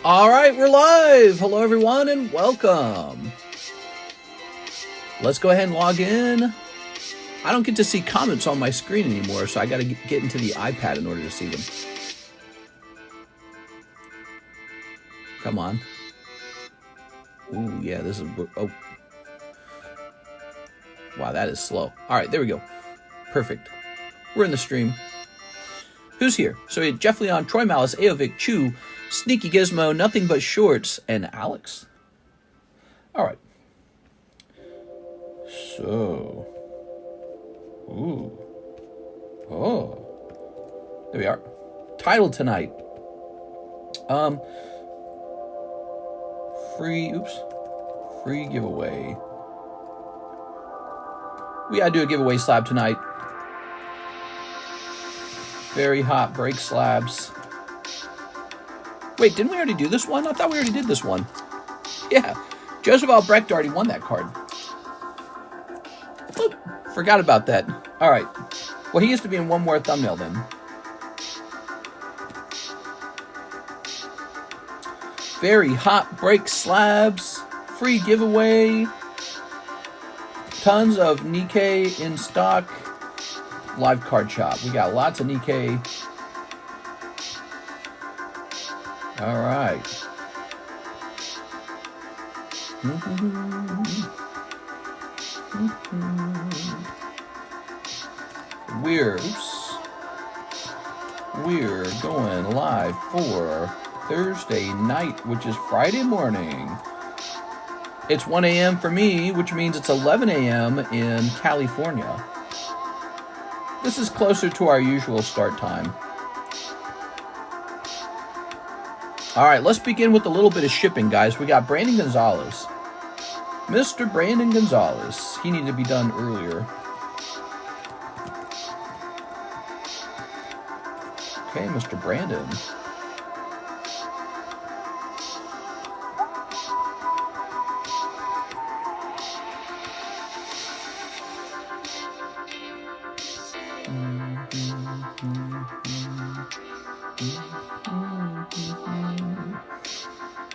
All right, we're live. Hello, everyone, and welcome. Let's go ahead and log in. I don't get to see comments on my screen anymore, so I got to get into the iPad in order to see them. Come on. Ooh, yeah, this is... Oh. Wow, that is slow. All right, there we go. Perfect. We're in the stream. Who's here? So we had Jeff Leon, Troy Malice, Aovic, Chu, Sneaky Gizmo, Nothing But Shorts, and Alex. All right. So. Ooh. Oh. There we are. Title tonight. Free giveaway. We gotta do a giveaway slab tonight. Very hot break slabs. Wait, didn't we already do this one? I thought we already did this one. Yeah, Joseph Albrecht already won that card. Oop, forgot about that. All right. Well, he used to be in one more thumbnail then. Very hot break slabs. Free giveaway. Tons of Nikke in stock. Live card shop. We got lots of Nikke. All right. We're going live for Thursday night, which is Friday morning. It's 1 a.m. for me, which means it's 11 a.m. in California. This is closer to our usual start time. All right, let's begin with a little bit of shipping, guys. We got Brandon Gonzalez. Mr. Brandon Gonzalez. He needed to be done earlier. Okay, Mr. Brandon.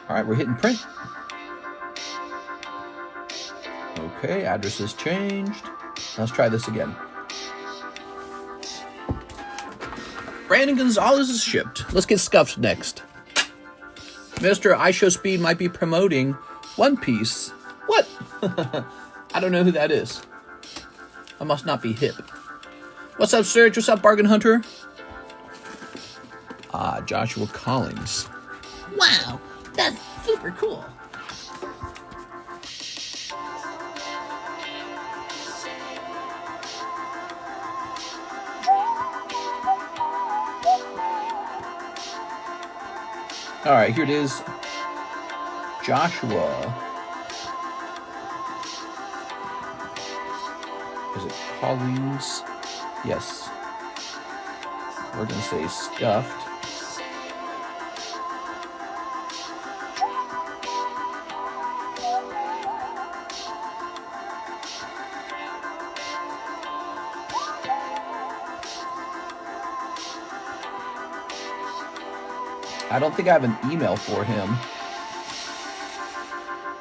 All right, we're hitting print. Okay, address has changed. Let's try this again. Brandon Gonzalez is shipped. Let's get scuffed next. Mr. iShowSpeed might be promoting One Piece. What? I don't know who that is. I must not be hip. What's up, Serge? What's up, Bargain Hunter? Ah, Joshua Collins. Wow, that's super cool. All right, here it is. Joshua. Is it Collins? Yes. We're going to say scuffed. I don't think I have an email for him.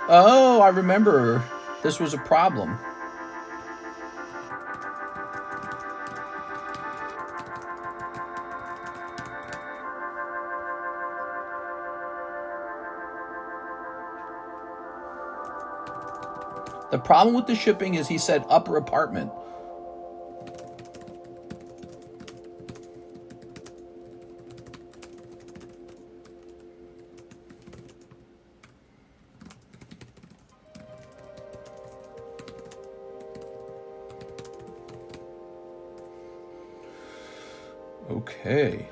Oh, I remember. This was a problem. The problem with the shipping is he said upper apartment. Okay,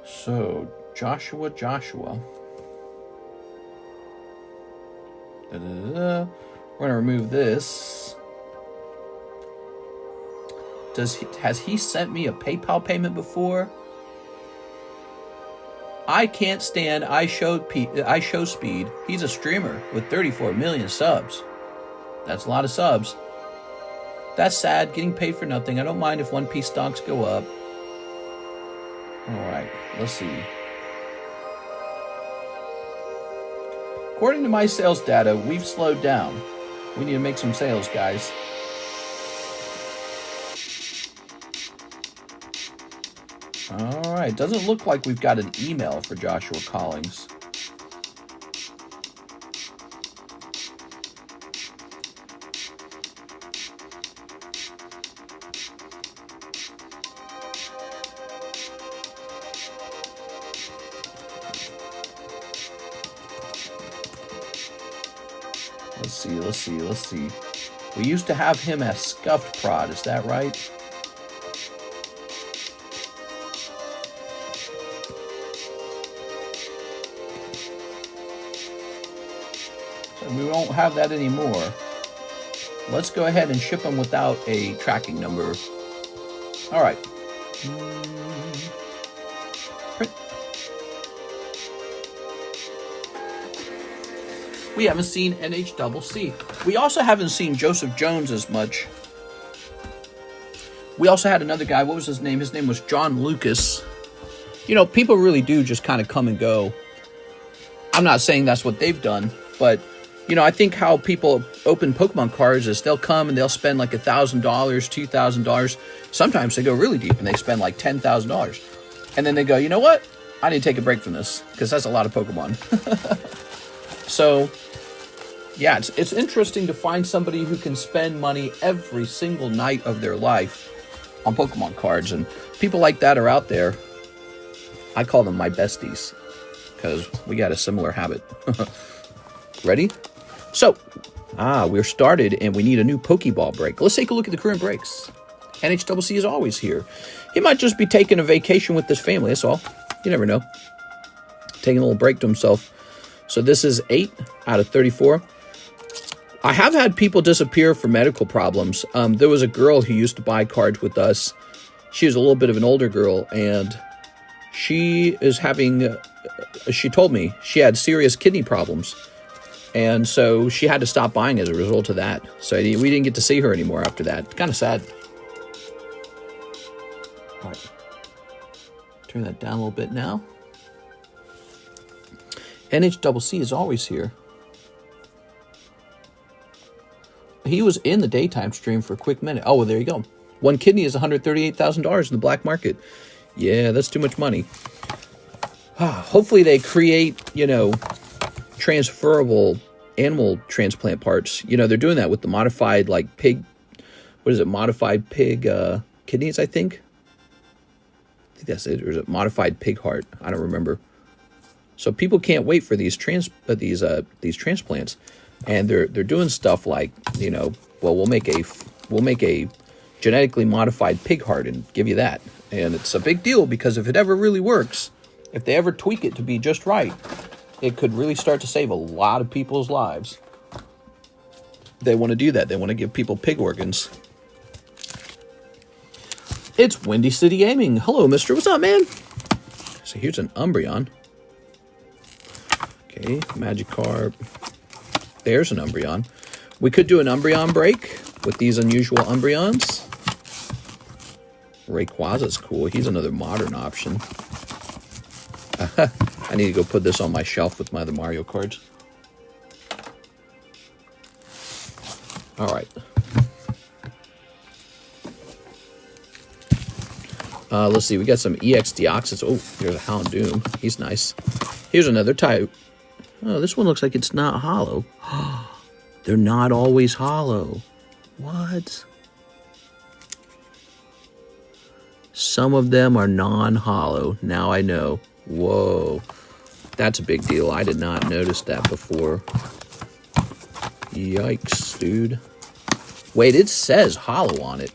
so Joshua. We're gonna remove this. Has he sent me a PayPal payment before? I can't stand iShowSpeed. He's a streamer with 34 million subs. That's a lot of subs. That's sad, getting paid for nothing. I don't mind if One Piece stocks go up. All right, let's see. according to my sales data, we've slowed down. We need to make some sales, guys. All right, doesn't look like we've got an email for Joshua Collings. Let's see. We used to have him as Scuffed Prod, is that right? So we won't have that anymore. Let's go ahead and ship him without a tracking number. All right. Print. We haven't seen NHCC. We also haven't seen Joseph Jones as much. We also had another guy. What was his name? His name was John Lucas. You know, people really do just kind of come and go. I'm not saying that's what they've done, but, you know, I think how people open Pokemon cards is they'll come and they'll spend like $1,000, $2,000. Sometimes they go really deep and they spend like $10,000. And then they go, you know what? I need to take a break from this because that's a lot of Pokemon. So, yeah, it's interesting to find somebody who can spend money every single night of their life on Pokemon cards. And people like that are out there. I call them my besties because we got a similar habit. Ready? So, we're started and we need a new Pokeball break. Let's take a look at the current breaks. NHCC is always here. He might just be taking a vacation with his family, that's all. You never know. Taking a little break to himself. So this is 8 out of 34. I have had people disappear for medical problems. There was a girl who used to buy cards with us. She was a little bit of an older girl, and she is having, she told me she had serious kidney problems. And so she had to stop buying as a result of that. So we didn't get to see her anymore after that. Kind of sad. All right. Turn that down a little bit now. NHCC is always here. He was in the daytime stream for a quick minute. Oh, well, there you go. One kidney is $138,000 in the black market. Yeah, that's too much money. Hopefully they create, you know, transferable animal transplant parts. You know, they're doing that with the modified, like, pig, what is it, modified pig kidneys, I think that's it. Or is it modified pig heart? I don't remember. So people can't wait for these transplants, and they're doing stuff like, you know, well, we'll make a genetically modified pig heart and give you that, and it's a big deal because if it ever really works, if they ever tweak it to be just right, it could really start to save a lot of people's lives. They want to do that. They want to give people pig organs. It's Windy City Gaming. Hello, mister. What's up, man? So here's an Umbreon. Okay, Magikarp. There's an Umbreon. We could do an Umbreon break with these unusual Umbreons. Rayquaza's cool. He's another modern option. I need to go put this on my shelf with my other Mario cards. All right. Let's see. We got some EX Deoxys. Oh, here's a Houndoom. He's nice. Here's another type. Oh, this one looks like it's not hollow. They're not always hollow. What? Some of them are non-hollow. Now I know. Whoa. That's a big deal. I did not notice that before. Yikes, dude. Wait, it says hollow on it.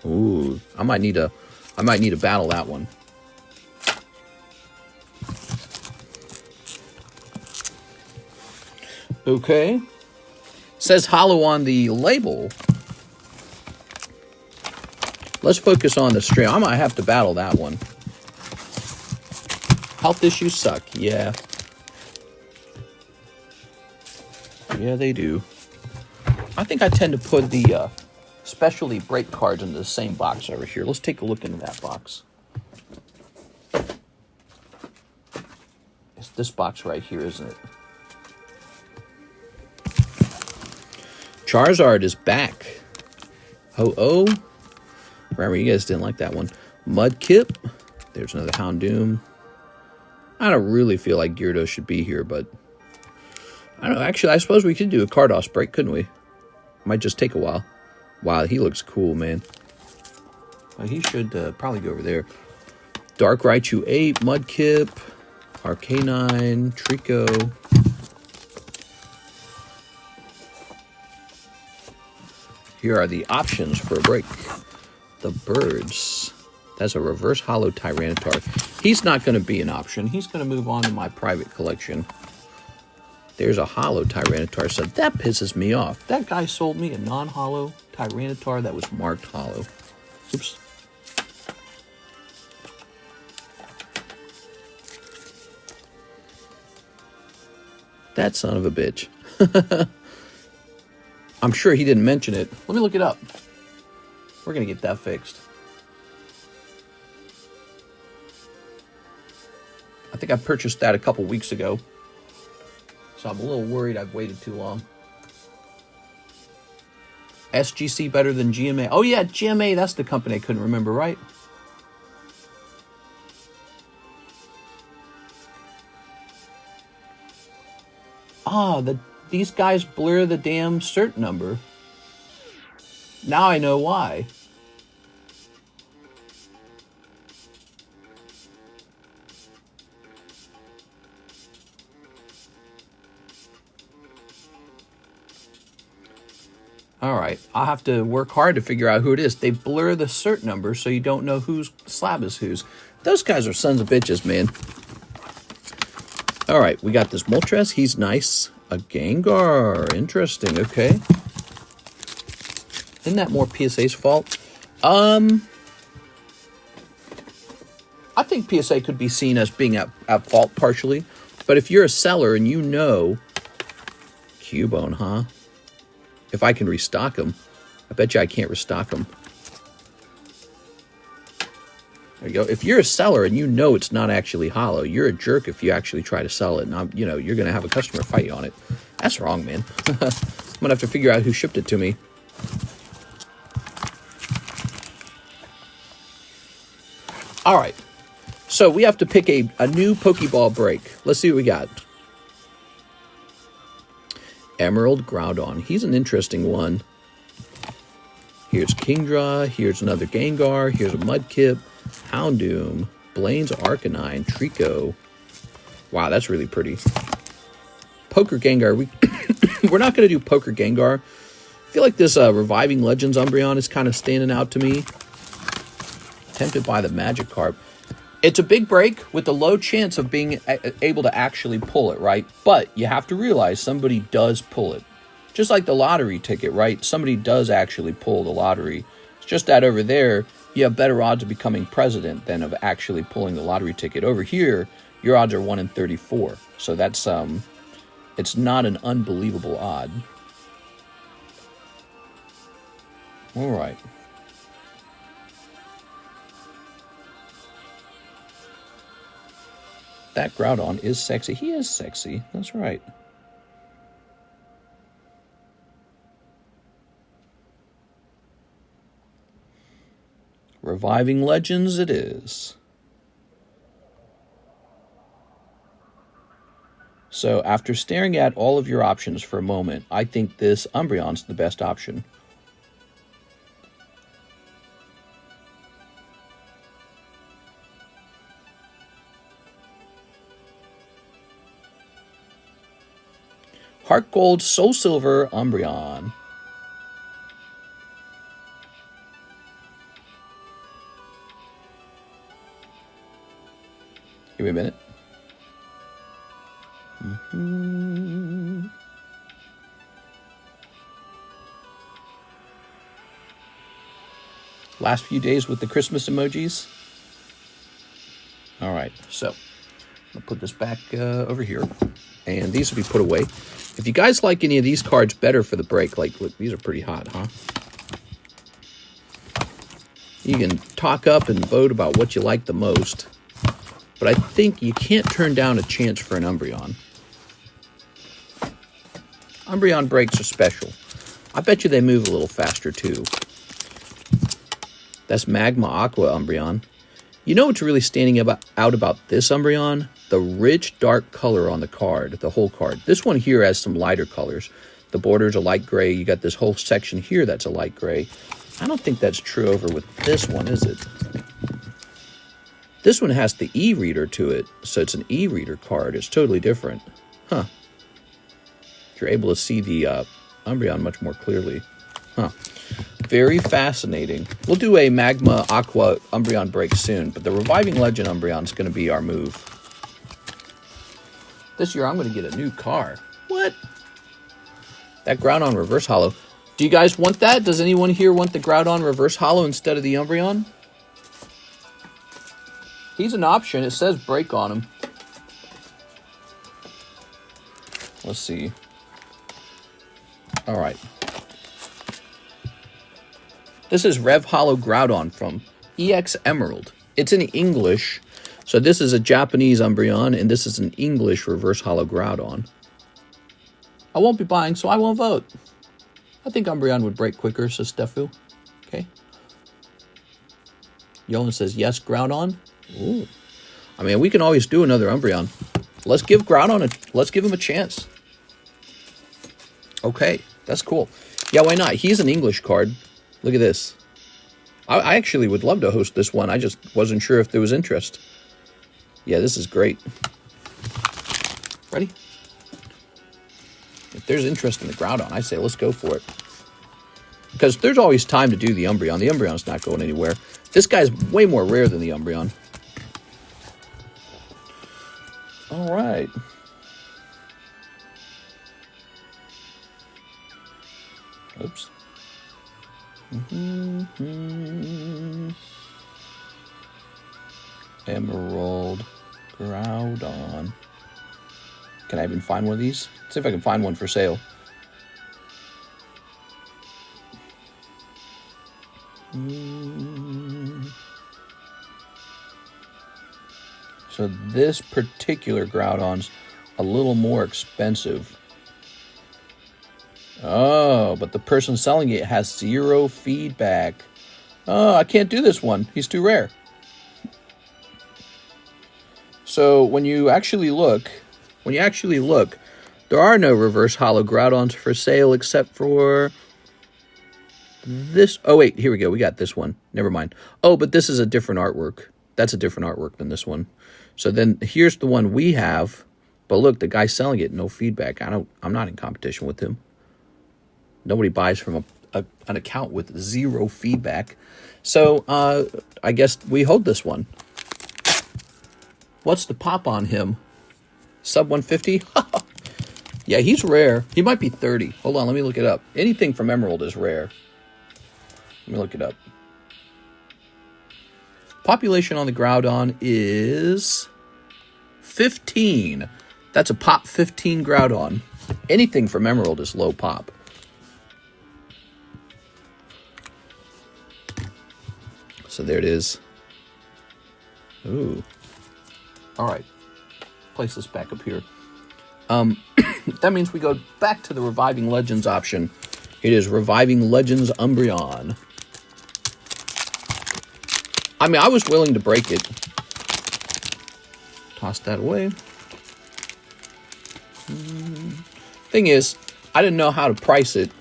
Ooh, I might need to battle that one. Okay. Says hollow on the label. Let's focus on the stream. I might have to battle that one. Health issues suck. Yeah. Yeah, they do. I think I tend to put the specialty break cards into the same box over here. Let's take a look into that box. this box right here, isn't it? Charizard is back. Oh. Remember, you guys didn't like that one. Mudkip. There's another Houndoom. I don't really feel like Gyarados should be here, but I don't know. Actually, I suppose we could do a Cardos break, couldn't we? Might just take a while. Wow, he looks cool, man. Well, he should probably go over there. Dark Raichu 8, Mudkip, Arcanine, Trico. Here are the options for a break. The birds. That's a reverse holo Tyranitar. He's not going to be an option. He's going to move on to my private collection. There's a holo Tyranitar. So that pisses me off. That guy sold me a non-holo Tyranitar that was marked holo. Oops. That son of a bitch. I'm sure he didn't mention it. Let me look it up. We're going to get that fixed. I think I purchased that a couple weeks ago. So I'm a little worried I've waited too long. SGC better than GMA. Oh yeah, GMA, that's the company I couldn't remember, right? Ah, these guys blur the damn cert number. Now I know why. All right, I'll have to work hard to figure out who it is. They blur the cert number so you don't know whose slab is whose. Those guys are sons of bitches, man. All right, we got this Moltres. He's nice. A Gengar. Interesting. Okay. Isn't that more PSA's fault? I think PSA could be seen as being at fault partially. But if you're a seller and you know... Cubone, huh? If I can restock them. I bet you I can't restock them. There you go. If you're a seller and you know it's not actually holo, you're a jerk if you actually try to sell it. And you're going to have a customer fight you on it. That's wrong, man. I'm going to have to figure out who shipped it to me. All right. So we have to pick a new Pokeball break. Let's see what we got. Emerald Groudon. He's an interesting one. Here's Kingdra. Here's another Gengar. Here's a Mudkip. Houndoom. Blaine's Arcanine. Trico. Wow, that's really pretty. Poker Gengar. We're not going to do Poker Gengar. I feel like this Reviving Legends Umbreon is kind of standing out to me. Tempted by the Magikarp. It's a big break with a low chance of being able to actually pull it, right? But you have to realize somebody does pull it. Just like the lottery ticket, right? Somebody does actually pull the lottery. It's just that over there, you have better odds of becoming president than of actually pulling the lottery ticket. Over here, your odds are 1 in 34. So that's, it's not an unbelievable odd. All right. That Groudon is sexy. He is sexy. That's right. Reviving Legends it is. So after staring at all of your options for a moment, I think this Umbreon's the best option. Heart Gold, Soul Silver, Umbreon. Give me a minute. Last few days with the Christmas emojis. All right, so I'll put this back over here. And these will be put away. If you guys like any of these cards better for the break, like, look, these are pretty hot, huh? You can talk up and vote about what you like the most. but I think you can't turn down a chance for an Umbreon. Umbreon brakes are special. I bet you they move a little faster too. That's Magma Aqua Umbreon. You know what's really standing out about this Umbreon? The rich dark color on the card, the whole card. This one here has some lighter colors. The border's a light gray. You got this whole section here that's a light gray. I don't think that's true over with this one, is it? This one has the e-reader to it, so it's an e-reader card. It's totally different. Huh. You're able to see the Umbreon much more clearly. Huh. Very fascinating. We'll do a Magma Aqua Umbreon break soon, but the Reviving Legend Umbreon is going to be our move. This year I'm going to get a new car. What? That Groudon Reverse Holo. Do you guys want that? Does anyone here want the Groudon Reverse Holo instead of the Umbreon? He's an option. It says break on him. Let's see. All right. This is Rev Holo Groudon from EX Emerald. It's in English. So this is a Japanese Umbreon, and this is an English Reverse Holo Groudon. I won't be buying, so I won't vote. I think Umbreon would break quicker, says Stefu. Okay. Yolan says, yes, Groudon. Ooh. I mean, we can always do another Umbreon. Let's give Groudon let's give him a chance. Okay, that's cool. Yeah, why not? He's an English card. Look at this. I actually would love to host this one. I just wasn't sure if there was interest. Yeah, this is great. Ready? If there's interest in the Groudon, I say let's go for it. Because there's always time to do the Umbreon. The Umbreon's not going anywhere. This guy's way more rare than the Umbreon. All right. Oops. Emerald Groudon. Can I even find one of these? Let's see if I can find one for sale. So this particular Groudon's a little more expensive. Oh, but the person selling it has 0 feedback. Oh, I can't do this one. He's too rare. So when you actually look, there are no Reverse Holo Groudons for sale except for this. Oh, wait, here we go. We got this one. Never mind. Oh, but this is a different artwork. That's a different artwork than this one. So then here's the one we have. But look, the guy selling it, no feedback. I'm not in competition with him. Nobody buys from an account with 0 feedback. So I guess we hold this one. What's the pop on him? Sub 150? Yeah, he's rare. He might be 30. Hold on, let me look it up. Anything from Emerald is rare. Let me look it up. Population on the Groudon is 15. That's a pop 15 Groudon. Anything from Emerald is low pop. So there it is. Ooh. All right. Place this back up here. That means we go back to the Reviving Legends option. It is Reviving Legends Umbreon. I mean, I was willing to break it. Toss that away. Thing is, I didn't know how to price it.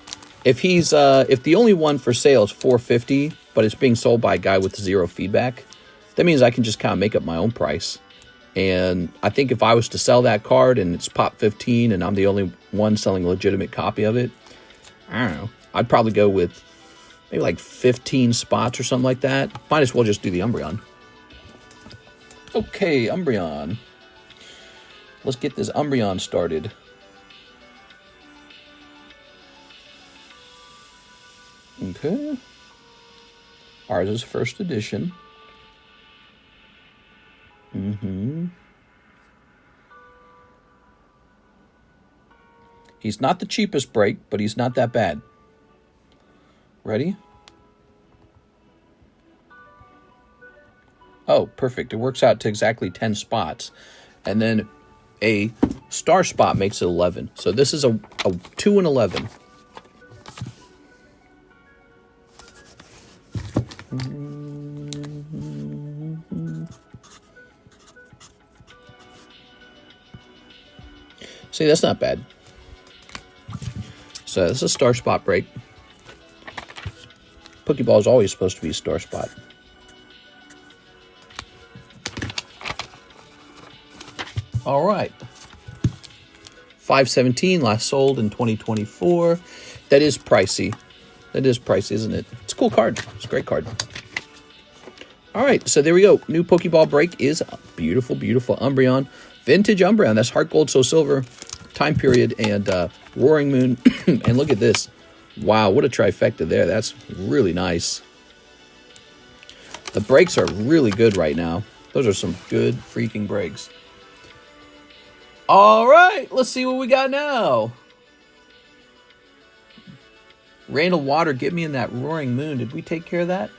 If he's if the only one for sale is $450, but it's being sold by a guy with 0 feedback, that means I can just kind of make up my own price. And I think if I was to sell that card and it's pop 15 and I'm the only one selling a legitimate copy of it, I don't know. I'd probably go with maybe like 15 spots or something like that. Might as well just do the Umbreon. Okay, Umbreon. Let's get this Umbreon started. Okay. Ours is first edition. He's not the cheapest break, but he's not that bad. Ready? Oh, perfect. It works out to exactly 10 spots. And then a star spot makes it 11. So this is a 2 and 11. See, that's not bad. So this is a star spot break. Pokeball is always supposed to be a star spot. All right. 517 last sold in 2024. That is pricey. That is pricey, isn't it? It's a cool card. It's a great card. All right, so there we go. New Pokeball break is beautiful, beautiful Umbreon. Vintage Umbreon. That's Heart Gold, Soul Silver, time period, and Roaring Moon. And look at this. Wow, what a trifecta there. That's really nice. The breaks are really good right now. Those are some good freaking breaks. All right, let's see what we got now. Rain of Water, get me in that Roaring Moon. Did we take care of that?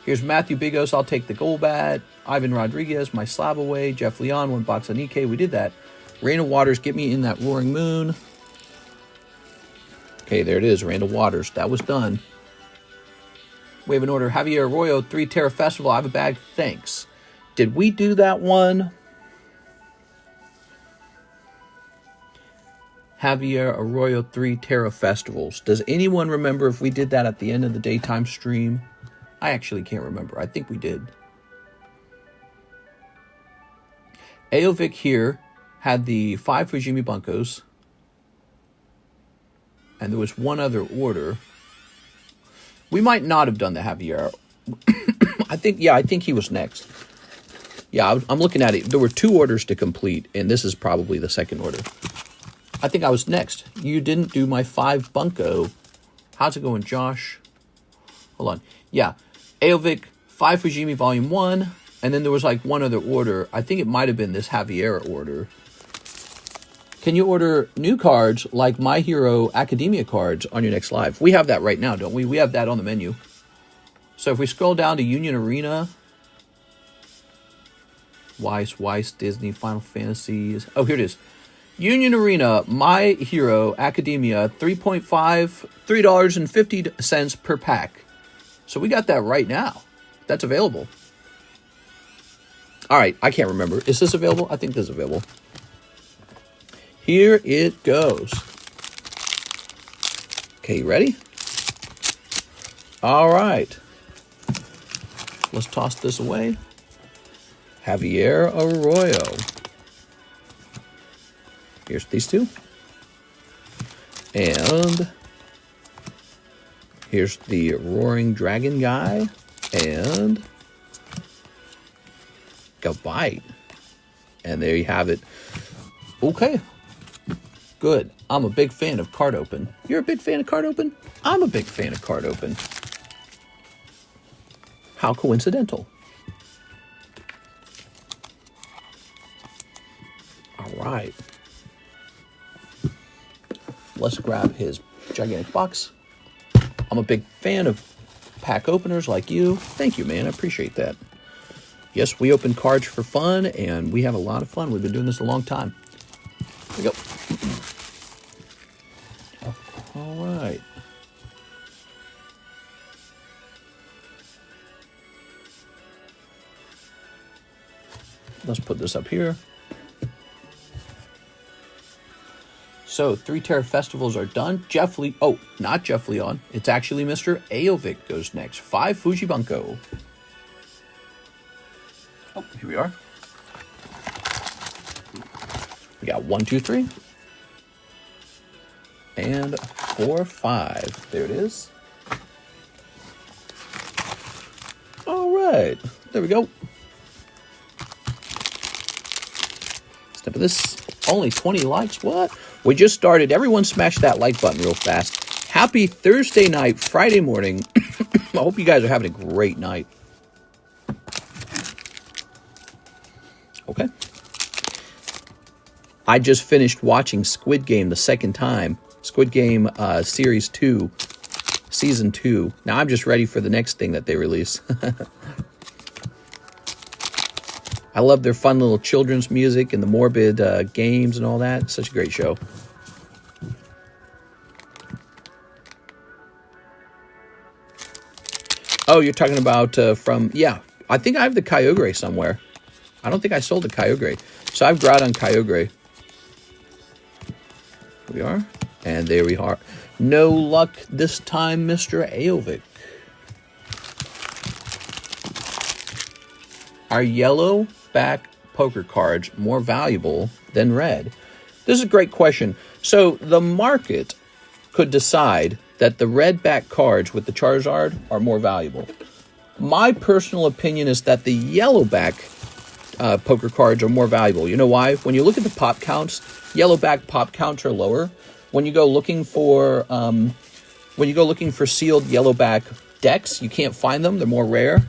Here's Matthew Bigos. I'll take the Golbat. Ivan Rodriguez, my slab away. Jeff Leon, 1 box on Nikke. We did that. Rain of Waters, get me in that Roaring Moon. Okay, there it is. Rain of Waters. That was done. We have an order. Javier Arroyo, 3 Terra Festival. I have a bag. Thanks. Did we do that one? Javier Arroyo, 3 Terra Festivals. Does anyone remember if we did that at the end of the daytime stream? I actually can't remember. I think we did. Aovic here had the 5 Fujimi Bunkos. And there was one other order. We might not have done the Javier. I think he was next. Yeah, I'm looking at it. There were 2 orders to complete, and this is probably the second order. I think I was next. You didn't do my 5 Bunko. How's it going, Josh? Hold on. Yeah. Aovic, 5 Fujimi Volume 1, and then there was like one other order. I think it might have been this Javier order. Can you order new cards like My Hero Academia cards on your next live? We have that right now, don't we? We have that on the menu. So if we scroll down to Union Arena, Weiss, Disney, Final Fantasies. Oh, here it is. Union Arena, My Hero Academia, 3.5, $3.50 per pack. So we got that right now. That's available. All right, I can't remember. Is this available? I think this is available. Here it goes. Okay, you ready? All right. Let's toss this away. Javier Arroyo. Here's these 2. And here's the Roaring Dragon guy. And Gabite. And there you have it. Okay. Good. I'm a big fan of Card Open. You're a big fan of Card Open? I'm a big fan of Card Open. How coincidental. All right. Let's grab his gigantic box. I'm a big fan of pack openers like you. Thank you, man. I appreciate that. Yes, we open cards for fun, and we have a lot of fun. We've been doing this a long time. Here we go. All right. Let's put this up here. So, 3 Terra Festivals are done. Not Jeff Leon. It's actually Mr. Aovic goes next. 5 Fujibunko. Oh, here we are. We got 1, 2, 3. And 4, 5. There it is. All right. There we go. Snip of this. Only 20 likes. What? We just started. Everyone smash that like button real fast. Happy Thursday night, Friday morning. I hope you guys are having a great night. Okay. I just finished watching Squid Game the second time. Squid Game Series 2. season 2. Now I'm just ready for the next thing that they release. I love their fun little children's music and the morbid games and all that. Such a great show. Oh, you're talking about from... Yeah, I think I have the Kyogre somewhere. I don't think I sold the Kyogre. So I've Groudon Kyogre. Here we are. And there we are. No luck this time, Mr. Aovic. Are yellow back poker cards more valuable than red? This is a great question. So the market could decide that the red back cards with the Charizard are more valuable. My personal opinion is that the yellow back poker cards are more valuable. You know why? When you look at the pop counts, yellow back pop counts are lower. When you go looking for sealed yellow back decks, you can't find them. They're more rare.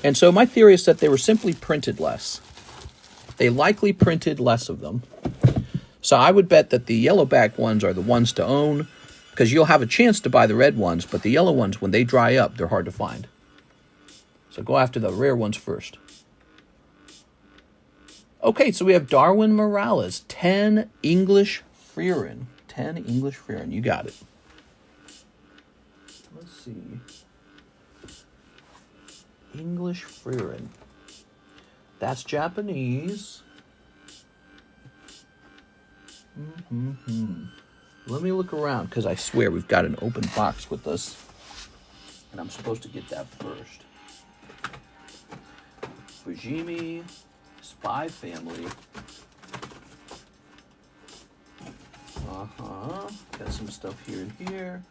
And so my theory is that they were simply printed less. They likely printed less of them. So I would bet that the yellow back ones are the ones to own, because you'll have a chance to buy the red ones, but the yellow ones, when they dry up, they're hard to find. So go after the rare ones first. Okay, so we have Darwin Morales, 10 English Freerin. 10 English Freerin, you got it. Let's see. English Freerin. That's Japanese. Let me look around, because I swear we've got an open box with us. And I'm supposed to get that first. Fujimi, Spy Family. Got some stuff here and here.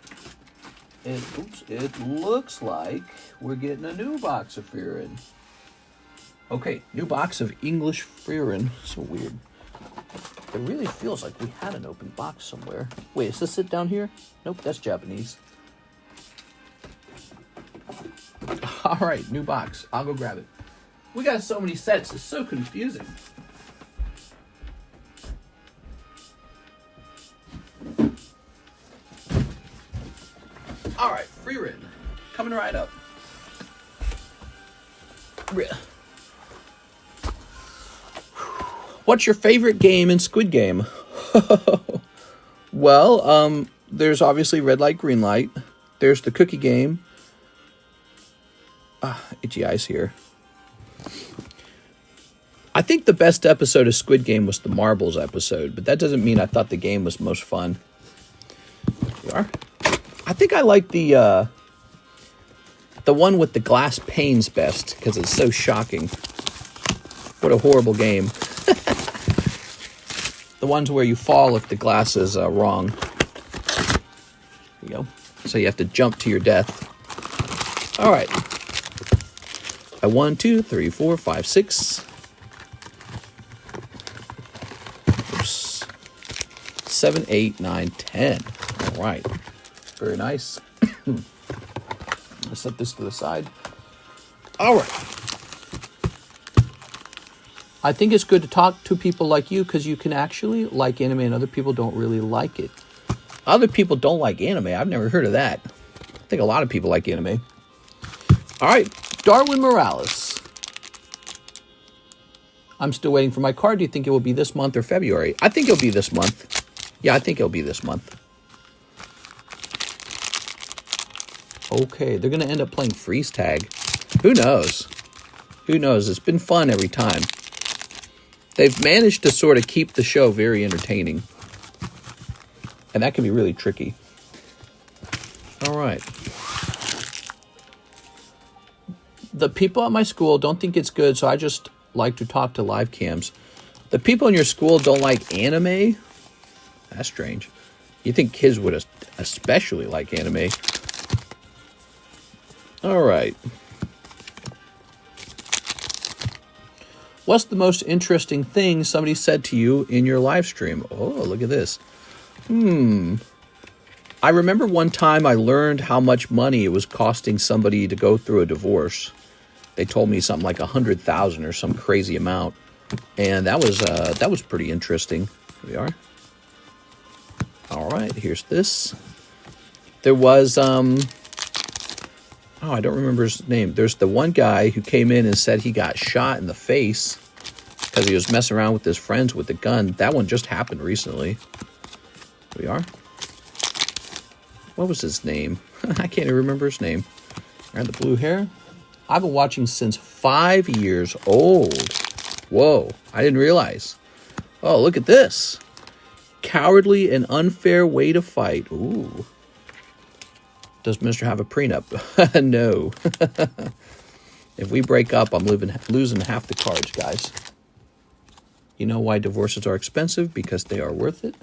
It looks like we're getting a new box of Freerin. Okay, new box of English Freerin. So weird. It really feels like we had an open box somewhere. Wait, is this it down here? Nope, that's Japanese. All right, new box. I'll go grab it. We got so many sets. It's so confusing. All right, Freerin. Coming right up. What's your favorite game in Squid Game? Well, there's obviously red light, green light. There's the cookie game. Itchy eyes here. I think the best episode of Squid Game was the marbles episode, but that doesn't mean I thought the game was most fun. Here we are. I think I like the one with the glass panes best, because it's so shocking. What a horrible game. The ones where you fall if the glass is wrong. There you go. So you have to jump to your death. All right. 1, 2, 3, 4, 5, 6. Oops. 7, 8, 9, 10. All right. Very nice. Let's set this to the side. All right. I think it's good to talk to people like you, because you can actually like anime and other people don't really like it. Other people don't like anime. I've never heard of that. I think a lot of people like anime. All right. Darwin Morales. I'm still waiting for my card. Do you think it will be this month or February? I think it'll be this month. Yeah, I think it'll be this month. Okay, they're going to end up playing freeze tag. Who knows? Who knows? It's been fun every time. They've managed to sort of keep the show very entertaining. And that can be really tricky. All right. The people at my school don't think it's good, so I just like to talk to live cams. The people in your school don't like anime? That's strange. You think kids would especially like anime. All right. What's the most interesting thing somebody said to you in your live stream? Oh, look at this. I remember one time I learned how much money it was costing somebody to go through a divorce. They told me something like 100,000 or some crazy amount. And that was pretty interesting. Here we are. All right, here's this. There was Oh, I don't remember his name. There's the one guy who came in and said he got shot in the face because he was messing around with his friends with the gun. That one just happened recently. Here we are. What was his name? I can't even remember his name. And the blue hair. I've been watching since 5 years old. Whoa, I didn't realize. Oh, look at this. Cowardly and unfair way to fight. Ooh. Does Mr. have a prenup? No. If we break up, I'm losing half the cards, guys. You know why divorces are expensive? Because they are worth it.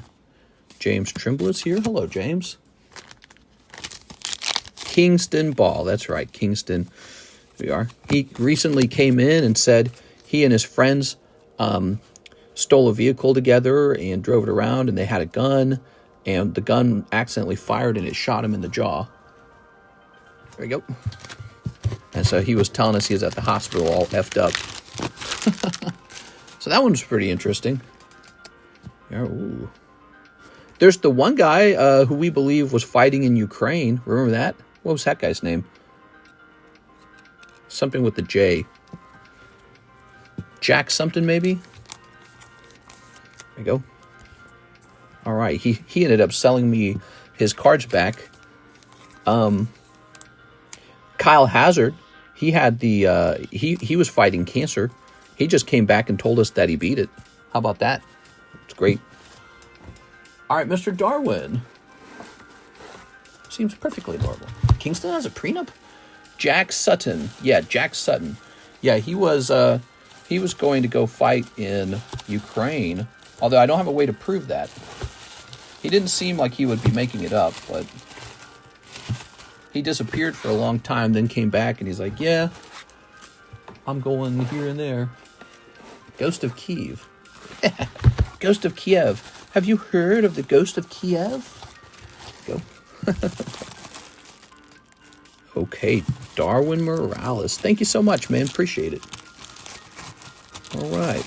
James Trimblett's here. Hello, James. Kingston Ball. That's right, Kingston. Here we are. He recently came in and said he and his friends stole a vehicle together and drove it around, and they had a gun, and the gun accidentally fired and it shot him in the jaw. There we go. And so he was telling us he was at the hospital all effed up. So that one's pretty interesting. Yeah, ooh. There's the one guy who we believe was fighting in Ukraine. Remember that? What was that guy's name? Something with the J. Jack something, maybe? There you go. All right. He ended up selling me his cards back. Kyle Hazard, he had the he was fighting cancer. He just came back and told us that he beat it. How about that? It's great. All right, Mr. Darwin. Seems perfectly normal. Kingston has a prenup? Jack Sutton. Yeah, Jack Sutton. Yeah, he was going to go fight in Ukraine, although I don't have a way to prove that. He didn't seem like he would be making it up, but he disappeared for a long time, then came back, and he's like, yeah, I'm going here and there. Ghost of Kiev. Ghost of Kiev. Have you heard of the Ghost of Kiev? Go. Okay, Darwin Morales. Thank you so much, man. Appreciate it. All right.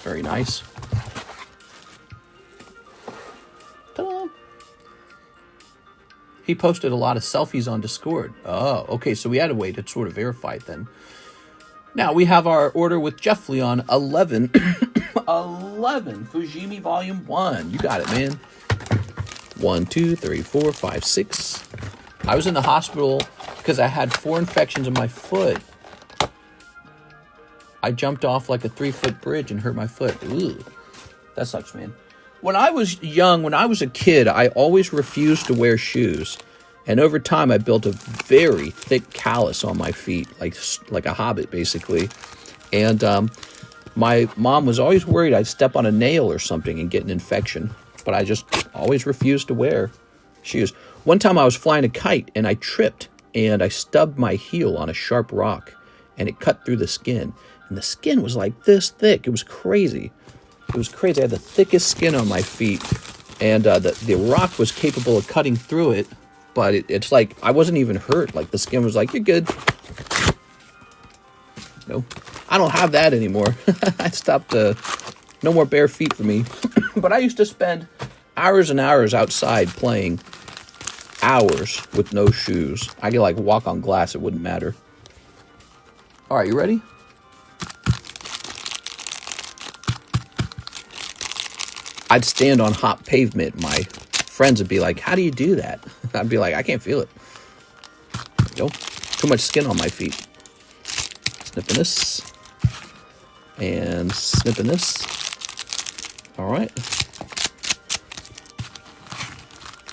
Very nice. Ta-da. He posted a lot of selfies on Discord. Oh, okay, so we had a way to sort of verify it then. Now, we have our order with Jeff Leon, 11. 11, Fujimi Volume 1. You got it, man. 1, 2, 3, 4, 5, 6. I was in the hospital because I had 4 infections in my foot. I jumped off like a 3-foot bridge and hurt my foot. Ooh, that sucks, man. When I was young, when I was a kid, I always refused to wear shoes. And over time, I built a very thick callus on my feet, like a hobbit, basically. And my mom was always worried I'd step on a nail or something and get an infection. But I just always refused to wear shoes. One time I was flying a kite and I tripped and I stubbed my heel on a sharp rock and it cut through the skin. And the skin was like this thick. It was crazy. It was crazy. I had the thickest skin on my feet, and the rock was capable of cutting through it, but it's like I wasn't even hurt. Like the skin was like, you're good. No, I don't have that anymore. I stopped. No more bare feet for me. But I used to spend hours and hours outside playing. Hours with no shoes. I could like walk on glass. It wouldn't matter. All right, you ready? I'd stand on hot pavement. My friends would be like, how do you do that? I'd be like, I can't feel it. There you go. Too much skin on my feet. Snipping this. And snipping this. All right.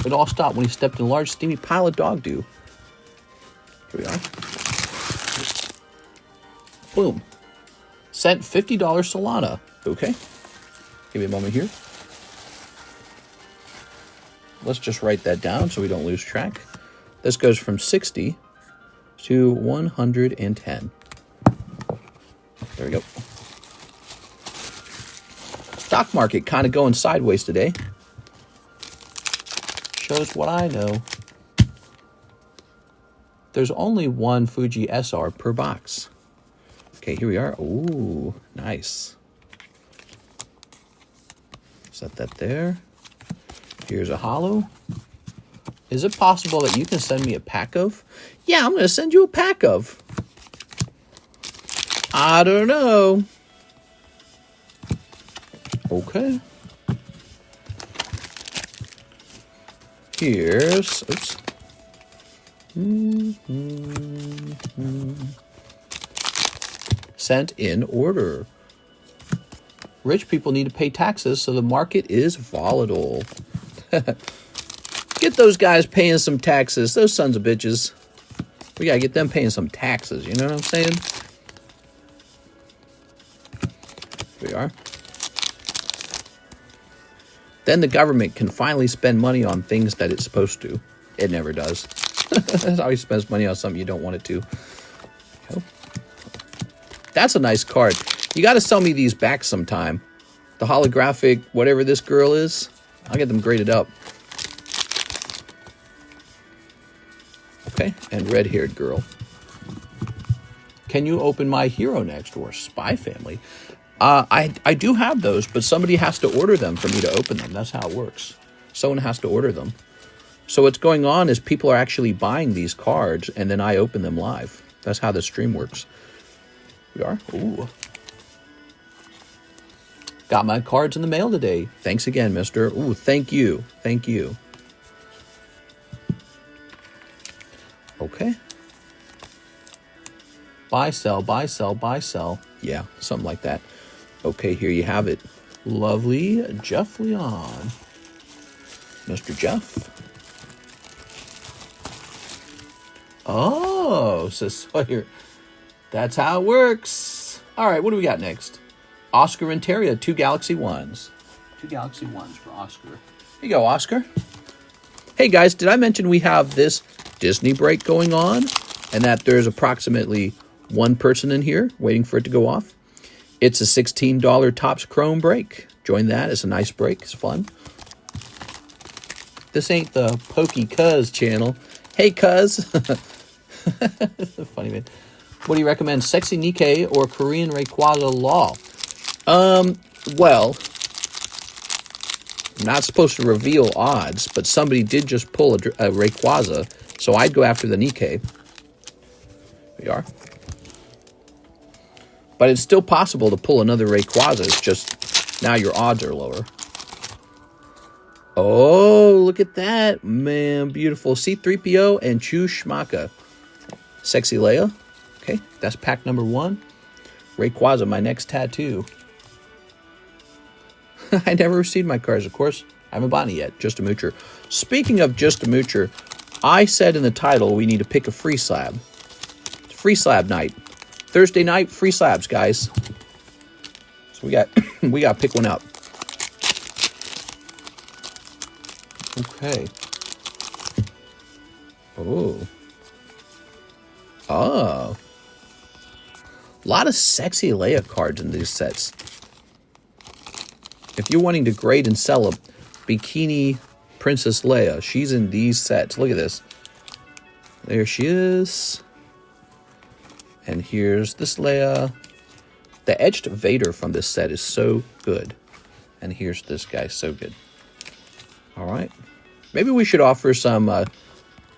It all stopped when he stepped in a large, steamy pile of dog dew. Here we are. Boom. Sent $50 Solana. Okay. Give me a moment here. Let's just write that down so we don't lose track. This goes from 60 to 110. There we go. Stock market kind of going sideways today. Shows what I know. There's only one Fuji SR per box. Okay, here we are. Ooh, nice. Set that there. Here's a holo. Is it possible that you can send me a pack of? Yeah, I'm going to send you a pack of. I don't know. Okay. Here's, oops. Sent in order. Rich people need to pay taxes, so the market is volatile. Get those guys paying some taxes. Those sons of bitches. We gotta get them paying some taxes. You know what I'm saying? Here we are. Then the government can finally spend money on things that it's supposed to. It never does. It always spends money on something you don't want it to. That's a nice card. You got to sell me these back sometime. The holographic, whatever this girl is, I'll get them graded up. Okay, and red-haired girl. Can you open my Hero Next or Spy Family? I do have those, but somebody has to order them for me to open them. That's how it works. Someone has to order them. So what's going on is people are actually buying these cards, and then I open them live. That's how the stream works. We are? Ooh. Got my cards in the mail today. Thanks again, mister. Ooh, thank you. Thank you. Okay. Buy, sell, buy, sell, buy, sell. Yeah, something like that. Okay, here you have it. Lovely Jeff Leon. Mr. Jeff. Oh, so Sawyer. That's how it works. All right, what do we got next? Oscar and Teria, 2 Galaxy Ones. 2 Galaxy Ones for Oscar. Here you go, Oscar. Hey, guys, did I mention we have this Disney break going on? And that there's approximately one person in here waiting for it to go off? It's a $16 Topps Chrome break. Join that. It's a nice break. It's fun. This ain't the Pokey Cuz channel. Hey, Cuz. Funny, man. What do you recommend? Sexy Nikke or Korean Rayquaza Law? Well, I'm not supposed to reveal odds, but somebody did just pull a Rayquaza, so I'd go after the Nikke. Here we are. But it's still possible to pull another Rayquaza. It's just now your odds are lower. Oh, look at that. Man, beautiful. C-3PO and Chu Schmaka. Sexy Leia. Okay, that's pack number 1. Rayquaza, my next tattoo. I never received my cards, of course. I haven't bought it yet. Just a Moocher. Speaking of Just a Moocher, I said in the title we need to pick a free slab. It's free slab night. Thursday night, free slabs, guys. So we got to pick one out. Okay. Oh. Oh. A lot of sexy Leia cards in these sets. If you're wanting to grade and sell a Bikini Princess Leia, she's in these sets. Look at this. There she is. And here's this Leia. The etched Vader from this set is so good. And here's this guy, so good. All right. Maybe we should offer some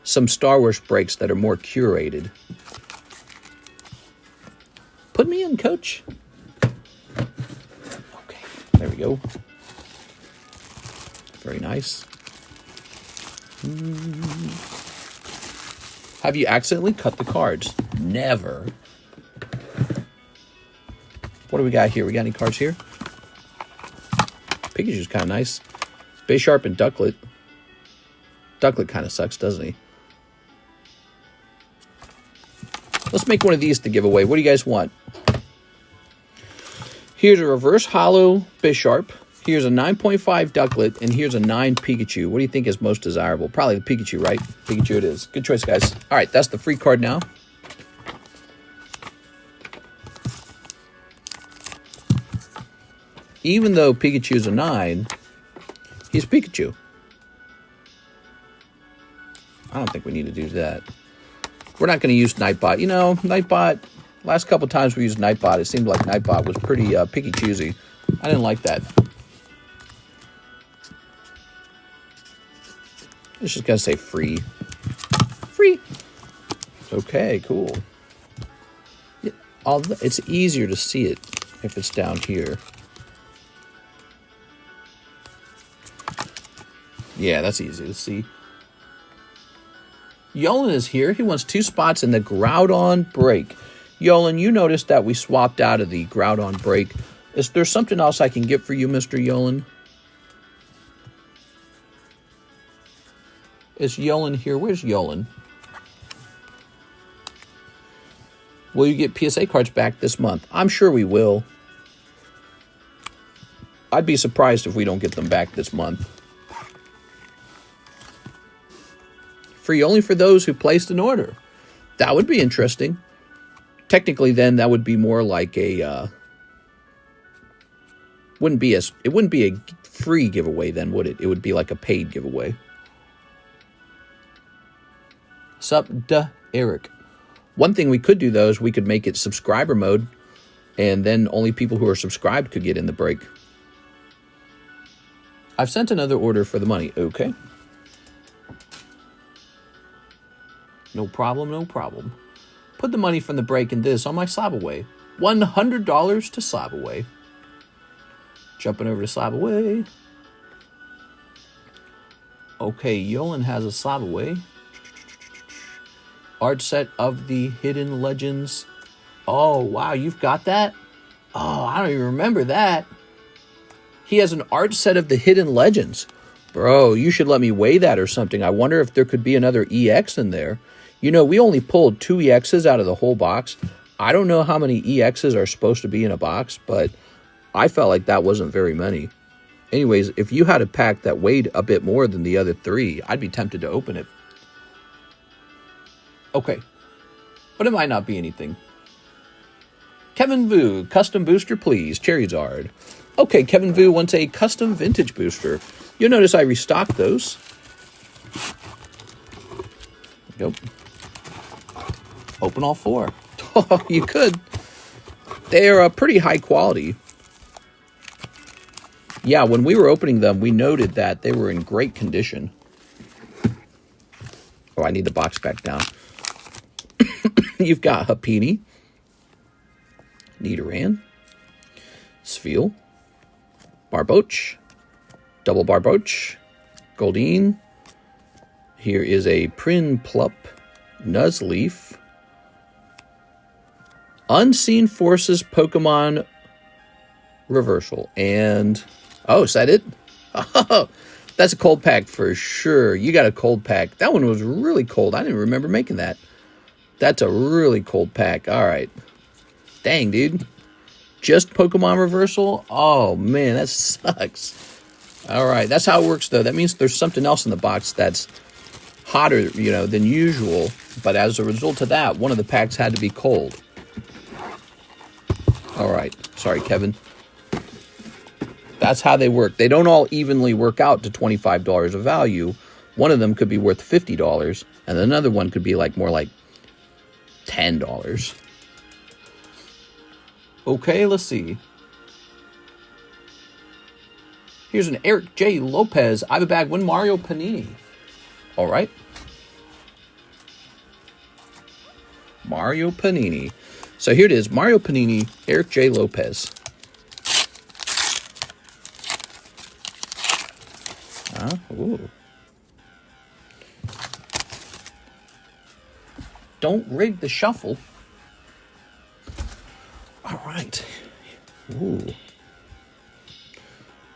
Star Wars breaks that are more curated. Put me in, coach. Okay, there we go. Very nice. Have you accidentally cut the cards? Never. What do we got here? We got any cards here? Pikachu's kind of nice. Bisharp and Ducklet. Ducklet kind of sucks, doesn't he? Let's make one of these to give away. What do you guys want? Here's a reverse hollow Bisharp. Here's a 9.5 Ducklet. And here's a 9 Pikachu. What do you think is most desirable? Probably the Pikachu, right? Pikachu it is. Good choice, guys. All right, that's the free card now. Even though Pikachu's a 9, he's Pikachu. I don't think we need to do that. We're not going to use Nightbot. You know, Nightbot, last couple times we used Nightbot, it seemed like Nightbot was pretty picky-choosy. I didn't like that. It's just going to say free. Free. Okay, cool. Yeah, it's easier to see it if it's down here. Yeah, that's easy to see. Yolan is here. He wants 2 spots in the Groudon break. Yolan, you noticed that we swapped out of the Groudon break. Is there something else I can get for you, Mr. Yolan? Is Yolan here? Where's Yolan? Will you get PSA cards back this month? I'm sure we will. I'd be surprised if we don't get them back this month. Free only for those who placed an order. That would be interesting. Technically, then, that would be more like a... it wouldn't be a free giveaway then, would it? It would be like a paid giveaway. Sup, Eric. One thing we could do, though, is we could make it subscriber mode, and then only people who are subscribed could get in the break. I've sent another order for the money. Okay. No problem, no problem. Put the money from the break in this on my slab away. $100 to slab away. Jumping over to slab away. Okay, Yolan has a slab away. Art set of the Hidden Legends. Oh, wow, you've got that? Oh, I don't even remember that. He has an art set of the Hidden Legends. Bro, you should let me weigh that or something. I wonder if there could be another EX in there. You know, we only pulled 2 EXs out of the whole box. I don't know how many EXs are supposed to be in a box, but I felt like that wasn't very many. Anyways, if you had a pack that weighed a bit more than the other 3, I'd be tempted to open it. Okay, but it might not be anything. Kevin Vu, custom booster, please. Charizard. Okay, Kevin Vu wants a custom vintage booster. You'll notice I restocked those. Yep. Open all 4. Oh, you could. They are pretty high quality. Yeah, when we were opening them, we noted that they were in great condition. Oh, I need the box back down. You've got Happiny, Nidoran, Sfeel, Barboach, Double Barboach, Goldeen. Here is a Prinplup, Nuzleaf, Unseen Forces Pokemon Reversal, and... Oh, is that it? Oh, that's a cold pack for sure. You got a cold pack. That one was really cold. I didn't remember making that. That's a really cold pack. All right. Dang, dude. Just Pokemon Reversal? Oh, man, that sucks. All right. That's how it works, though. That means there's something else in the box that's hotter, you know, than usual. But as a result of that, one of the packs had to be cold. All right. Sorry, Kevin. That's how they work. They don't all evenly work out to $25 of value. One of them could be worth $50, and another one could be like more like $10. Okay, let's see. Here's an Eric J. Lopez. I have a bag. One Mario Panini. All right. Mario Panini. So here it is. Mario Panini, Eric J. Lopez. Ooh. Don't rig the shuffle. All right. Ooh.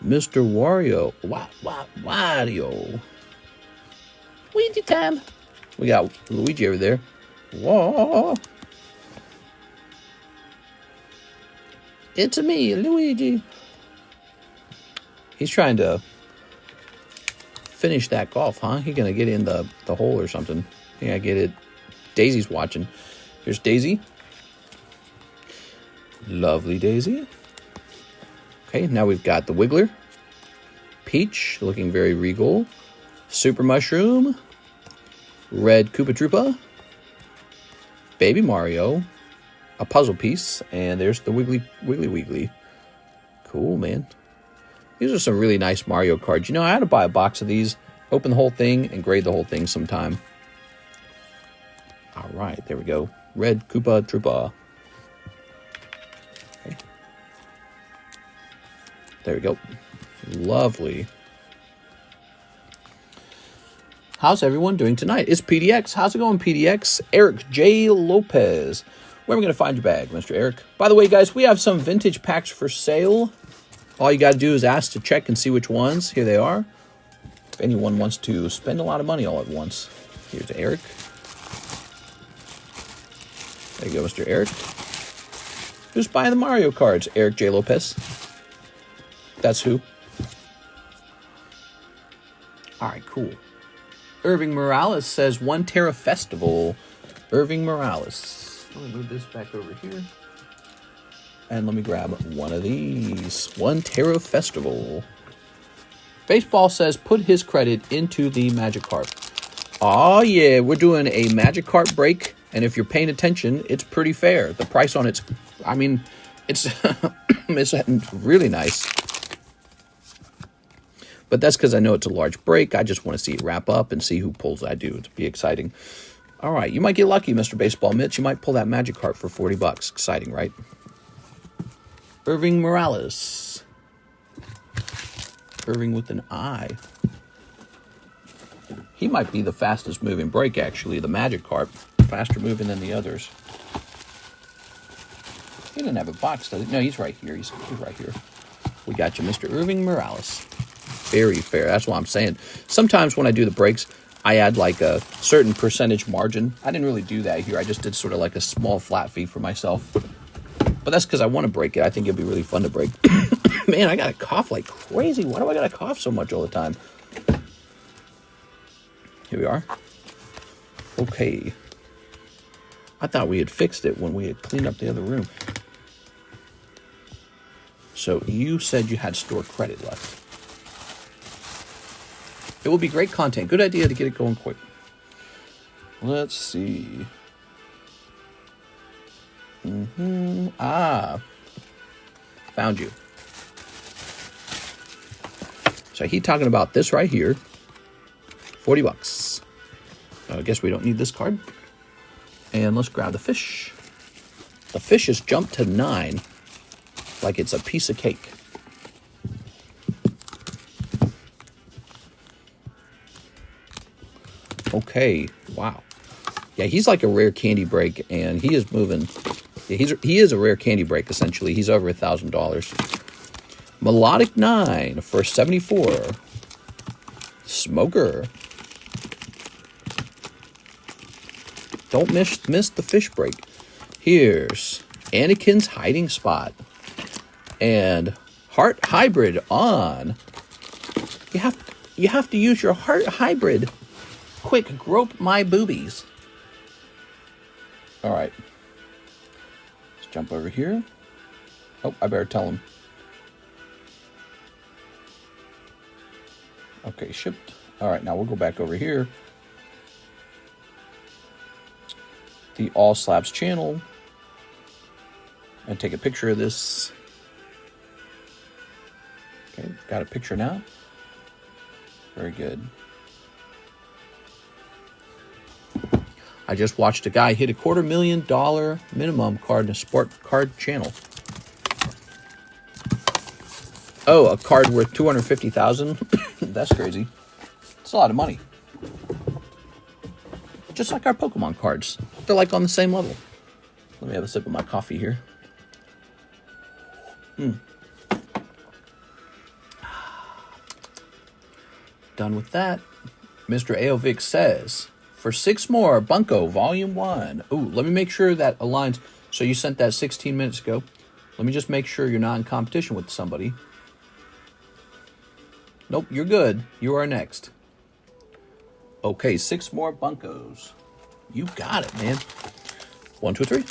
Mr. Wario. Wario. Luigi time. We got Luigi over there. Whoa. It's me, Luigi. He's trying to finish that golf, huh? He's gonna get in the hole or something. Yeah, I get it. Daisy's watching. Here's Daisy. Lovely Daisy. Okay, now we've got the Wiggler. Peach, looking very regal. Super Mushroom. Red Koopa Troopa. Baby Mario. A puzzle piece. And there's the Wiggly. Cool, man. These are some really nice Mario cards. You know, I had to buy a box of these open the whole thing and grade the whole thing sometime. All right, there we go. Red Koopa Troopa. Okay. There we go. Lovely. How's everyone doing tonight? It's PDX. How's it going, PDX? Eric J. Lopez. Where are we going to find your bag, Mr. Eric? By the way, guys, we have some vintage packs for sale. All you got to do is ask to check and see which ones. Here they are. If anyone wants to spend a lot of money all at once. Here's Eric. There you go, Mr. Eric. Who's buying the Mario cards? Eric J. Lopez. That's who. All right, cool. Irving Morales says 1 Tera Festival. Irving Morales. Let me move this back over here. And let me grab one of these. 1 Tera Festival. Baseball says put his credit into the Magikarp. Oh yeah, we're doing a Magikarp break. And if you're paying attention, it's pretty fair. The price on it's, I mean, it's, it's really nice. But that's because I know it's a large break. I just want to see it wrap up and see who pulls I do. It'll be exciting. All right, you might get lucky, Mr. Baseball Mitch. You might pull that Magikarp for $40. Exciting, right? Irving Morales. Irving with an I. He might be the fastest moving break, actually, the Magikarp. Faster moving than the others. He didn't have a box, does he? No, he's right here. He's right here. We got you, Mr. Irving Morales. Very fair. That's what I'm saying. Sometimes when I do the breaks, I add like a certain percentage margin. I didn't really do that here. I just did sort of like a small flat fee for myself. But that's because I want to break it. I think it'd be really fun to break. Man, I got to cough like crazy. Why do I got to cough so much all the time? Here we are. Okay. I thought we had fixed it when we had cleaned up the other room. So you said you had store credit left. It will be great content. Good idea to get it going quick. Let's see. Ah. Found you. So he talking about this right here. $40. I guess we don't need this card. And let's grab the fish. The fish has jumped to 9. Like it's a piece of cake. Okay. Wow. Yeah, he's like a rare candy break, and he is moving. Yeah, he is a rare candy break, essentially. He's over $1,000. Melodic 9 for 74. Smoker. Don't miss the fish break. Here's Anakin's Hiding Spot. And Heart Hybrid on. You have to use your Heart Hybrid. Quick, grope my boobies. All right. Let's jump over here. Oh, I better tell him. Okay, shipped. All right, now we'll go back over here. The All Slabs channel and take a picture of this. Okay, got a picture now. Very good. I just watched a guy hit a $250,000 minimum card in a sport card channel. Oh, a card worth $250,000? That's crazy. It's a lot of money. Just like our Pokemon cards. They're like on the same level. Let me have a sip of my coffee here. Done with that. Mr. Aovic says, for 6 more, Bunko, Volume 1. Ooh, let me make sure that aligns. So you sent that 16 minutes ago. Let me just make sure you're not in competition with somebody. Nope, you're good. You are next. Okay, 6 more Bunkos. You got it, man. 1, 2, 3.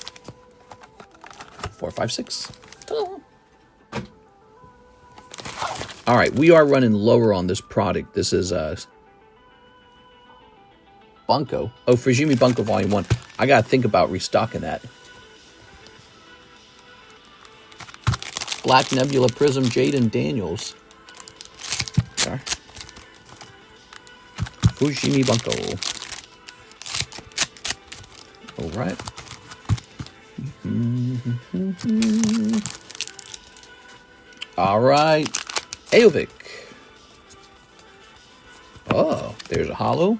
4, 5, 6. All right, we are running lower on this product. This is Bunko. Oh, Fujimi Bunko Volume 1. I got to think about restocking that. Black Nebula Prism, Jaden Daniels. Sorry. Fushimi Bunko. All right. All right. Aovic. Oh, there's a holo.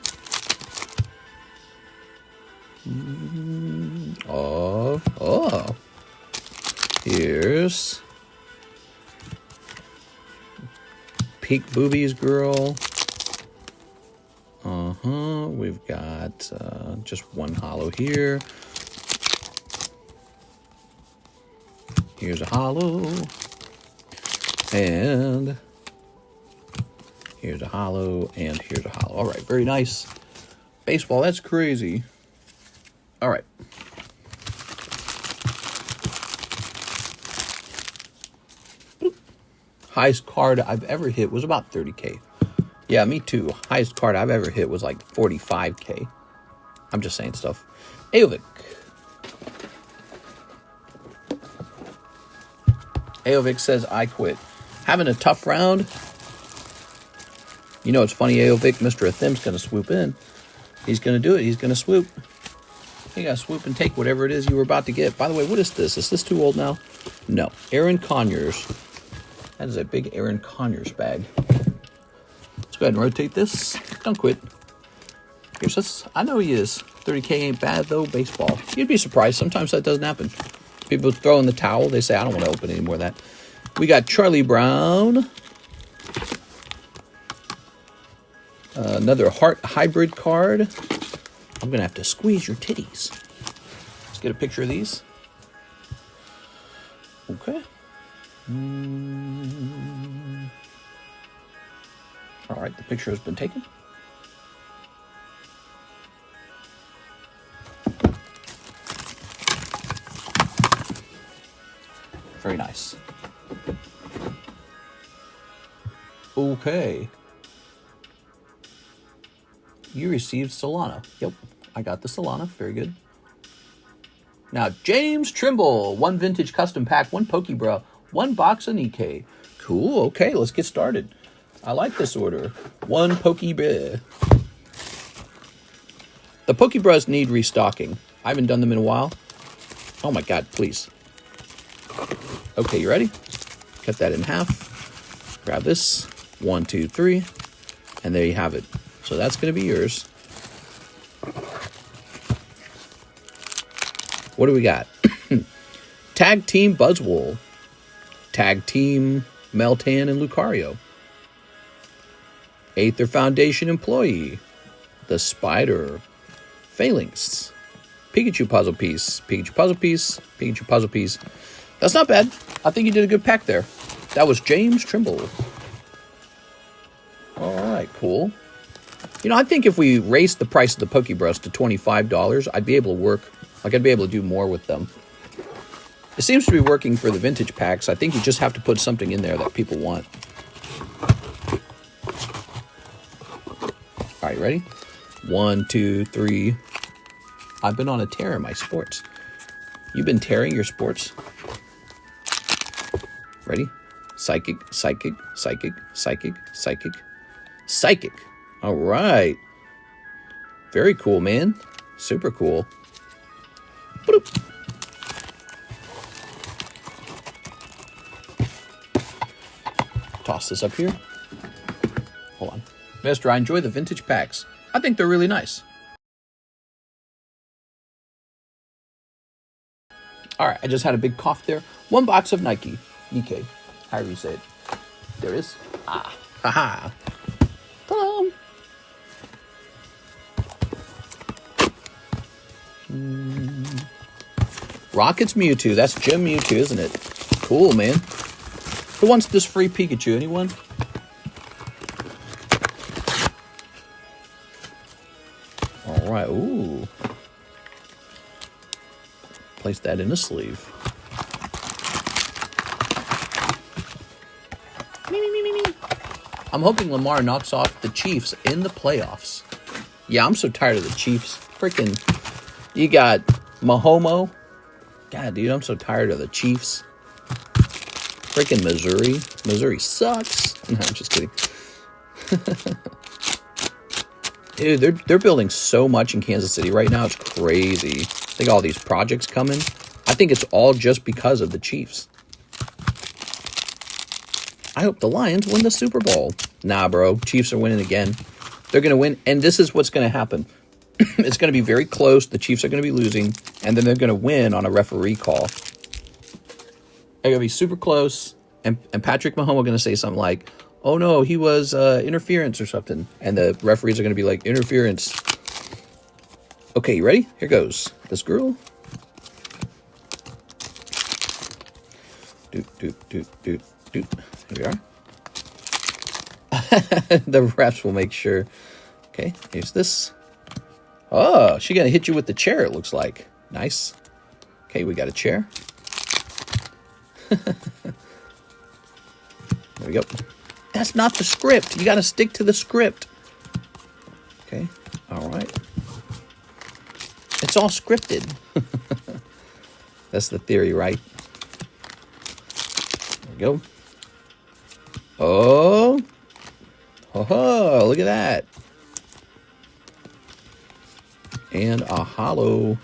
Oh. Here's Peak Boobies Girl. We've got just one holo here. Here's a holo. And here's a holo. And here's a holo. All right, very nice. Baseball, that's crazy. All right. Boop. Highest card I've ever hit was about 30K. Yeah, me too. Highest card I've ever hit was like 45K. I'm just saying stuff. Aovic. Aovic says, I quit. Having a tough round. You know, it's funny, Aovic, Mr. Athim's going to swoop in. He's going to do it. He's going to swoop. You got to swoop and take whatever it is you were about to get. By the way, what is this? Is this too old now? No. Aaron Conyers. That is a big Aaron Conyers bag. Let's go ahead and rotate this. Don't quit. Here's this. I know he is. 30K ain't bad, though. Baseball. You'd be surprised. Sometimes that doesn't happen. People throw in the towel. They say, I don't want to open any more of that. We got Charlie Brown. Another Heart Hybrid card. I'm going to have to squeeze your titties. Let's get a picture of these. Okay. All right, the picture has been taken. Very nice. Okay. You received Solana. Yep, I got the Solana. Very good. Now, James Trimble. 1 vintage custom pack, 1 Pokebra, 1 box of Nikke. Cool. Okay, let's get started. I like this order. 1 Pokebra. The Pokebras need restocking. I haven't done them in a while. Oh my God, please. Okay, you ready? Cut that in half. Grab this. 1, 2, 3. And there you have it. So that's going to be yours. What do we got? Tag Team Buzzwole. Tag Team Meltan and Lucario. Aether Foundation Employee. The Spider. Phalanx. Pikachu Puzzle Piece. Pikachu Puzzle Piece. Pikachu Puzzle Piece. That's not bad. I think you did a good pack there. That was James Trimble. All right, cool. You know, I think if we raised the price of the Pokebras to $25, I'd be able to work. Like, I'd be able to do more with them. It seems to be working for the vintage packs. I think you just have to put something in there that people want. All right, ready? 1, 2, 3. I've been on a tear in my sports. You've been tearing your sports? Ready? Psychic, Psychic, Psychic, Psychic, Psychic, Psychic. All right. Very cool, man. Super cool. Boop. Toss this up here. Hold on. Mister, I enjoy the vintage packs. I think they're really nice. All right, I just had a big cough there. 1 box of Nikke. However you say it. There it is. Ah. Haha. Ta-da. Rocket's Mewtwo. That's Gem Mewtwo, isn't it? Cool, man. Who wants this free Pikachu? Anyone? All right. Ooh. Place that in a sleeve. I'm hoping Lamar knocks off the Chiefs in the playoffs. Yeah, I'm so tired of the Chiefs. Freaking, you got Mahomo. God, dude, I'm so tired of the Chiefs. Freaking Missouri. Missouri sucks. No, I'm just kidding. Dude, they're building so much in Kansas City right now. It's crazy. They got all these projects coming. I think it's all just because of the Chiefs. I hope the Lions win the Super Bowl. Nah, bro. Chiefs are winning again. They're going to win. And this is what's going to happen. It's going to be very close. The Chiefs are going to be losing. And then they're going to win on a referee call. They're going to be super close. And Patrick Mahomes are going to say something like, oh, no, he was interference or something. And the referees are going to be like, interference. Okay, you ready? Here goes. This girl. Doot, doot, doot, doot, doot. Here we are. The refs will make sure. Okay, here's this. Oh, she's going to hit you with the chair, it looks like. Nice. Okay, we got a chair. There we go. That's not the script. You got to stick to the script. Okay, all right. It's all scripted. That's the theory, right? There we go. Oh. Oh, look at that. And a hollow.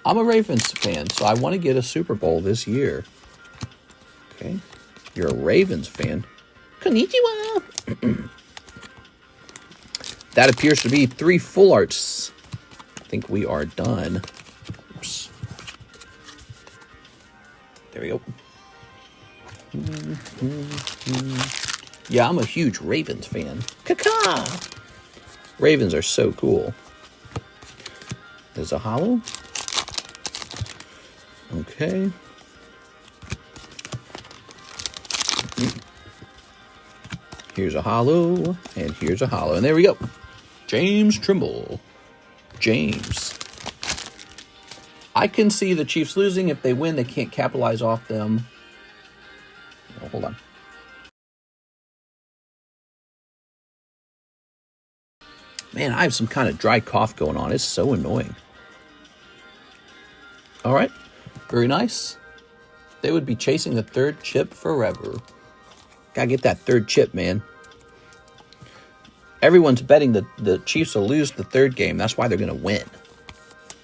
I'm a Ravens fan, so I want to get a Super Bowl this year. Okay. You're a Ravens fan. Konnichiwa. That appears to be 3 full arts. I think we are done. Oops. There we go. Yeah, I'm a huge Ravens fan. Caca! Ravens are so cool. There's a hollow. Okay. Here's a hollow, and here's a hollow. And there we go. James Trimble. James. I can see the Chiefs losing. If they win, they can't capitalize off them. Oh, hold on. Man, I have some kind of dry cough going on. It's so annoying. All right. Very nice. They would be chasing the 3rd chip forever. Gotta get that 3rd chip, man. Everyone's betting that the Chiefs will lose the 3rd game. That's why they're going to win.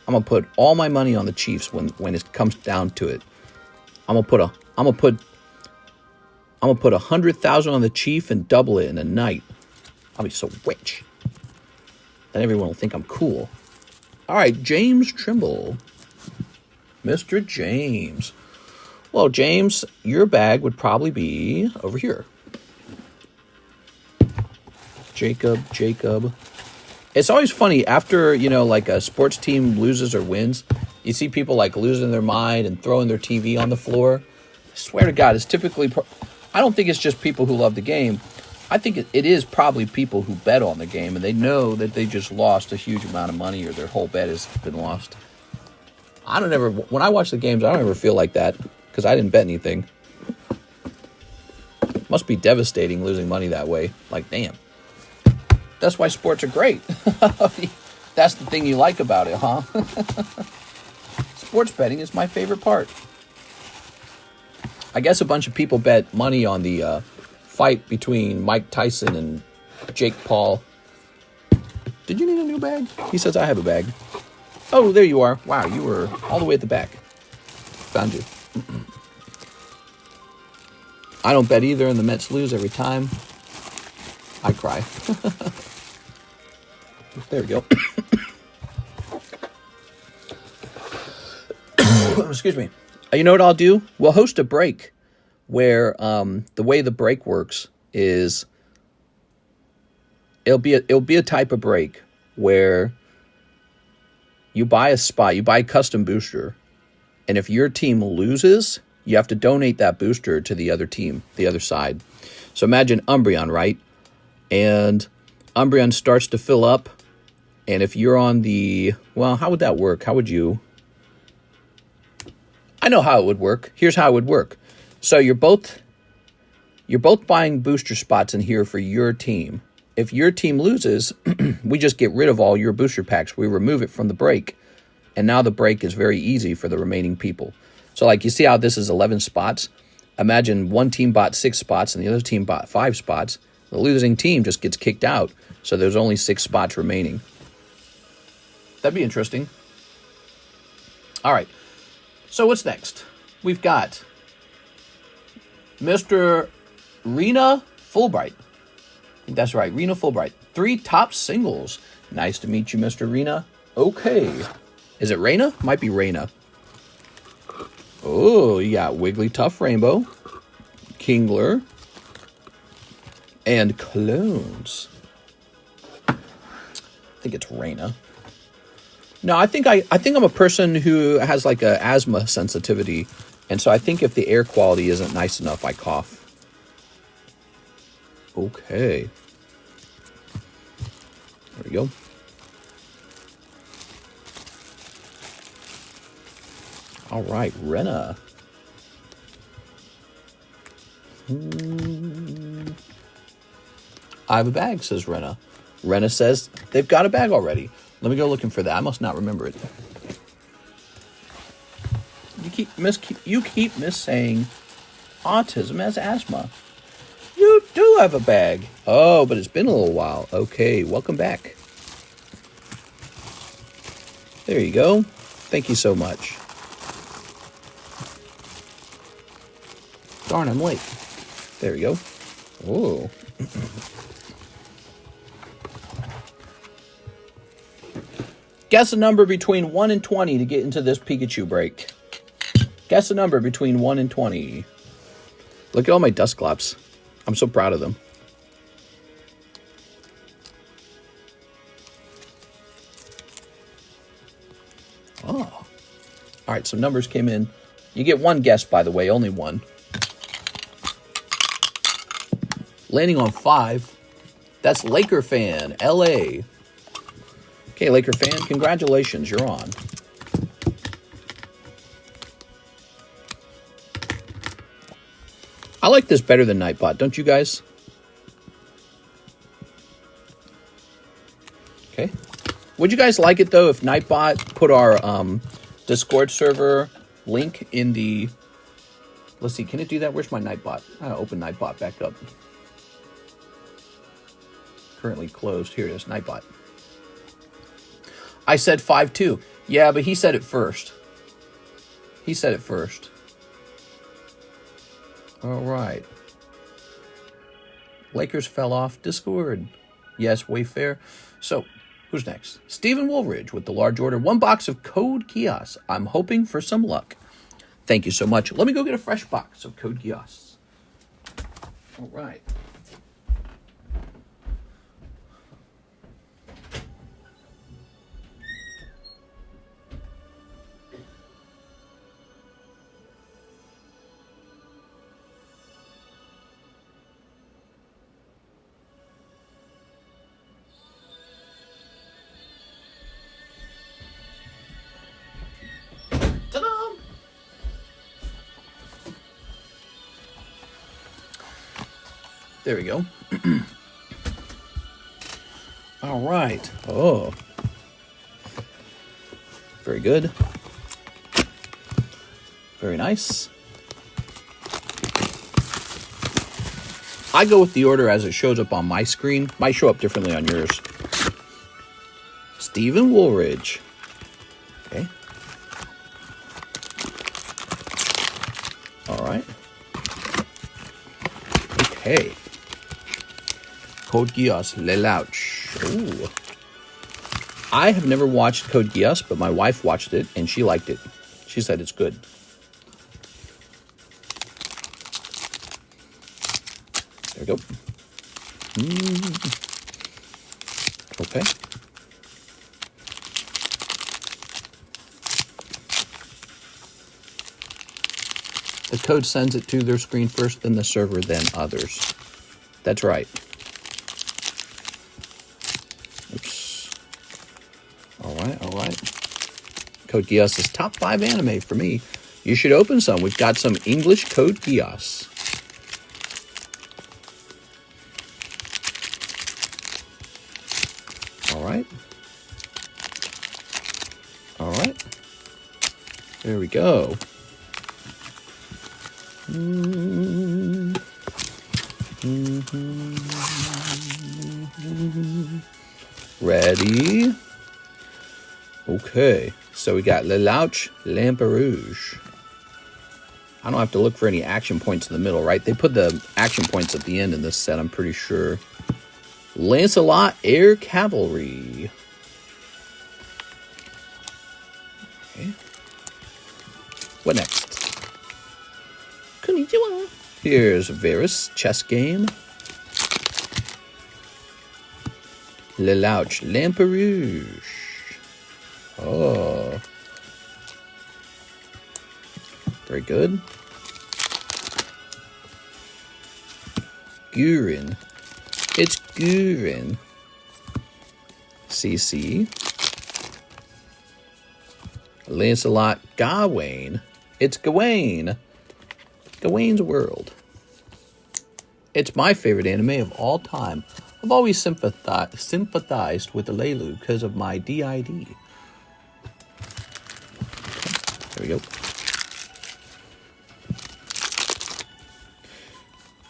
I'm going to put all my money on the Chiefs when it comes down to it. I'm going to put 100,000 on the Chief and double it in a night. I'll be so rich. Then everyone will think I'm cool. All right, James Trimble. Mr. James. Well, James, your bag would probably be over here. Jacob. It's always funny after, like a sports team loses or wins, you see people like losing their mind and throwing their TV on the floor. I swear to God, it's typically, I don't think it's just people who love the game. I think it is probably people who bet on the game and they know that they just lost a huge amount of money or their whole bet has been lost. When I watch the games, I don't ever feel like that because I didn't bet anything. Must be devastating losing money that way. Like, damn. That's why sports are great. That's the thing you like about it, huh? Sports betting is my favorite part. I guess a bunch of people bet money on the fight between Mike Tyson and Jake Paul. Did you need a new bag? He says I have a bag. Oh, there you are. Wow, you were all the way at the back. Found you. I don't bet either, and the Mets lose every time. I cry. There we go. Excuse me. You know what I'll do? We'll host a break where the way the break works is it'll be a type of break where you buy a spot, you buy a custom booster, and if your team loses, you have to donate that booster to the other team, the other side. So imagine Umbreon, right? And Umbreon starts to fill up, and if you're on the, well, how would that work? How would you? I know how it would work. Here's how it would work. So you're both buying booster spots in here for your team. If your team loses, we just get rid of all your booster packs. We remove it from the break. And now the break is very easy for the remaining people. So like you see how this is 11 spots? Imagine one team bought 6 spots and the other team bought 5 spots. The losing team just gets kicked out, so there's only 6 spots remaining. That'd be interesting. All right. So what's next? We've got Mr. Rena Fulbright. I think that's right, Rena Fulbright. 3 top singles. Nice to meet you, Mr. Rena. Okay. Is it Rena? Might be Rena. Oh, you got Wigglytuff Rainbow, Kingler, and Clones. I think it's Rena. No, I think I'm a person who has like a asthma sensitivity, and so I think if the air quality isn't nice enough, I cough. Okay. There we go. All right, Rena. I have a bag, says Rena. Rena says they've got a bag already. Let me go looking for that. I must not remember it. You keep miss saying autism as asthma. You do have a bag. Oh, but it's been a little while. Okay, welcome back. There you go. Thank you so much. Darn, I'm late. There we go. Oh. Guess a number between 1 and 20 to get into this Pikachu break. Guess a number between 1 and 20. Look at all my Dusclops. I'm so proud of them. Oh. All right, so numbers came in. You get 1 guess, by the way, only 1. Landing on 5. That's Laker Fan, LA. Okay, Laker Fan, congratulations, you're on. I like this better than Nightbot, don't you guys? Okay. Would you guys like it, though, if Nightbot put our Discord server link in the... Let's see, can it do that? Where's my Nightbot? I'll open Nightbot back up. Currently closed. Here it is, Nightbot. I said 5 too. Yeah, but he said it first. He said it first. All right. Lakers fell off Discord. Yes, Wayfair. So, who's next? Stephen Woolridge with the large order. 1 box of Code Geass. I'm hoping for some luck. Thank you so much. Let me go get a fresh box of Code Geass. All right. There we go. All right. Oh. Very good. Very nice. I go with the order as it shows up on my screen. Might show up differently on yours. Stephen Woolridge. Okay. All right. Okay. Code Geass, Le Louch. Ooh. I have never watched Code Geass, but my wife watched it, and she liked it. She said it's good. There we go. Okay. The code sends it to their screen first, then the server, then others. That's right. Oops. All right, all right. Code Geass is top 5 anime for me. You should open some. We've got some English Code Geass. All right. All right. There we go. Ready? Okay, so we got Le Louch, Lampe Rouge. I don't have to look for any action points in the middle, right? They put the action points at the end in this set, I'm pretty sure. Lancelot, Air Cavalry. Okay. What next? Konnichiwa. Here's Varus, Chess Game. Le Louch, Lampe Rouge. Oh. Very good. Gurin. It's Gurin. CC. Lancelot, Gawain. It's Gawain. Gawain's World. It's my favorite anime of all time. I've always sympathized with the Leilu because of my DID. There we go.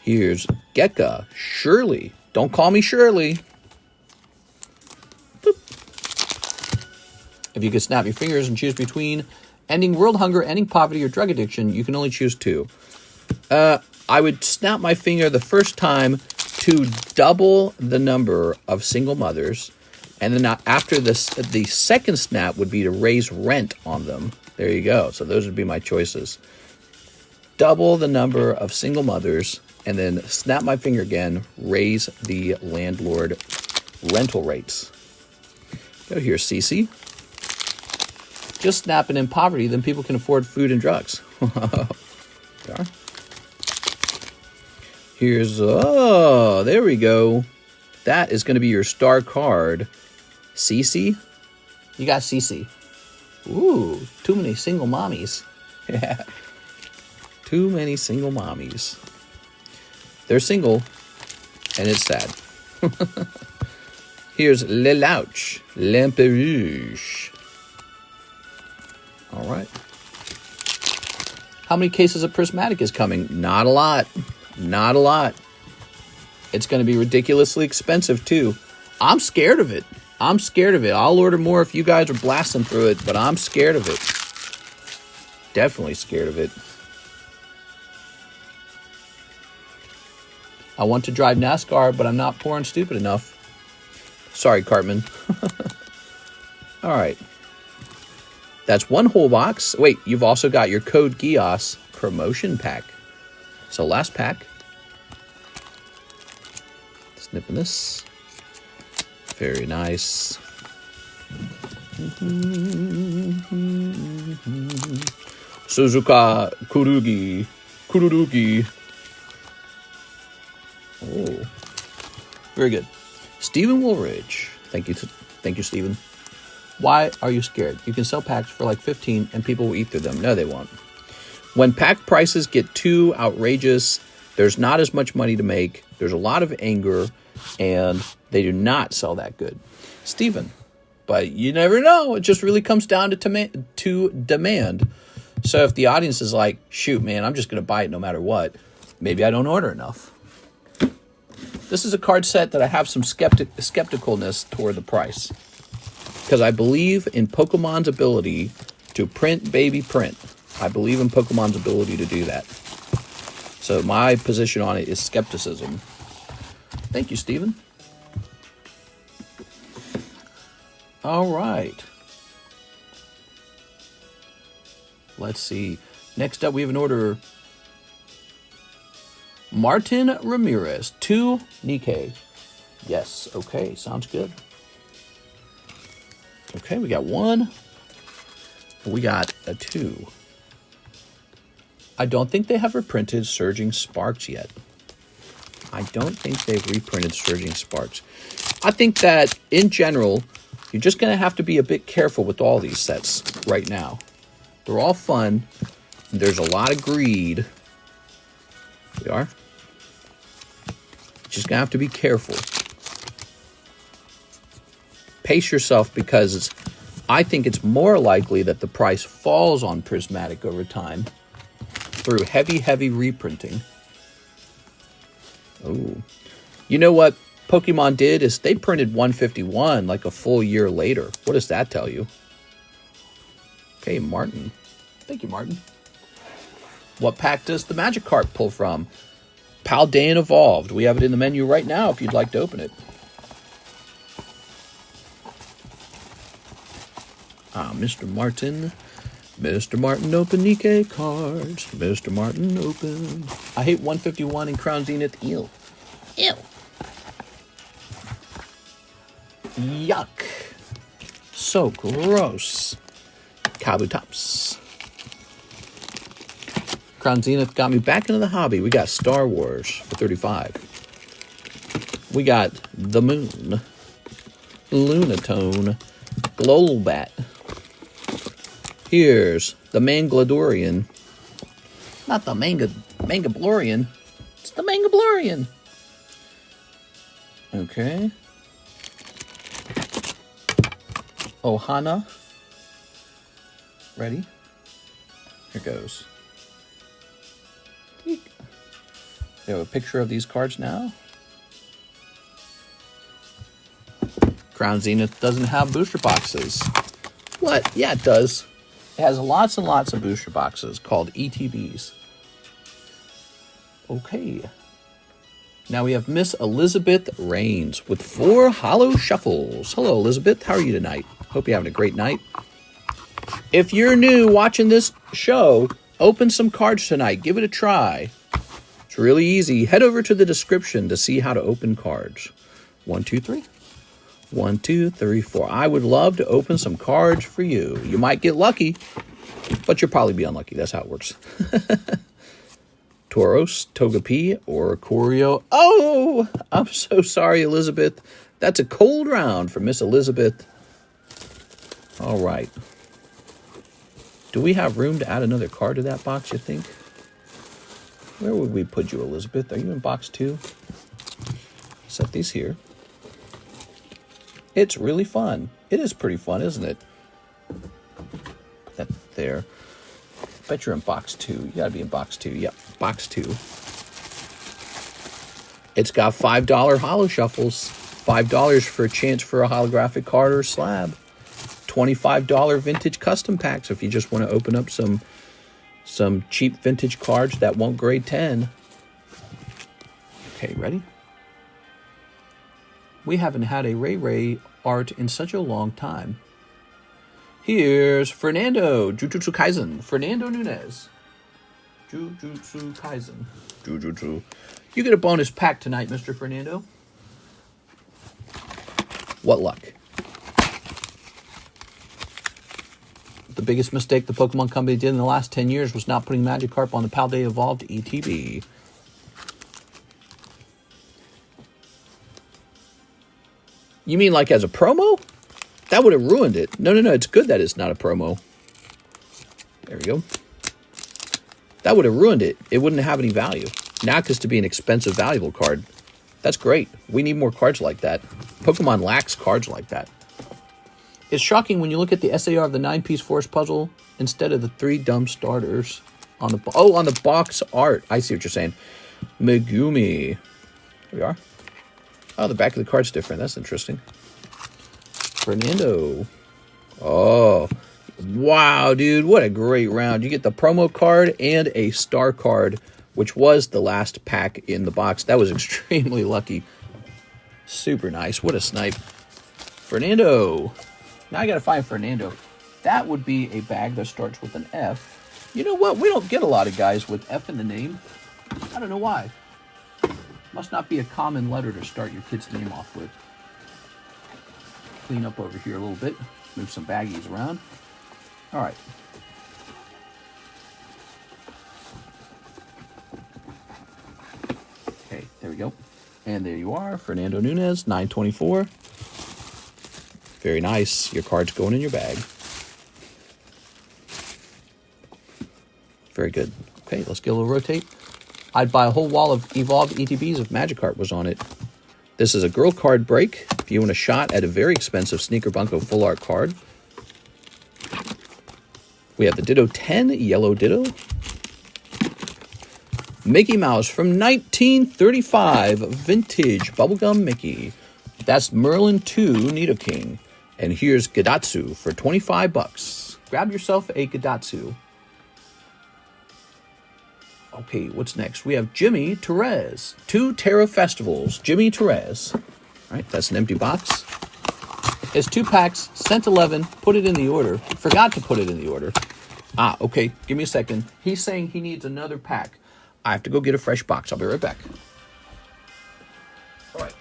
Here's Gekka, Shirley. Don't call me Shirley. Boop. If you could snap your fingers and choose between ending world hunger, ending poverty, or drug addiction, you can only choose two. I would snap my finger the first time to double the number of single mothers, and then after this, the second snap would be to raise rent on them. There you go. So those would be my choices. Double the number of single mothers, and then snap my finger again, raise the landlord rental rates. Go here, Cece. Just snap and in poverty, then people can afford food and drugs. Okay. Here's, oh, there we go. That is going to be your star card. Cece? You got Cece. Ooh, too many single mommies. Yeah. Too many single mommies. They're single, and it's sad. Here's Le Louch, Lampe Rouge. All right. How many cases of prismatic is coming? Not a lot. Not a lot. It's going to be ridiculously expensive, too. I'm scared of it. I'm scared of it. I'll order more if you guys are blasting through it, but I'm scared of it. Definitely scared of it. I want to drive NASCAR, but I'm not poor and stupid enough. Sorry, Cartman. All right. That's one whole box. Wait, you've also got your Code Geass promotion pack. So last pack. Snipping this. Very nice. Suzuka Kurugi. Kurugi. Oh. Very good. Stephen Woolridge. Thank you, Stephen. Why are you scared? You can sell packs for like 15 and people will eat through them. No, they won't. When pack prices get too outrageous, there's not as much money to make. There's a lot of anger, and they do not sell that good. Stephen, but you never know. It just really comes down to demand. So if the audience is like, shoot, man, I'm just going to buy it no matter what, maybe I don't order enough. This is a card set that I have some skepticalness toward the price, because I believe in Pokemon's ability to print baby print. I believe in Pokemon's ability to do that. So my position on it is skepticism. Thank you, Stephen. All right. Let's see. Next up, we have an order. Martin Ramirez, 2 Nikke. Yes, okay, sounds good. Okay, we got 1. We got a 2. I don't think they have reprinted Surging Sparks yet. I don't think they've reprinted Surging Sparks. I think that, in general, you're just going to have to be a bit careful with all these sets right now. They're all fun. There's a lot of greed. We are. Just going to have to be careful. Pace yourself, because I think it's more likely that the price falls on Prismatic over time through heavy reprinting. Oh. You know what Pokemon did is they printed 151 like a full year later. What does that tell you? Okay, Martin. Thank you, Martin. What pack does the Magikarp pull from? Paldean Evolved. We have it in the menu right now if you'd like to open it. Mr. Martin. Mr. Martin, open Nikke cards. Mr. Martin, open. I hate 151 in Crown Zenith Eel. Ew. Yuck. So gross. Kabutops. Crown Zenith got me back into the hobby. We got Star Wars for 35. We got The Moon. Lunatone. Glowbat. Here's the Mangladorian. Not the Mangablorian. It's the Mangablorian. Okay. Ohana. Ready? Here goes. We have a picture of these cards now. Crown Zenith doesn't have booster boxes. What? Yeah, it does. It has lots and lots of booster boxes called ETBs. Okay. Now we have Miss Elizabeth Rains with 4 holo shuffles. Hello, Elizabeth. How are you tonight? Hope you're having a great night. If you're new watching this show, open some cards tonight. Give it a try. It's really easy. Head over to the description to see how to open cards. 1, 2, 3. 1, 2, 3, 4. I would love to open some cards for you. You might get lucky, but you'll probably be unlucky. That's how it works. Tauros, Togepi, or Corio. Oh, I'm so sorry, Elizabeth. That's a cold round for Miss Elizabeth. All right. Do we have room to add another card to that box, you think? Where would we put you, Elizabeth? Are you in box 2? Set these here. It's really fun. It is pretty fun, isn't it? Put that there. Bet you're in box 2. You gotta be in box 2. Yep, box 2. It's got $5 holo shuffles. $5 for a chance for a holographic card or a slab. $25 vintage custom packs if you just want to open up some cheap vintage cards that won't grade 10. Okay, ready? We haven't had a Ray art in such a long time. Here's Fernando, Jujutsu Kaisen. Fernando Nunez. Jujutsu Kaisen. Jujutsu. You get a bonus pack tonight, Mr. Fernando. What luck. The biggest mistake the Pokemon Company did in the last 10 years was not putting Magikarp on the Paldean Evolved ETB. You mean like as a promo? That would have ruined it. No, it's good that it's not a promo. There we go. That would have ruined it. It wouldn't have any value. Naka's to be an expensive, valuable card. That's great. We need more cards like that. Pokemon lacks cards like that. It's shocking when you look at the SAR of the 9-piece forest puzzle instead of the 3 dumb starters on the on the box art. I see what you're saying. Megumi. Here we are. Oh, the back of the card's different. That's interesting. Fernando. Oh, wow, dude. What a great round. You get the promo card and a star card, which was the last pack in the box. That was extremely lucky. Super nice. What a snipe. Fernando. Now I got to find Fernando. That would be a bag that starts with an F. You know what? We don't get a lot of guys with F in the name. I don't know why. Must not be a common letter to start your kid's name off with. Clean up over here a little bit. Move some baggies around. All right. Okay, there we go. And there you are, Fernando Nunez, 924. Very nice. Your card's going in your bag. Very good. Okay, let's get a little rotate. I'd buy a whole wall of Evolved ETBs if Magikarp was on it. This is a girl card break. If you want a shot at a very expensive Sneaker Bunko full art card. We have the Ditto 10, Yellow Ditto. Mickey Mouse from 1935, vintage bubblegum Mickey. That's Merlin 2 Nidoking. And here's Gadatsu for 25 bucks. Grab yourself a Gadatsu. Okay, what's next? We have Jimmy Therese. 2 Terra Festivals. Jimmy Therese. All right, that's an empty box. It's 2 packs, sent 11, put it in the order. Forgot to put it in the order. Ah, okay, give me a second. He's saying he needs another pack. I have to go get a fresh box. I'll be right back. All right.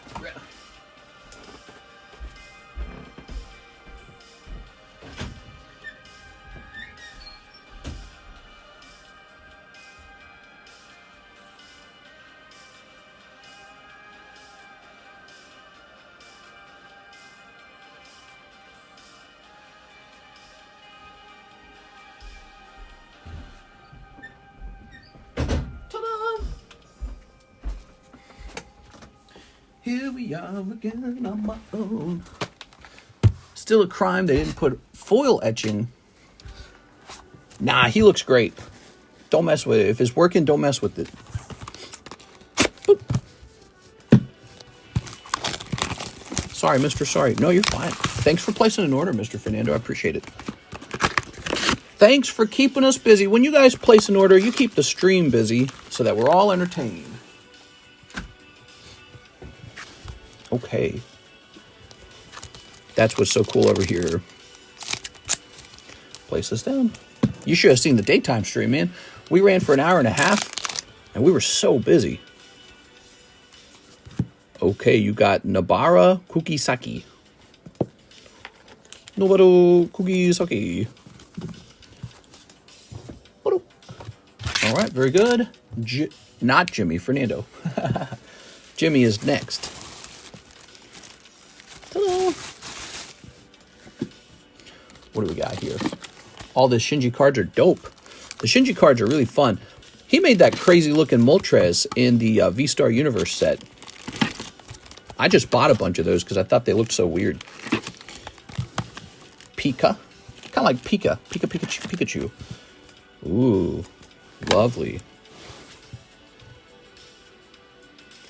Here we are again on my own. Still a crime they didn't put foil etching. Nah, he looks great. Don't mess with it. If it's working, don't mess with it. Boop. Sorry, Mr. Sorry. No, you're fine. Thanks for placing an order, Mr. Fernando. I appreciate it. Thanks for keeping us busy. When you guys place an order, you keep the stream busy so that we're all entertained. Okay. That's what's so cool over here. Place this down. You should have seen the daytime stream, man. We ran for an hour and a half, and we were so busy. Okay, you got Nabara Kukisaki. Nobaro Kukisaki. All right, very good. Not Jimmy, Fernando. Jimmy is next. Ta-da. What do we got here? All the Shinji cards are dope. The Shinji cards are really fun. He made that crazy looking Moltres in the V-Star Universe set. I just bought a bunch of those because I thought they looked so weird. Pika. Kind of like Pika. Pikachu. Ooh. Lovely.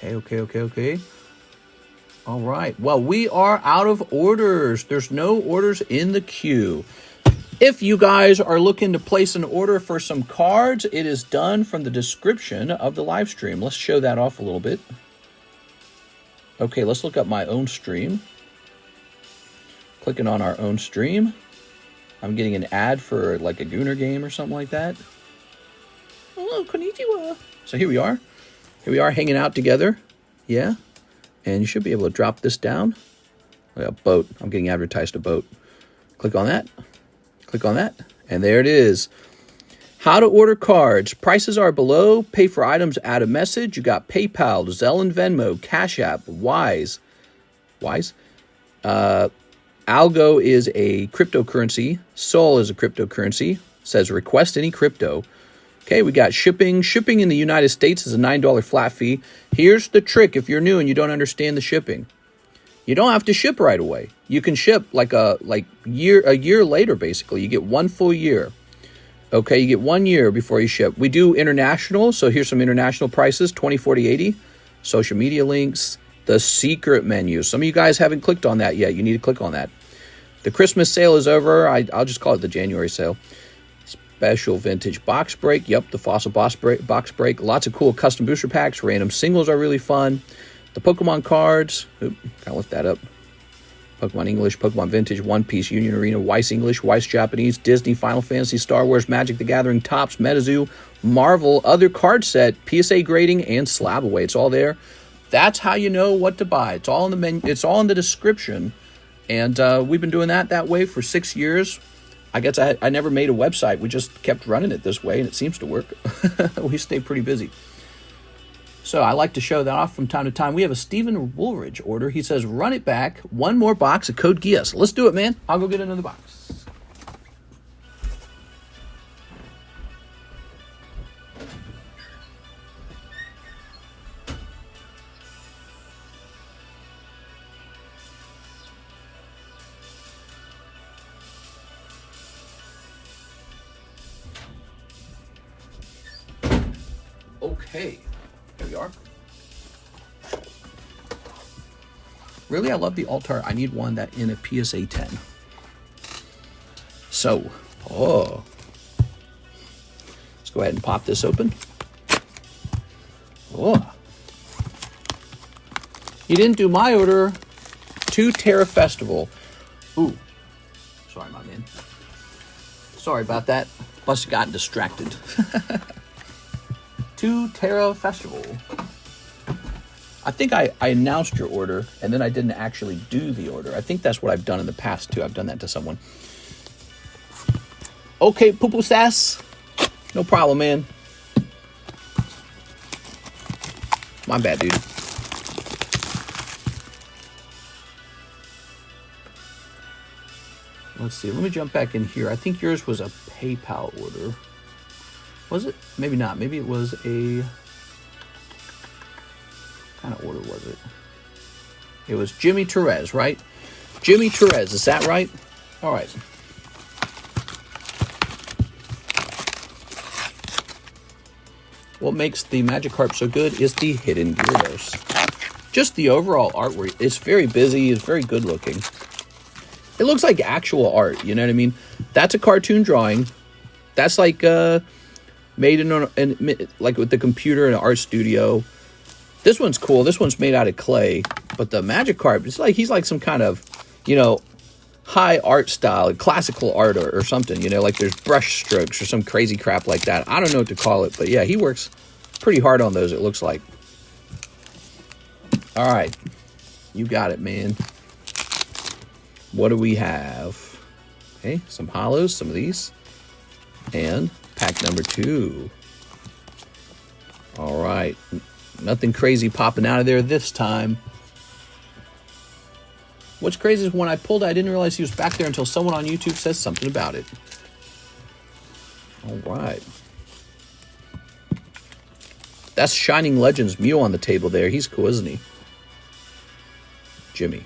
Okay. All right. Well, we are out of orders. There's no orders in the queue. If you guys are looking to place an order for some cards, it is done from the description of the live stream. Let's show that off a little bit. Okay, let's look up my own stream. Clicking on our own stream. I'm getting an ad for like a Gooner game or something like that. Hello, konnichiwa. So here we are. Here we are hanging out together. Yeah. And you should be able to drop this down. Like a boat. I'm getting advertised a boat. Click on that. Click on that. And there it is. How to order cards. Prices are below. Pay for items, add a message. You got PayPal, ZELLE and Venmo, CASHAPP, Wise. ALGO is a cryptocurrency. Sol is a cryptocurrency. Says request any crypto. Okay, we got shipping. Shipping in the United States is a $9 flat fee. Here's the trick if you're new and you don't understand the shipping. You don't have to ship right away. You can ship like a year later, basically. You get 1 full year. Okay, you get 1 year before you ship. We do international, so here's some international prices, 20, 40, 80. Social media links, the secret menu. Some of you guys haven't clicked on that yet. You need to click on that. The Christmas sale is over. I'll just call it the January sale. Special vintage box break. Yep, the Fossil box break. Lots of cool custom booster packs. Random singles are really fun. The Pokemon cards. Oop, gotta lift that up. Pokemon English, Pokemon Vintage, One Piece, Union Arena, Weiss English, Weiss Japanese, Disney, Final Fantasy, Star Wars, Magic the Gathering, Topps, MetaZoo, Marvel, other card set, PSA grading, and slab away. It's all there. That's how you know what to buy. It's all in the menu. It's all in the description. And we've been doing that way for 6 years. I guess I never made a website. We just kept running it this way, and it seems to work. We stay pretty busy. So I like to show that off from time to time. We have a Stephen Woolridge order. He says, run it back. 1 more box of Code Geass. Let's do it, man. I'll go get another box. Okay. Okay, there we are. Really, I love the alt-art. I need one that in a PSA 10. So, let's go ahead and pop this open. Oh, you didn't do my order. 2 Terra Festival. Ooh, sorry, my man. Sorry about that. Must have gotten distracted. 2 Terra Festival. I think I announced your order, and then I didn't actually do the order. I think that's what I've done in the past, too. I've done that to someone. Okay, poo-poo sass. No problem, man. My bad, dude. Let's see. Let me jump back in here. I think yours was a PayPal order. Was it? Maybe not. Maybe it was a... What kind of order was it? It was Jimmy Therese, right? Jimmy Therese. Is that right? All right. What makes the Magikarp so good is the hidden Gyarados. Just the overall artwork. It's very busy. It's very good looking. It looks like actual art. You know what I mean? That's a cartoon drawing. That's like made in like with the computer in an art studio. This one's cool. This one's made out of clay. But the Magikarp, it's like he's like some kind of, you know, high art style, classical art or something, you know, like there's brush strokes or some crazy crap like that. I don't know what to call it, but yeah, he works pretty hard on those, it looks like. All right, you got it, man. What do we have? Okay, some hollows, some of these, and pack number 2. All right, nothing crazy popping out of there this time. What's crazy is when I pulled it, I didn't realize he was back there until someone on YouTube says something about it. All right. That's Shining Legends Mew on the table there. He's cool, isn't he? Jimmy.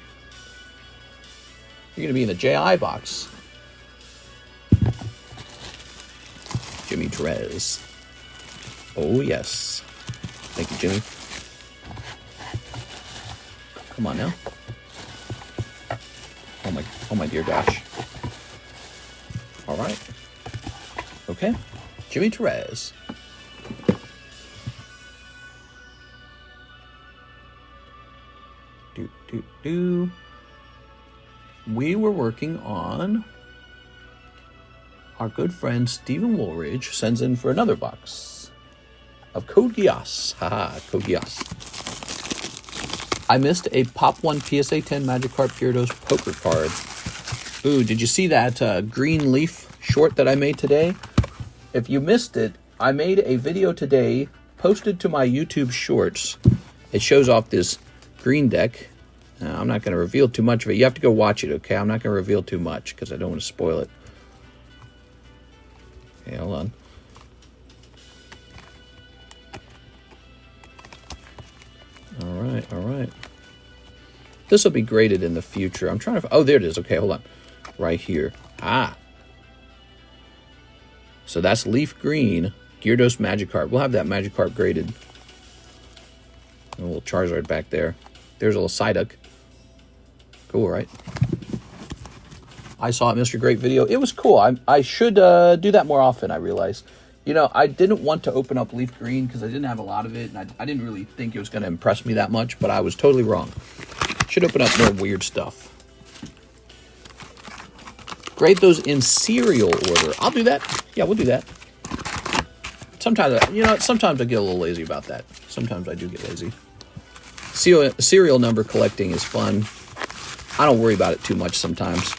You're going to be in the JI box. Jimmy Therese. Oh, yes. Thank you, Jimmy. Come on now. Oh my dear gosh. All right. Okay. Jimmy Therese. We were working on our good friend Stephen Woolridge sends in for another box of Code Geass. Haha, Code Geass. I missed a Pop 1 PSA 10 Magikarp Gyarados poker card. Ooh, did you see that green leaf short that I made today? If you missed it, I made a video today, posted to my YouTube shorts. It shows off this green deck. I'm not going to reveal too much of it. You have to go watch it, okay? I'm not going to reveal too much because I don't want to spoil it. Okay, hold on. All right. This will be graded in the future. I'm trying to... Oh, there it is. Okay, hold on. Right here. Ah. So that's leaf green. Gyarados Magikarp. We'll have that Magikarp graded. And a little Charizard back there. There's a little Psyduck. Cool, right? I saw it, Mr. Great video. It was cool. I should do that more often, I realized. You know, I didn't want to open up leaf green because I didn't have a lot of it, and I didn't really think it was going to impress me that much, but I was totally wrong. Should open up more weird stuff. Grade those in serial order. I'll do that. Yeah, we'll do that. Sometimes, sometimes I get a little lazy about that. Sometimes I do get lazy. Serial number collecting is fun. I don't worry about it too much sometimes.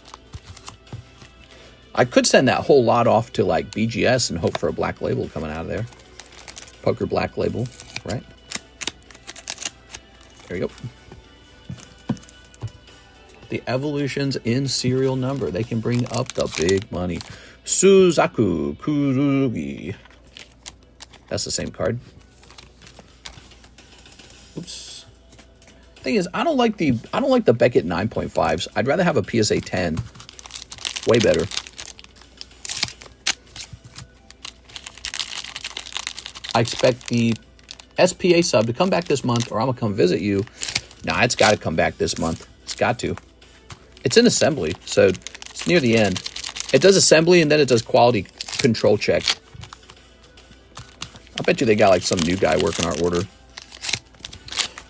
I could send that whole lot off to like BGS and hope for a black label coming out of there. Poker black label, right? There you go. The evolutions in serial number. They can bring up the big money. Suzaku Kurugi. That's the same card. Oops. Thing is, I don't like the Beckett 9.5s. I'd rather have a PSA 10. Way better. I expect the SPA sub to come back this month, or I'm gonna come visit you. Nah, it's got to come back this month. It's got to. It's in assembly, so it's near the end. It does assembly, and then it does quality control check. I bet you they got like some new guy working our order.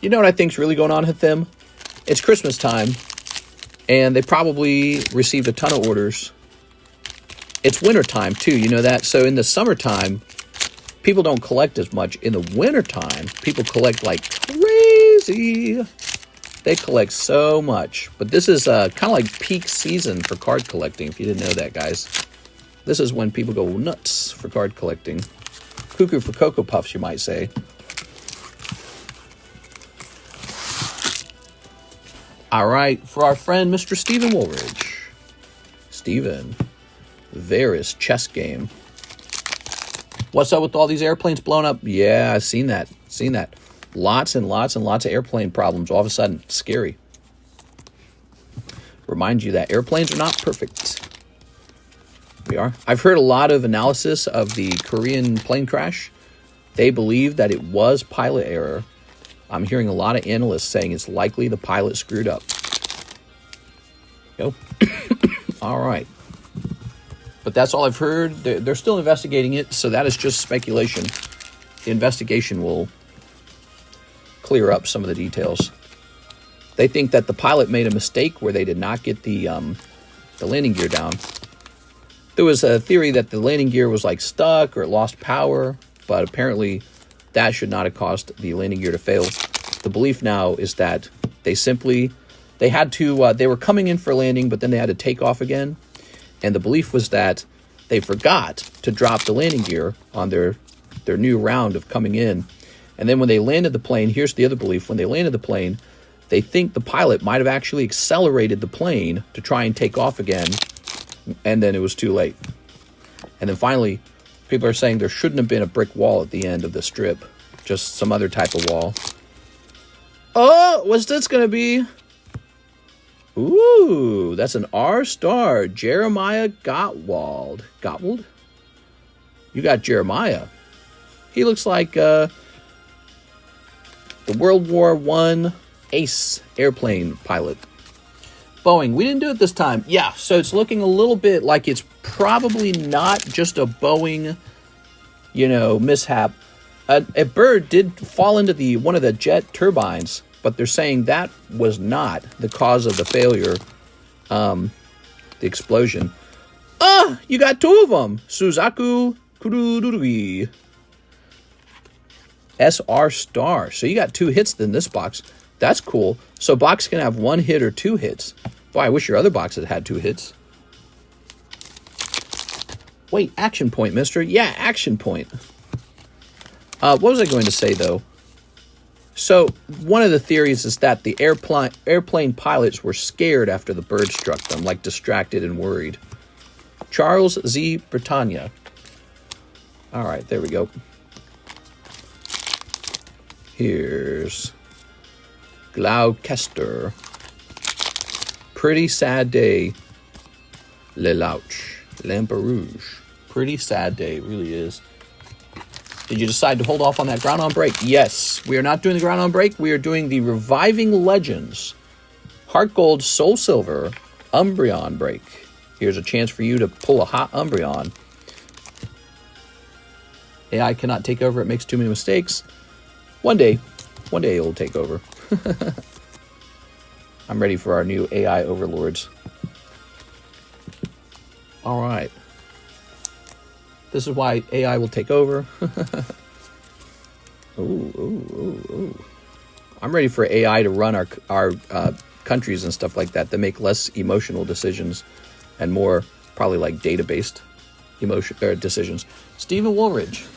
You know what I think's really going on with them? It's Christmas time, and they probably received a ton of orders. It's winter time too, you know that? So in the summertime, people don't collect as much. In the wintertime, people collect like crazy. They collect so much. But this is kind of like peak season for card collecting, if you didn't know that, guys. This is when people go nuts for card collecting. Cuckoo for Cocoa Puffs, you might say. All right, for our friend, Mr. Stephen Woolridge. Stephen, there is chess game. What's up with all these airplanes blowing up? Yeah, I've seen that. Seen that. Lots and lots and lots of airplane problems. All of a sudden, scary. Remind you that airplanes are not perfect. We are. I've heard a lot of analysis of the Korean plane crash. They believe that it was pilot error. I'm hearing a lot of analysts saying it's likely the pilot screwed up. Go. All right. But that's all I've heard. They're still investigating it, so that is just speculation. The investigation will clear up some of the details. They think that the pilot made a mistake where they did not get the landing gear down. There was a theory that the landing gear was like stuck or it lost power, but apparently that should not have caused the landing gear to fail. The belief now is that they were coming in for landing, but then they had to take off again. And the belief was that they forgot to drop the landing gear on their new round of coming in. And then when they landed the plane, here's the other belief. When they landed the plane, they think the pilot might have actually accelerated the plane to try and take off again. And then it was too late. And then finally, people are saying there shouldn't have been a brick wall at the end of the strip. Just some other type of wall. Oh, what's this going to be? Ooh, that's an R-star. Jeremiah Gottwald. Gottwald? You got Jeremiah. He looks like the World War I ace airplane pilot. Boeing, we didn't do it this time. Yeah, so it's looking a little bit like it's probably not just a Boeing, mishap. A bird did fall into one of the jet turbines, but they're saying that was not the cause of the failure, the explosion. You got two of them. Suzaku Kururui. SR star. So you got 2 hits in this box. That's cool. So box can have 1 hit or 2 hits. Boy, I wish your other box had 2 hits. Wait, action point, mister. Yeah, action point. What was I going to say, though? So one of the theories is that the airplane pilots were scared after the bird struck them, like distracted and worried. Charles Z. Britannia. All right, there we go. Here's Gloucester. Pretty sad day. Le Louch. Lamperouge. Pretty sad day, it really is. Did you decide to hold off on that ground on break? Yes, we are not doing the ground on break. We are doing the Reviving Legends Heart Gold Soul Silver Umbreon break. Here's a chance for you to pull a hot Umbreon. AI cannot take over. It makes too many mistakes. One day it will take over. I'm ready for our new AI overlords. All right. This is why AI will take over. Ooh. I'm ready for AI to run our countries and stuff like that make less emotional decisions and more probably like data-based decisions. Stephen Woolridge.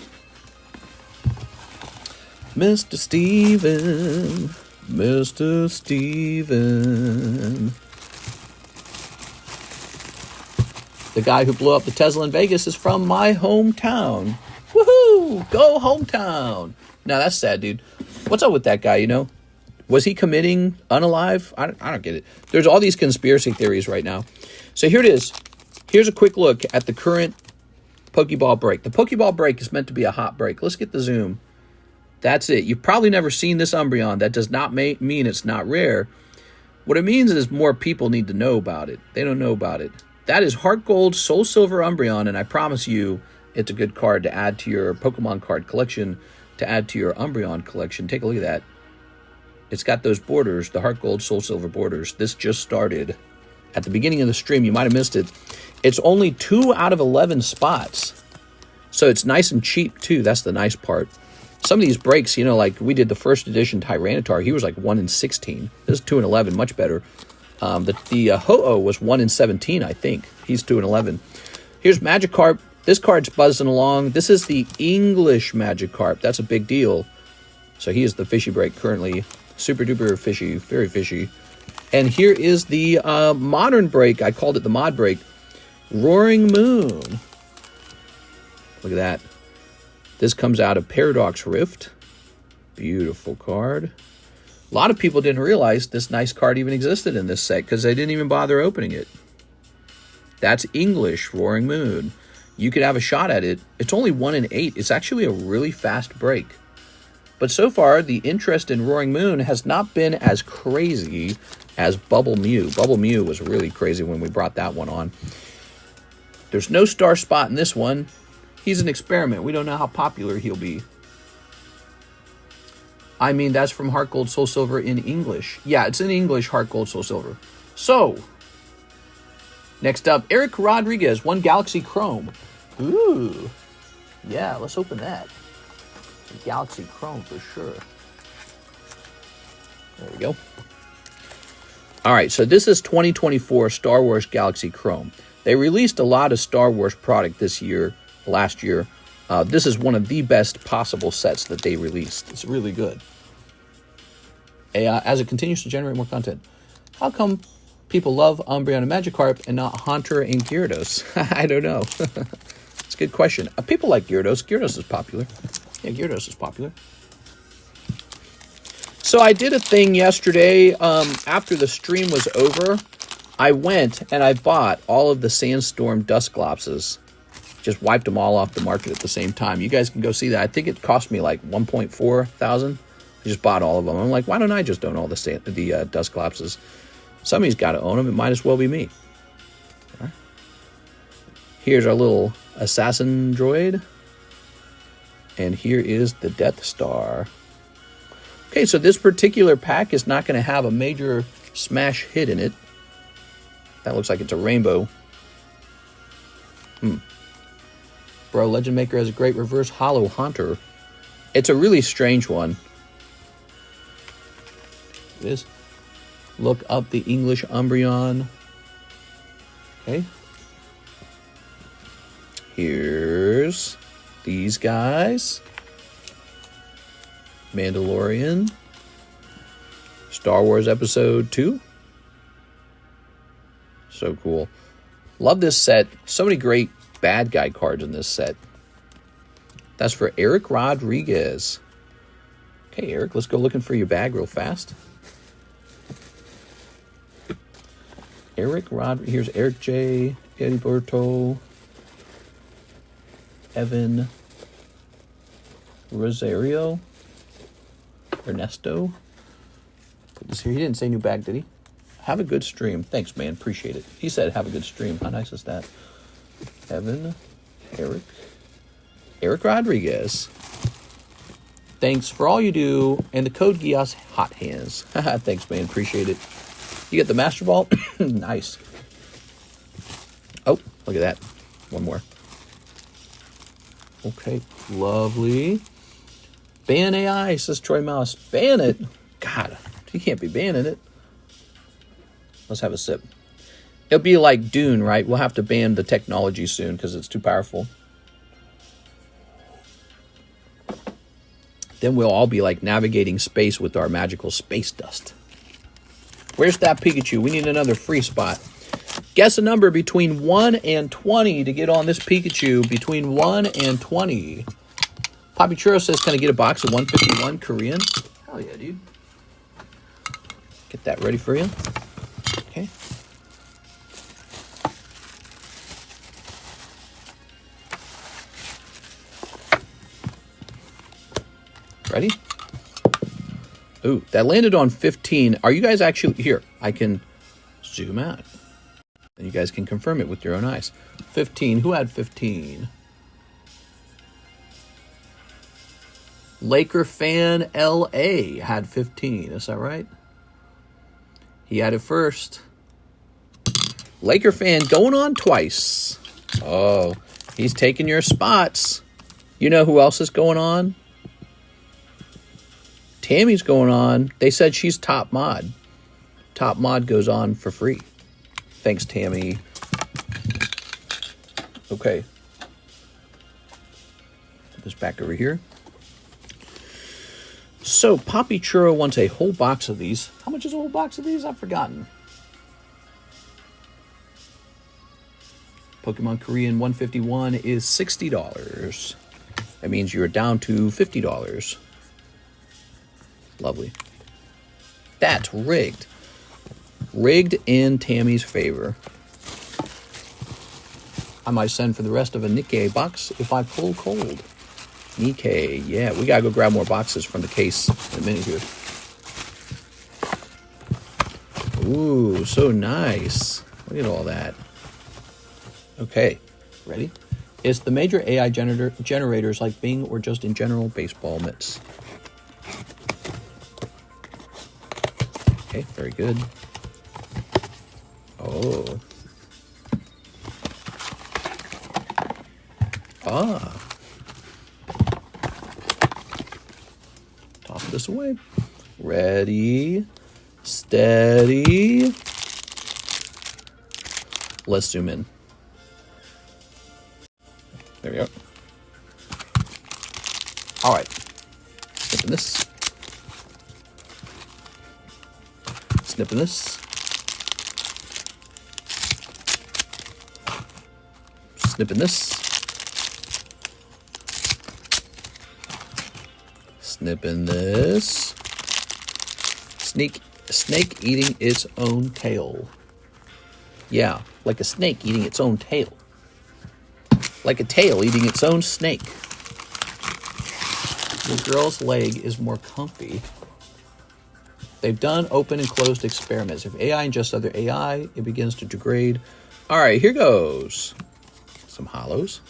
Mr. Steven. Mr. Steven. The guy who blew up the Tesla in Vegas is from my hometown. Woohoo! Go hometown! Now that's sad, dude. What's up with that guy, Was he committing unalive? I don't get it. There's all these conspiracy theories right now. So here it is. Here's a quick look at the current Pokeball break. The Pokeball break is meant to be a hot break. Let's get the zoom. That's it. You've probably never seen this Umbreon. That does not mean it's not rare. What it means is more people need to know about it. They don't know about it. That is Heart Gold Soul Silver Umbreon, and I promise you it's a good card to add to your Pokemon card collection, to add to your Umbreon collection. Take a look at that. It's got those borders, the Heart Gold Soul Silver borders. This just started at the beginning of the stream. You might have missed it. It's only 2 out of 11 spots. So it's nice and cheap, too. That's the nice part. Some of these breaks, you know, like we did the first edition Tyranitar, he was like 1 in 16. This is 2 in 11, much better. The Ho-Oh was 1 in 17, I think. He's 2 in 11. Here's Magikarp. This card's buzzing along. This is the English Magikarp. That's a big deal. So he is the fishy break currently. Super duper fishy, very fishy. And here is the modern break. I called it the mod break. Roaring Moon. Look at that. This comes out of Paradox Rift. Beautiful card. A lot of people didn't realize this nice card even existed in this set because they didn't even bother opening it. That's English Roaring Moon. You could have a shot at it. It's only 1 in 8. It's actually a really fast break. But so far, the interest in Roaring Moon has not been as crazy as Bubble Mew. Bubble Mew was really crazy when we brought that one on. There's no star spot in this one. He's an experiment. We don't know how popular he'll be. I mean, that's from Heart Gold Soul Silver in English. Yeah, it's in English, Heart Gold Soul Silver. So, next up, Eric Rodriguez, 1 Galaxy Chrome. Ooh. Yeah, let's open that. It's a Galaxy Chrome for sure. There we go. All right, so this is 2024 Star Wars Galaxy Chrome. They released a lot of Star Wars product this year, last year. This is one of the best possible sets that they released. It's really good. As it continues to generate more content. How come people love Umbreon and Magikarp and not Haunter and Gyarados? I don't know. It's a good question. People like Gyarados. Gyarados is popular. Yeah, Gyarados is popular. So I did a thing yesterday. After the stream was over, I went and I bought all of the Sandstorm Dusclopses. Just wiped them all off the market at the same time. You guys can go see that. I think it cost me like 1.4 thousand. I just bought all of them. I'm like, why don't I just own all the Dusclopses? Somebody's got to own them. It might as well be me. Right. Here's our little assassin droid. And here is the Death Star. Okay, so this particular pack is not going to have a major smash hit in it. That looks like it's a rainbow. Bro, Legend Maker has a great reverse hollow Haunter. It's a really strange one. It is. Look up the English Umbreon. Okay. Here's these guys. Mandalorian. Star Wars Episode 2. So cool. Love this set. So many great bad guy cards in this set. That's for Eric Rodriguez. Okay, Eric, let's go looking for your bag real fast. Here's Eric J, Heriberto, Evan Rosario, Ernesto. Put this here. He didn't say new bag, did he? Have a good stream. Thanks, man. Appreciate it. He said have a good stream. How nice is that? Evan, Eric Rodriguez. Thanks for all you do. And the code Gios Hot Hands. Thanks, man. Appreciate it. You get the Master Ball? Nice. Oh, look at that. One more. Okay, lovely. Ban AI, says Troy Mouse. Ban it? God, you can't be banning it. Let's have a sip. It'll be like Dune, right? We'll have to ban the technology soon because it's too powerful. Then we'll all be like navigating space with our magical space dust. Where's that Pikachu? We need another free spot. Guess a number between 1 and 20 to get on this Pikachu. Between 1 and 20. Poppy Churro says, can I get a box of 151 Korean? Hell yeah, dude. Get that ready for you. Okay. Ready? Ooh, that landed on 15. Are you guys actually here? I can zoom out. And you guys can confirm it with your own eyes. 15. Who had 15? Laker fan LA had 15. Is that right? He had it first. Laker fan going on twice. Oh, he's taking your spots. You know who else is going on? Tammy's going on. They said she's top mod. Top mod goes on for free. Thanks, Tammy. Okay. Put this back over here. So, Poppy Churro wants a whole box of these. How much is a whole box of these? I've forgotten. Pokemon Korean 151 is $60. That means you're down to $50. Lovely. That's rigged. Rigged in Tammy's favor. I might send for the rest of a Nikke box if I pull cold. Nikke, yeah. We gotta go grab more boxes from the case in a minute here. Ooh, so nice. Look at all that. Okay, ready? Is the major AI generators like Bing or just in general baseball mitts? Okay, very good. Oh. Ah. Toss this away. Ready, steady. Let's zoom in. There we go. All right. Snipping this. Snipping this. Snipping this. Snipping this. Snake eating its own tail. Yeah, like a snake eating its own tail. Like a tail eating its own snake. The girl's leg is more comfy. They've done open and closed experiments. If AI ingests other AI, it begins to degrade. All right, here goes. Some hollows.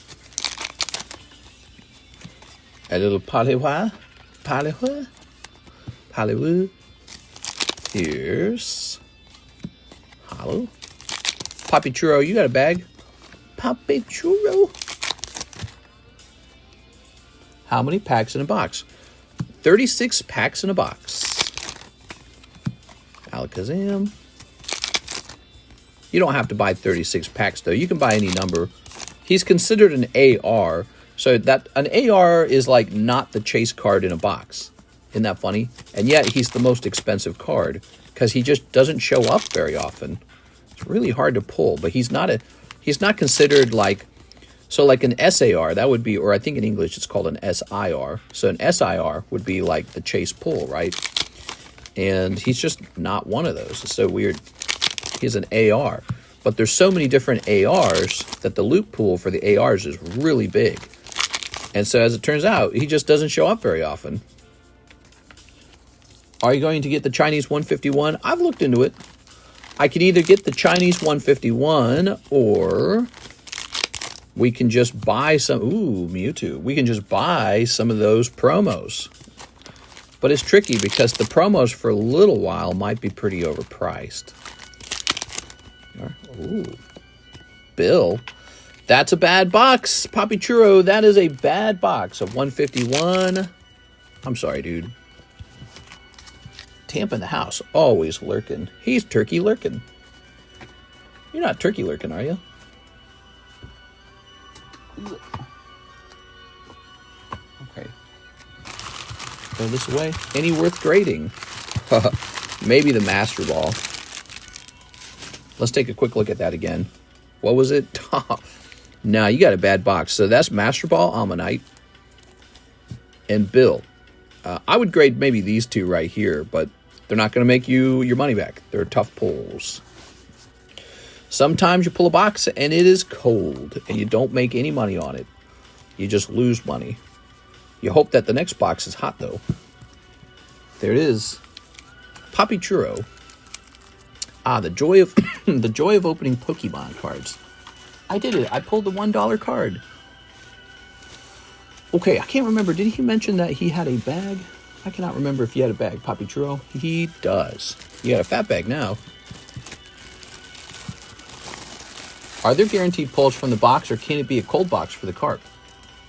A little Hollywood. Here's hollow. Poppy Churro, you got a bag? Poppy Churro. How many packs in a box? 36 packs in a box. Alakazam. You don't have to buy 36 packs, though. You can buy any number. He's considered an AR. So that an AR is like not the chase card in a box. Isn't that funny? And yet he's the most expensive card because he just doesn't show up very often. It's really hard to pull, but he's not considered like, so like an SAR, that would be, or I think in English it's called an SIR. So an SIR would be like the chase pull, right? And he's just not one of those. It's so weird. He's an AR. But there's so many different ARs that the loot pool for the ARs is really big. And so as it turns out, he just doesn't show up very often. Are you going to get the Chinese 151? I've looked into it. I can either get the Chinese 151 or we can just buy some. Ooh, Mewtwo. We can just buy some of those promos. But it's tricky because the promos for a little while might be pretty overpriced. Ooh. Bill. That's a bad box. Poppy Churro, that is a bad box of 151. I'm sorry, dude. Tampa in the house, always lurking. He's turkey lurking. You're not turkey lurking, are you? Okay. Throw this away. Any worth grading? Maybe the Master Ball. Let's take a quick look at that again. What was it? Nah, you got a bad box. So that's Master Ball, Ammonite, and Bill. I would grade maybe these two right here, but they're not going to make you your money back. They're tough pulls. Sometimes you pull a box and it is cold and you don't make any money on it. You just lose money. You hope that the next box is hot, though. There it is. Poppy Churro. Ah, the joy of the joy of opening Pokemon cards. I did it. I pulled the $1 card. Okay, I can't remember. Did he mention that he had a bag? I cannot remember if he had a bag. Poppy Churro. He does. You got a fat bag now. Are there guaranteed pulls from the box, or can it be a cold box for the cart?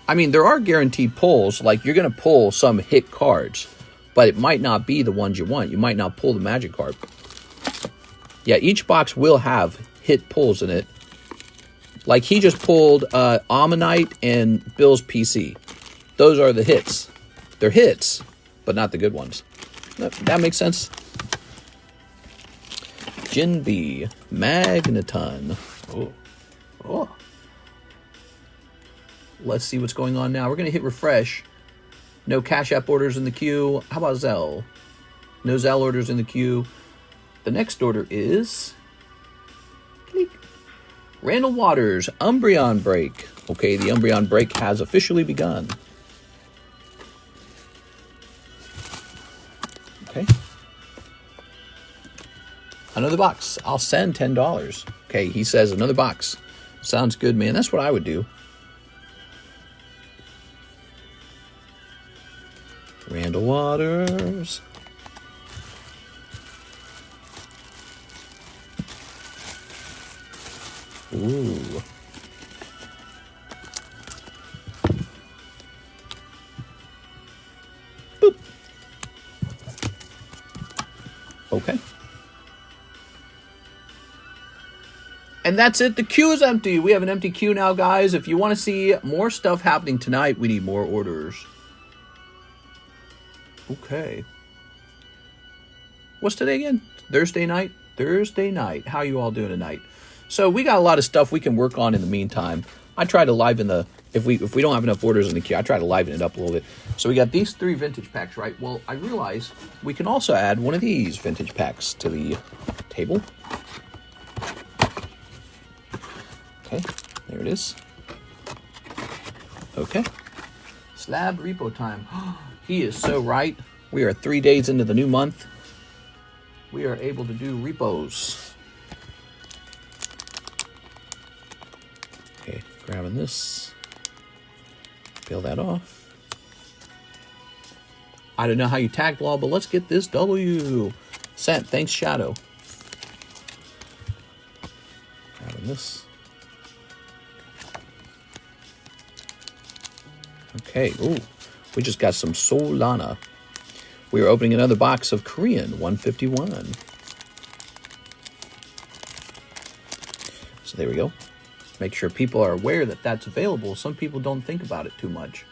I mean, there are guaranteed pulls. Like, you're going to pull some hit cards, but it might not be the ones you want. You might not pull the magic card. Yeah, each box will have hit pulls in it. Like, he just pulled Ammonite and Bill's PC. Those are the hits. They're hits, but not the good ones. That makes sense. Jin B. Magneton. Oh. Let's see what's going on now. We're going to hit refresh. No Cash App orders in the queue. How about ZELLE? No ZELLE orders in the queue. The next order is Randall Waters, Umbreon Break. Okay, the Umbreon Break has officially begun. Okay. Another box. I'll send $10. Okay, he says another box. Sounds good, man. That's what I would do. Randall Waters. Ooh. Boop. Okay. And that's it. The queue is empty. We have an empty queue now, guys. If you want to see more stuff happening tonight, we need more orders. Okay. What's today again? Thursday night? Thursday night. How you all doing tonight? So we got a lot of stuff we can work on in the meantime. I try to liven the... If we don't have enough orders in the queue, I try to liven it up a little bit. So we got these 3 vintage packs, right? Well, I realize we can also add one of these vintage packs to the table. Okay, there it is. Okay. Slab repo time. He is so right. We are 3 days into the new month. We are able to do repos. Okay, grabbing this. Peel that off. I don't know how you tag law, but let's get this W. Sent. Thanks, Shadow. Grabbing this. Okay, ooh, we just got some Solana. We are opening another box of Korean 151. So there we go. Make sure people are aware that that's available. Some people don't think about it too much.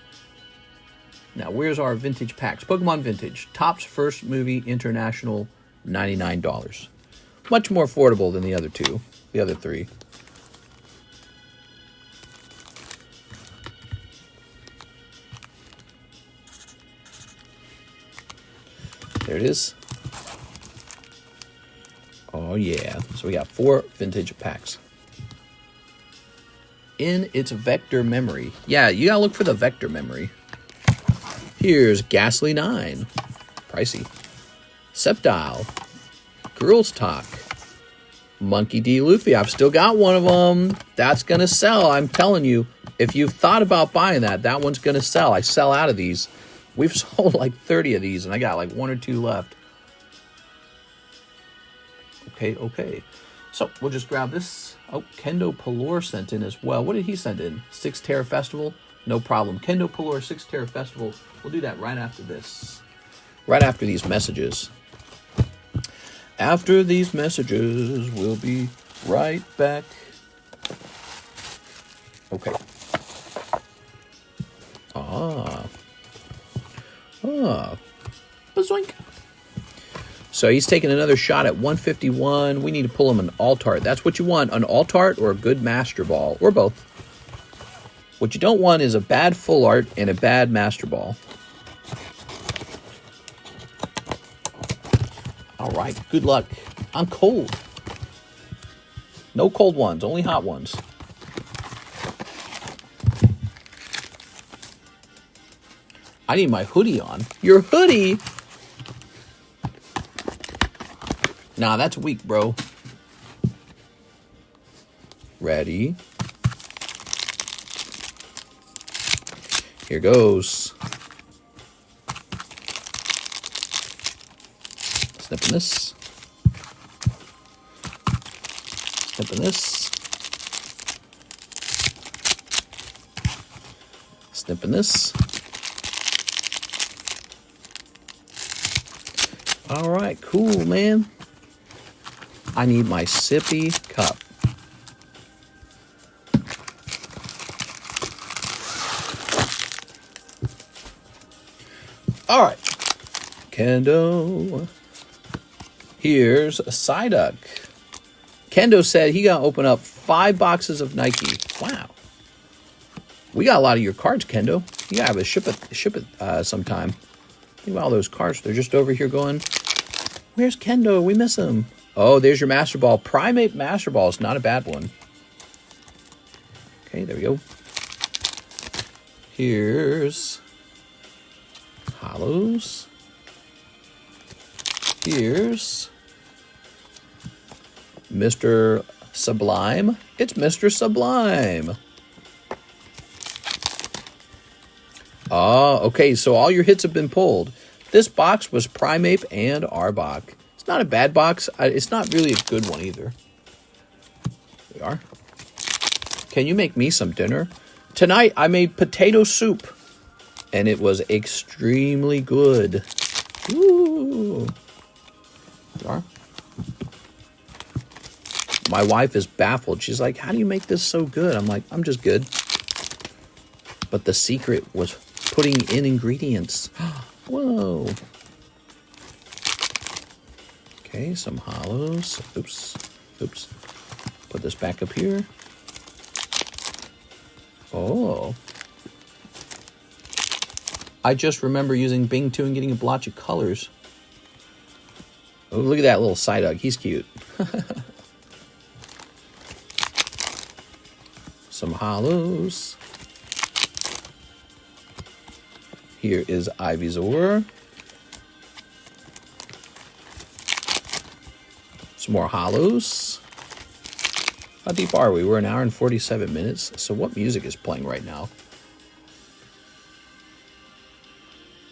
Now, where's our vintage packs? Pokemon Vintage. Topps First Movie International, $99. Much more affordable than the other 3. There it is. Oh, yeah. So we got 4 vintage packs. In its vector memory. Yeah, you gotta look for the vector memory. Here's Ghastly 9. Pricey. Sceptile. Girls Talk. Monkey D. Luffy. I've still got one of them. That's gonna sell. I'm telling you. If you've thought about buying that one's gonna sell. I sell out of these. We've sold like 30 of these, and I got like 1 or 2 left. Okay. So, we'll just grab this. Oh, Kendo Pelor sent in as well. What did he send in? 6 Terra Festival? No problem. Kendo Pelor, 6 Terra Festival. We'll do that right after this. Right after these messages. After these messages, we'll be right back. Okay. Bazoink. So he's taking another shot at 151. We need to pull him an Altart. That's what you want, an Altart or a good Master Ball, or both. What you don't want is a bad Full Art and a bad Master Ball. All right, good luck. I'm cold. No cold ones, only hot ones. I need my hoodie on. Your hoodie? Nah, that's weak, bro. Ready? Here goes. Snipping this. Snipping this. Snipping this. All right, cool, man. I need my sippy cup. All right, Kendo. Here's a Psyduck. Kendo said he got to open up 5 boxes of Nikke. Wow. We got a lot of your cards, Kendo. You got to ship it sometime. Think about all those cards. They're just over here going, where's Kendo? We miss him. Oh, there's your Master Ball. Primate Master Ball is not a bad one. Okay, there we go. Here's Hollows. Here's Mr. Sublime. It's Mr. Sublime. Oh, okay, so all your hits have been pulled. This box was Primeape and Arbok. It's not a bad box. It's not really a good one either. Here we are. Can you make me some dinner? Tonight I made potato soup, and it was extremely good. Ooh. Here we are. My wife is baffled. She's like, how do you make this so good? I'm like, I'm just good. But the secret was putting in ingredients. Whoa. Okay, some hollows. Oops. Oops. Put this back up here. Oh. I just remember using Bing 2 and getting a blotch of colors. Oh, look at that little Psyduck. He's cute. Some hollows. Here is Ivysaur. Some more hollows. How deep are we? We're an hour and 47 minutes. So what music is playing right now?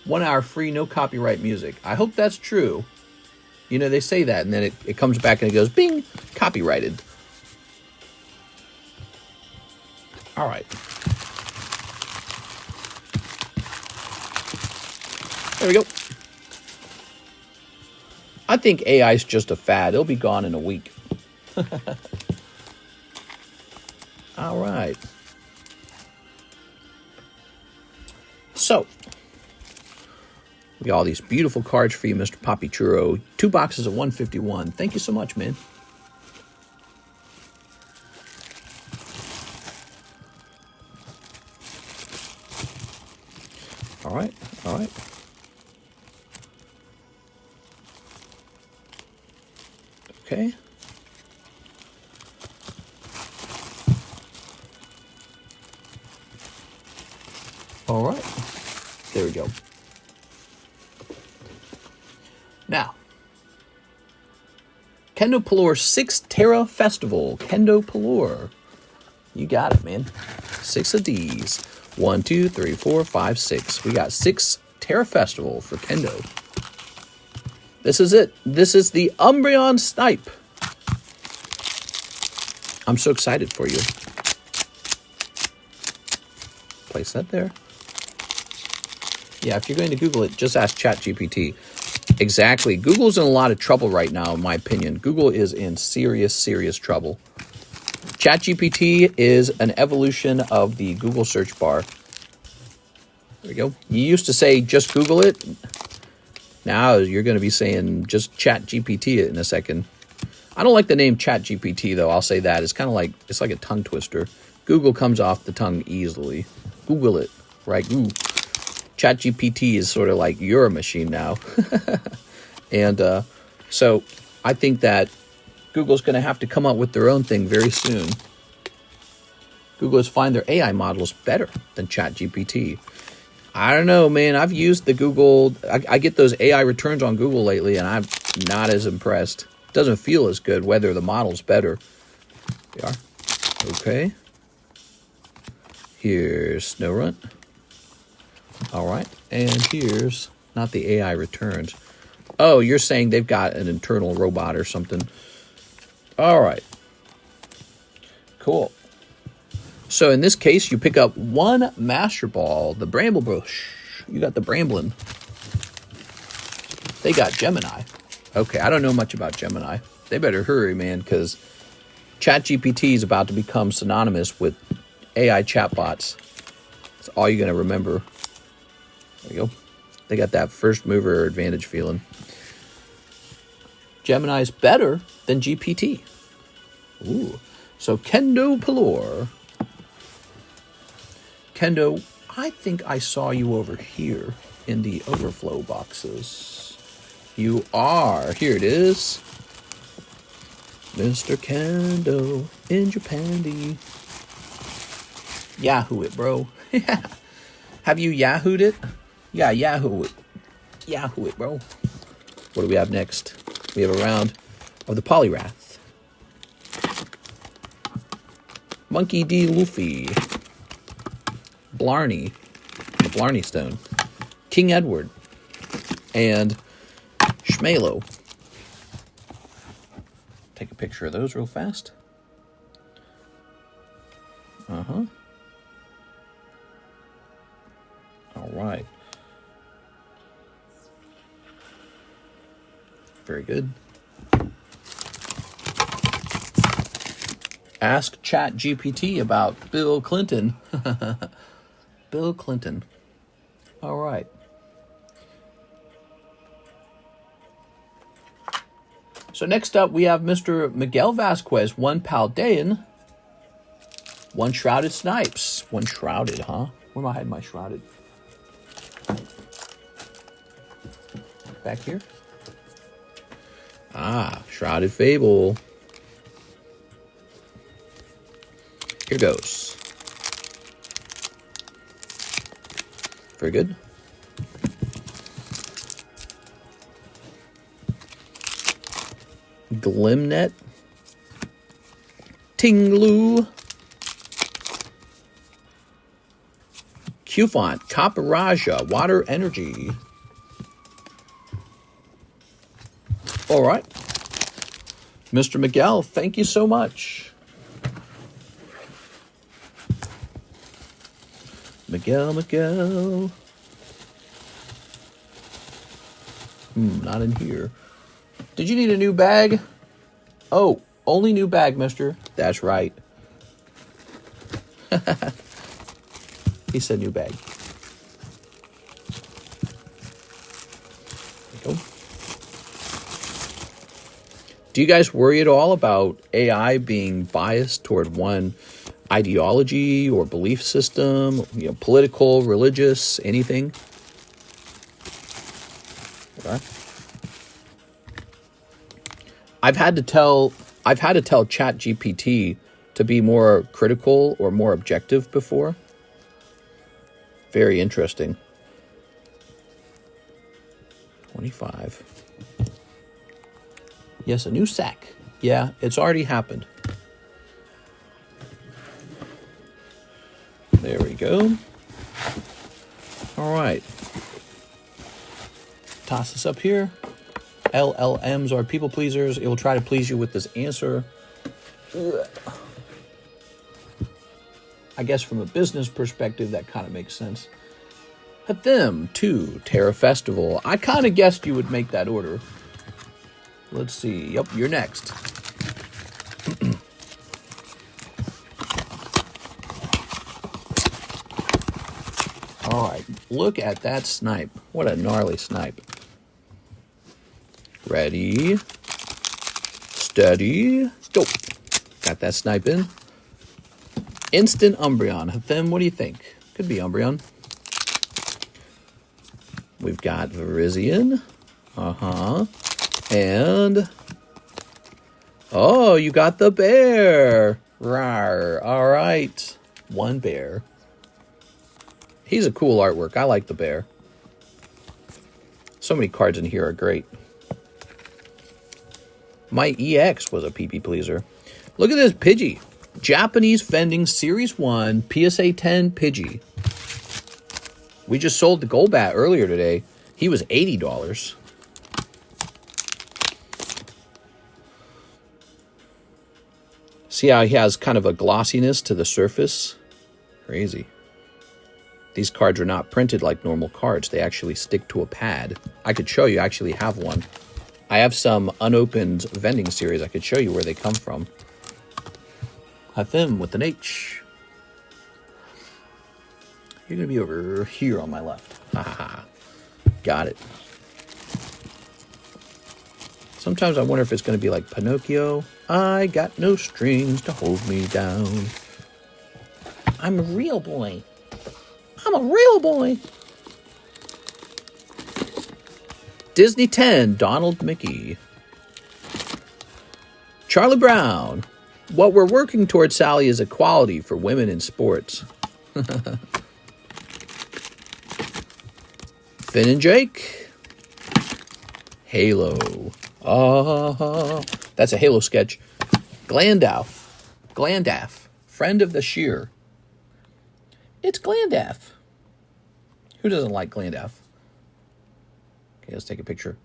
1 hour free, no copyright music. I hope that's true. You know, they say that, and then it comes back and it goes, bing, copyrighted. All right. There we go. I think AI is just a fad. It'll be gone in a week. All right. So, we got all these beautiful cards for you, Mr. Poppy Churro. 2 boxes of 151. Thank you so much, man. All right. All right. Okay. All right. There we go. Now, Kendo Pelor 6 Terra Festival. Kendo Pelor. You got it, man. 6 of these. 1, 2, 3, 4, 5, 6. We got 6 Terra Festival for Kendo. This is it. This is the Umbreon Snipe. I'm so excited for you. Place that there. Yeah, if you're going to Google it, just ask ChatGPT. Exactly. Google's in a lot of trouble right now, in my opinion. Google is in serious, serious trouble. ChatGPT is an evolution of the Google search bar. There we go. You used to say, just Google it. Now you're going to be saying, just ChatGPT it in a second. I don't like the name ChatGPT, though. I'll say that. It's kind of like, it's like a tongue twister. Google comes off the tongue easily. Google it, right? Ooh. ChatGPT is sort of like, you're a machine now. And so I think that Google's going to have to come up with their own thing very soon. Google has find their AI models better than ChatGPT. I don't know, man. I've used the Google. I get those AI returns on Google lately, and I'm not as impressed. Doesn't feel as good, whether the model's better. They are. Okay. Here's SnowRun. All right. And here's not the AI returns. Oh, you're saying they've got an internal robot or something. All right. Cool. So in this case, you pick up one Master Ball, the Bramble Bush. You got the Bramblin. They got Gemini. Okay, I don't know much about Gemini. They better hurry, man, because ChatGPT is about to become synonymous with AI chatbots. That's all you're going to remember. There you go. They got that first mover advantage feeling. Gemini's better than GPT. Ooh. So Kendo Pelor. Kendo, I think I saw you over here in the overflow boxes. You are. Here it is. Mr. Kendo in Japan. Yahoo it, bro. Yeah. Have you Yahooed it? Yeah, Yahoo it. Yahoo it, bro. What do we have next? We have a round of the Polyrath. Monkey D. Luffy. Blarney. The Blarney Stone. King Edward. And Schmalo. Take a picture of those real fast. Uh-huh. All right. Very good. Ask ChatGPT about Bill Clinton. Bill Clinton. All right. So next up, we have Mr. Miguel Vasquez, one Paldean, one Shrouded Snipes. One Shrouded, huh? Where am I hiding my Shrouded? Back here? Ah, Shrouded Fable. Here goes. Very good. Glimnet. Tinglu. Qfont. Kaparaja. Water Energy. All right. Mr. Miguel, thank you so much. Miguel. Not in here. Did you need a new bag? Oh, only new bag, mister. That's right. He said new bag. There you go. Do you guys worry at all about AI being biased toward one ideology or belief system, political, religious, anything? Okay. I've had to tell ChatGPT to be more critical or more objective before. Very interesting. 25. Yes, a new sack. Yeah, it's already happened. There we go. All right. Toss this up here. LLMs are people pleasers. It will try to please you with this answer. I guess from a business perspective, that kind of makes sense. Hathim 2, Terra Festival. I kind of guessed you would make that order. Let's see. Yep, you're next. All right, look at that snipe. What a gnarly snipe. Ready, steady, go. Got that snipe in. Instant Umbreon. Hathim, what do you think? Could be Umbreon. We've got Virizion. And... oh, you got the bear. Rawr. All right. One bear. He's a cool artwork. I like the bear. So many cards in here are great. My EX was a PP pleaser. Look at this Pidgey. Japanese Vending Series 1 PSA 10 Pidgey. We just sold the Golbat earlier today. He was $80. See how he has kind of a glossiness to the surface? Crazy. These cards are not printed like normal cards. They actually stick to a pad. I could show you. I actually have one. I have some unopened vending series. I could show you where they come from. FM with an H. You're going to be over here on my left. Ha ha ha. Got it. Sometimes I wonder if it's going to be like Pinocchio. I got no strings to hold me down. I'm a real boy. I'm a real boy. Disney 10, Donald Mickey. Charlie Brown. What we're working towards, Sally, is equality for women in sports. Finn and Jake. Halo. That's a Halo sketch. Glandalf. Friend of the Shear. It's Glandalf. Who doesn't like Glandalf? Okay, let's take a picture.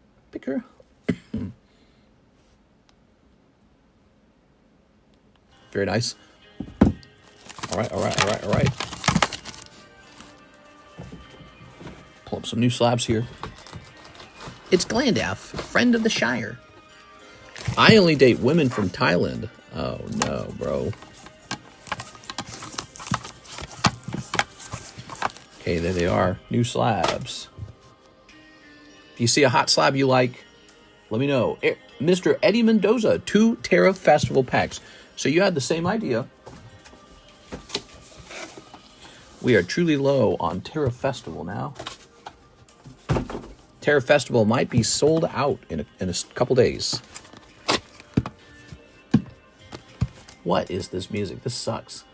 Very nice. All right. Pull up some new slabs here. It's Glandalf, friend of the Shire. I only date women from Thailand. Oh no, bro. Okay, there they are. New slabs. If you see a hot slab you like, let me know. Mr. Eddie Mendoza, 2 Terra Festival packs. So you had the same idea. We are truly low on Terra Festival now. Terra Festival might be sold out in a couple days. What is this music? This sucks.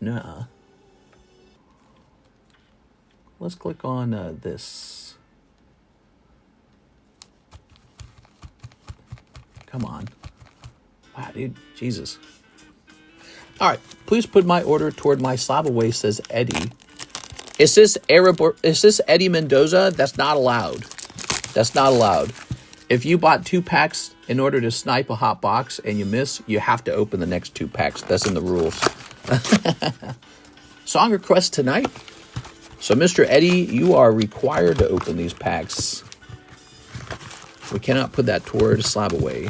Nuh-uh. Let's click on this. Come on. Wow, dude. Jesus. All right. Please put my order toward my slab away, says Eddie. Is this Eddie Mendoza? That's not allowed. That's not allowed. If you bought 2 packs in order to snipe a hot box and you miss, you have to open the next 2 packs. That's in the rules. Song request tonight. So, Mr. Eddie, you are required to open these packs. We cannot put that toward slab away.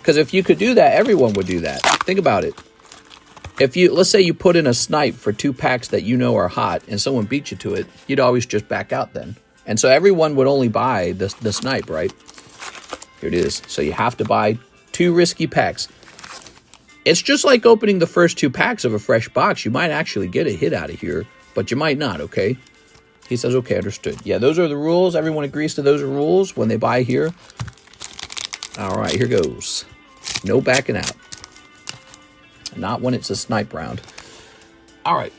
Because if you could do that, everyone would do that. Think about it. If you, let's say you put in a snipe for 2 packs that you know are hot and someone beat you to it, you'd always just back out then. And so everyone would only buy the snipe, right? Here it is. So you have to buy 2 risky packs. It's just like opening the first 2 packs of a fresh box. You might actually get a hit out of here, but you might not, okay? He says, okay, understood. Yeah, those are the rules. Everyone agrees to those rules when they buy here. All right, here goes. No backing out. Not when it's a snipe round. All right.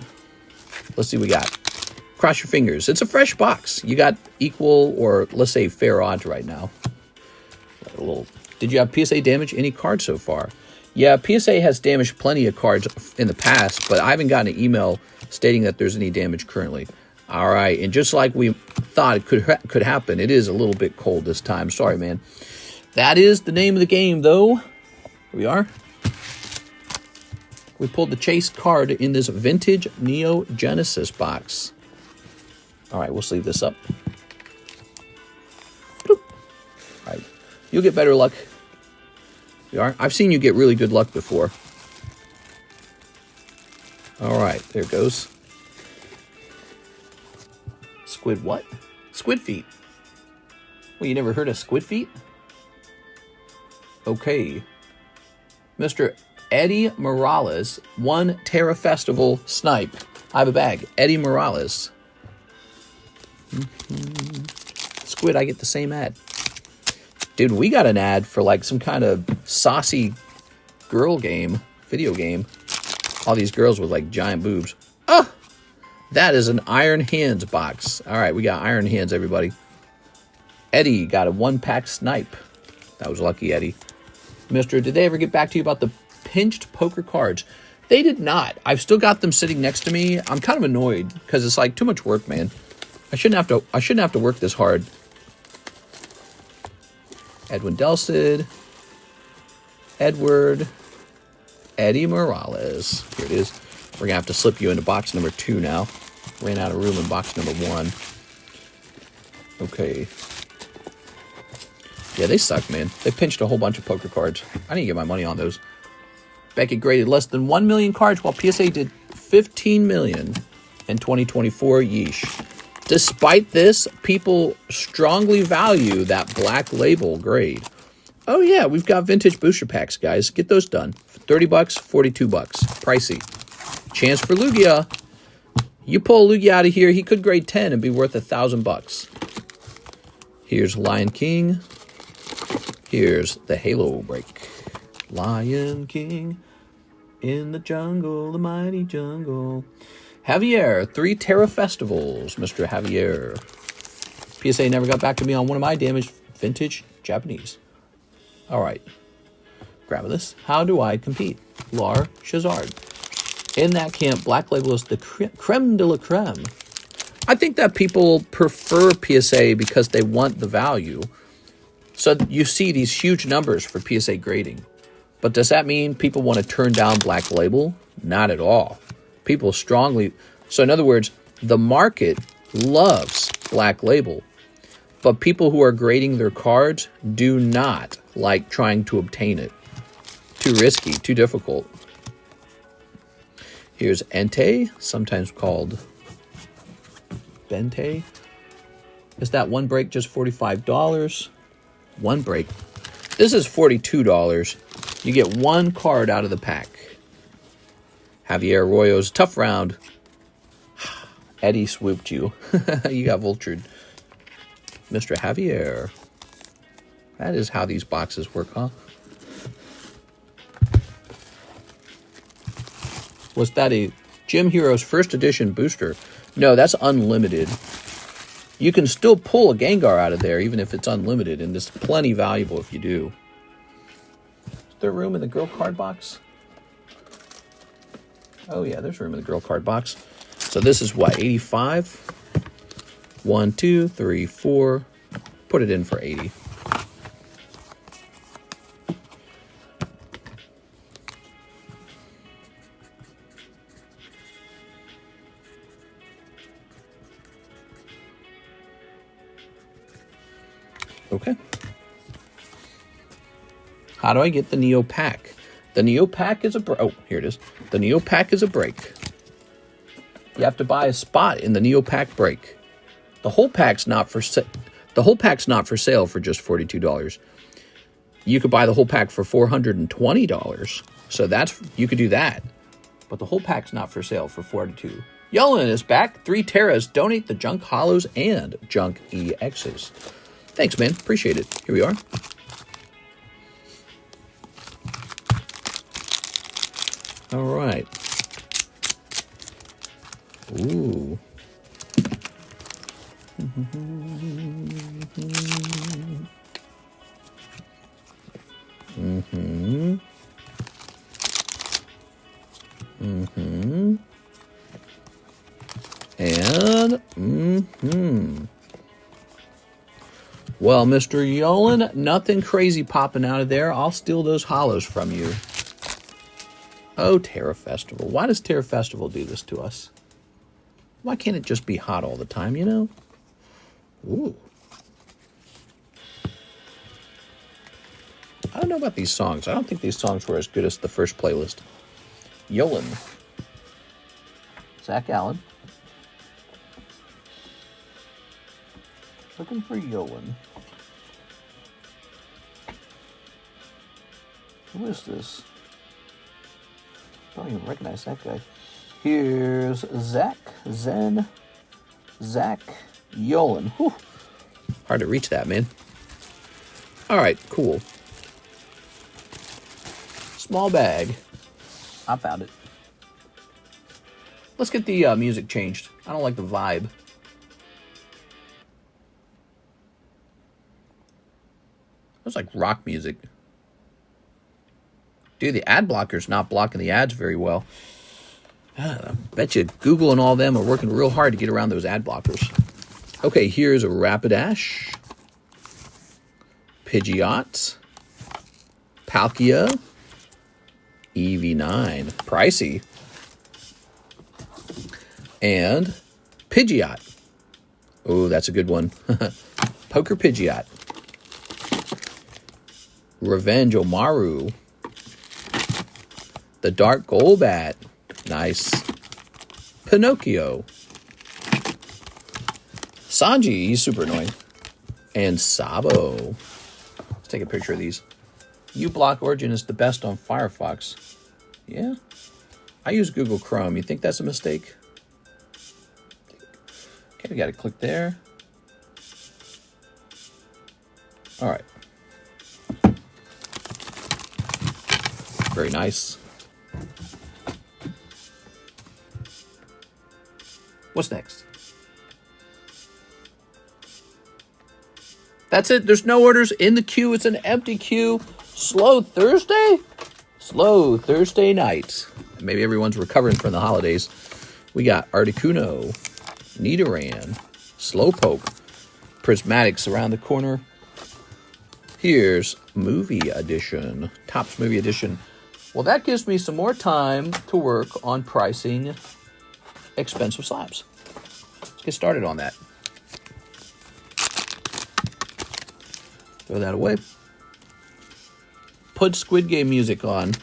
Let's see what we got. Cross your fingers. It's a fresh box. You got equal or, let's say, fair odds right now. Did you have PSA damage any card so far? Yeah, PSA has damaged plenty of cards in the past, but I haven't gotten an email stating that there's any damage currently. All right. And just like we thought it could happen, it is a little bit cold this time. Sorry, man. That is the name of the game, though. Here we are. We pulled the chase card in this vintage Neo Genesis box. All right, we'll sleeve this up. All right, you'll get better luck. You are. I've seen you get really good luck before. All right, there it goes. Squid what? Squid feet. Well, you never heard of squid feet? Okay. Mr. Eddie Morales, 1 Terra Festival snipe. I have a bag. Eddie Morales. Squid, I get the same ad. Dude, we got an ad for like some kind of saucy girl game, video game. All these girls with like giant boobs. Oh, That is an Iron Hands box. All right, we got Iron Hands, everybody. Eddie got a 1-pack snipe. That was lucky, Eddie. Mister, did they ever get back to you about the pinched poker cards? They did not. I've still got them sitting next to me. I'm kind of annoyed because it's like too much work, man. I shouldn't have to work this hard. Edwin Delcid. Edward. Eddie Morales. Here it is. We're going to have to slip you into box number 2 now. Ran out of room in box number 1. Okay. Yeah, they suck, man. They pinched a whole bunch of poker cards. I didn't get my money on those. Beckett graded less than 1 million cards, while PSA did 15 million in 2024. Yeesh. Despite this, people strongly value that black label grade. Oh yeah, we've got vintage booster packs, guys. Get those done. $30, $42. Pricey. Chance for Lugia. You pull Lugia out of here, he could grade 10 and be worth $1,000. Here's Lion King. Here's the Halo break. Lion King in the jungle, the mighty jungle. Javier, 3 Terra Festivals, Mr. Javier. PSA never got back to me on one of my damaged vintage Japanese. All right. Grab this. How do I compete? Lar Shazard. In that camp, Black Label is the creme de la creme. I think that people prefer PSA because they want the value. So you see these huge numbers for PSA grading. But does that mean people want to turn down Black Label? Not at all. People strongly... So in other words, the market loves Black Label. But people who are grading their cards do not like trying to obtain it. Too risky, too difficult. Here's Entei, sometimes called Bente. Is that one break just $45? One break. This is $42. You get 1 card out of the pack. Javier Arroyo's tough round. Eddie swooped you. You got vultured. Mr. Javier. That is how these boxes work, huh? Was that a Gym Heroes first edition booster? No, that's unlimited. You can still pull a Gengar out of there, even if it's unlimited, and it's plenty valuable if you do. Is there room in the girl card box? Oh yeah, there's room in the girl card box. So this is what, 85? 1, 2, 3, 4. Put it in for 80. Okay. How do I get the Neo Pack? The Neo Pack is a break. Oh, here it is. The Neo Pack is a break. You have to buy a spot in the Neo Pack break. The whole pack's not for the whole pack's not for sale for just $42. You could buy the whole pack for $420. So that's, you could do that. But the whole pack's not for sale for $42. Yellen is back. 3 Terras. Donate the Junk Hollows and Junk EXs. Thanks, man. Appreciate it. Here we are. All right. Ooh. And Well, Mr. Yolen, nothing crazy popping out of there. I'll steal those hollows from you. Oh, Terra Festival. Why does Terra Festival do this to us? Why can't it just be hot all the time, you know? Ooh. I don't know about these songs. I don't think these songs were as good as the first playlist. Yolen. Zach Allen. Looking for Yolen. Who is this? Don't even recognize that guy. Here's Zach Yolen. Whew. Hard to reach that, man. All right, cool. Small bag. I found it. Let's get the music changed. I don't like the vibe. It's like rock music. Dude, the ad blocker's not blocking the ads very well. I bet you Google and all them are working real hard to get around those ad blockers. Okay, here's a Rapidash, Pidgeot, Palkia, EV9, pricey, and Pidgeot. Oh, that's a good one. Poker Pidgeot. Revenge Omaru. The Dark Golbat. Nice. Pinocchio. Sanji, he's super annoying. And Sabo. Let's take a picture of these. uBlock Origin is the best on Firefox. Yeah? I use Google Chrome. You think that's a mistake? Okay, we got to click there. All right. Very nice. What's next? That's it. There's no orders in the queue. It's an empty queue. Slow Thursday? Slow Thursday night. Maybe everyone's recovering from the holidays. We got Articuno, Nidoran, Slowpoke, Prismatics around the corner. Here's Movie Edition, Topps Movie Edition. Well, that gives me some more time to work on pricing expensive slabs. Let's get started on that. Throw that away. Put Squid Game music on.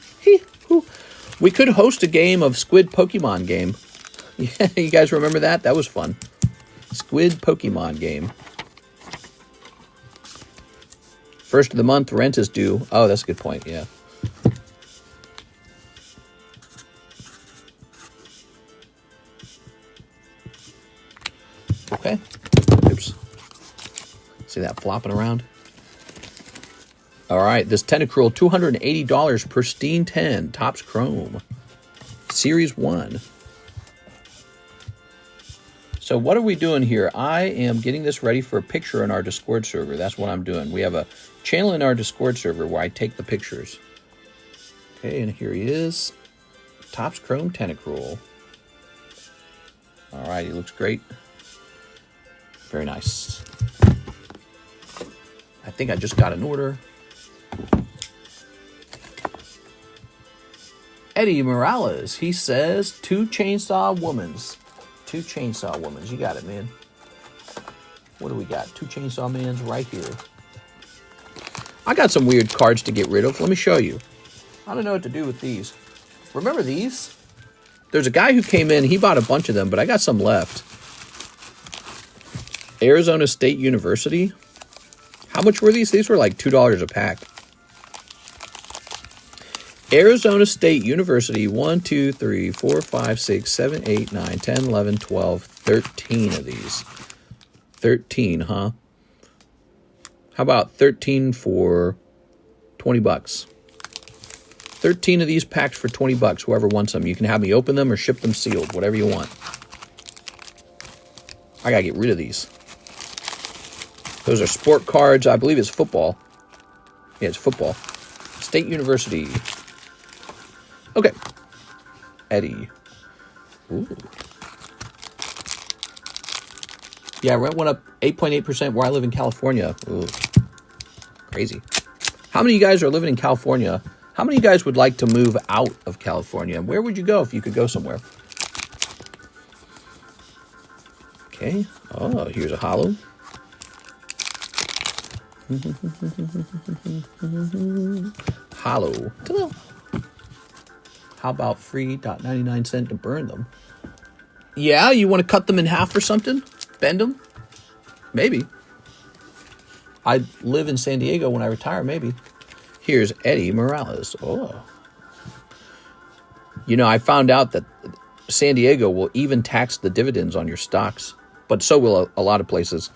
We could host a game of Squid Pokemon game. Yeah, you guys remember that? That was fun. Squid Pokemon game. First of the month, rent is due. Oh, that's a good point, yeah. Okay. Oops. See that flopping around? All right, this Tentacruel, $280, pristine 10, Topps Chrome, Series 1. So what are we doing here? I am getting this ready for a picture in our Discord server. That's what I'm doing. We have a channel in our Discord server where I take the pictures. Okay, and here he is. Topps Chrome Tentacruel. All right, he looks great. Very nice. I think I just got an order. Eddie Morales, he says, 2 Chainsaw Womans. 2 Chainsaw Womans. You got it, man. What do we got? 2 Chainsaw Mans right here. I got some weird cards to get rid of. Let me show you. I don't know what to do with these. Remember these? There's a guy who came in. He bought a bunch of them, but I got some left. Arizona State University. How much were these? These were like $2 a pack. Arizona State University, 1, 2, 3, 4, 5, 6, 7, 8, 9, 10, 11, 12, 13 of these. 13, huh? How about 13 for 20 bucks? 13 of these packs for 20 bucks, whoever wants them. You can have me open them or ship them sealed, whatever you want. I gotta get rid of these. Those are sport cards. I believe it's football. Yeah, it's football. State University. Okay. Eddie. Ooh. Yeah, rent went up 8.8% where I live in California. Ooh. Crazy. How many of you guys are living in California? How many of you guys would like to move out of California? Where would you go if you could go somewhere? Okay. Oh, here's a holo. Holo. How about free .99 to burn them? Yeah, you want to cut them in half or something? Bend them? Maybe. I live in San Diego when I retire, maybe. Here's Eddie Morales. Oh. You know, I found out that San Diego will even tax the dividends on your stocks, but so will a lot of places.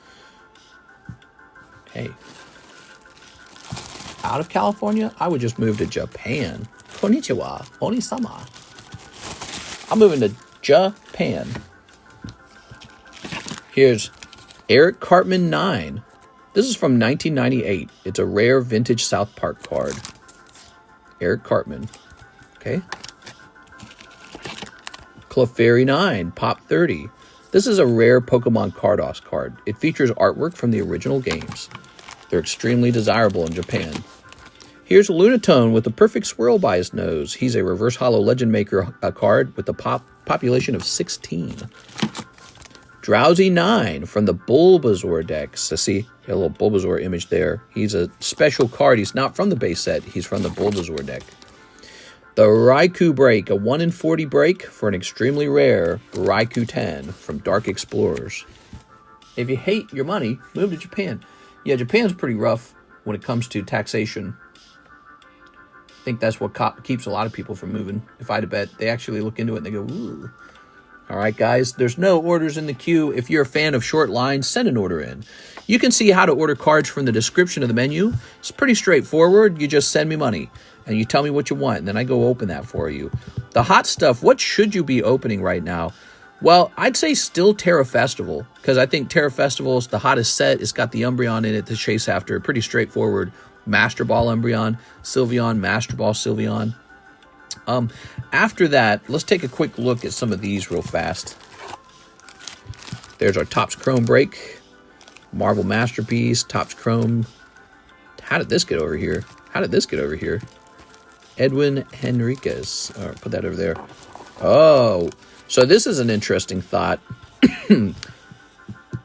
Hey. Out of California, I would just move to Japan. Konnichiwa. Onisama. I'm moving to Japan. Here's Eric Cartman 9. This is from 1998. It's a rare vintage South Park card. Eric Cartman. Okay. Clefairy 9, Pop 30. This is a rare Pokemon Cardos card. It features artwork from the original games. They're extremely desirable in Japan. Here's Lunatone with the perfect swirl by his nose. He's a reverse holo Legend Maker card with a population of 16. Drowsy 9 from the Bulbasaur deck. So see, a little Bulbasaur image there. He's a special card. He's not from the base set. He's from the Bulbasaur deck. The Raikou break, a 1 in 40 break for an extremely rare Raikou 10 from Dark Explorers. If you hate your money, move to Japan. Yeah, Japan's pretty rough when it comes to taxation. I think that's what keeps a lot of people from moving. If I had to bet, they actually look into it and they go, ooh. All right, guys, there's no orders in the queue. If you're a fan of short lines, send an order in. You can see how to order cards from the description of the menu. It's pretty straightforward. You just send me money and you tell me what you want, and then I go open that for you. The hot stuff, what should you be opening right now? Well, I'd say still Terra Festival, because I think Terra Festival is the hottest set. It's got the Umbreon in it to chase after. Pretty straightforward. Master Ball Umbreon, Sylveon, Master Ball Sylveon. After that, let's take a quick look at some of these real fast. There's our Topps Chrome break. Marvel Masterpiece, Topps Chrome. How did this get over here? How did this get over here? Edwin Henriquez. All right, put that over there. Oh, so this is an interesting thought.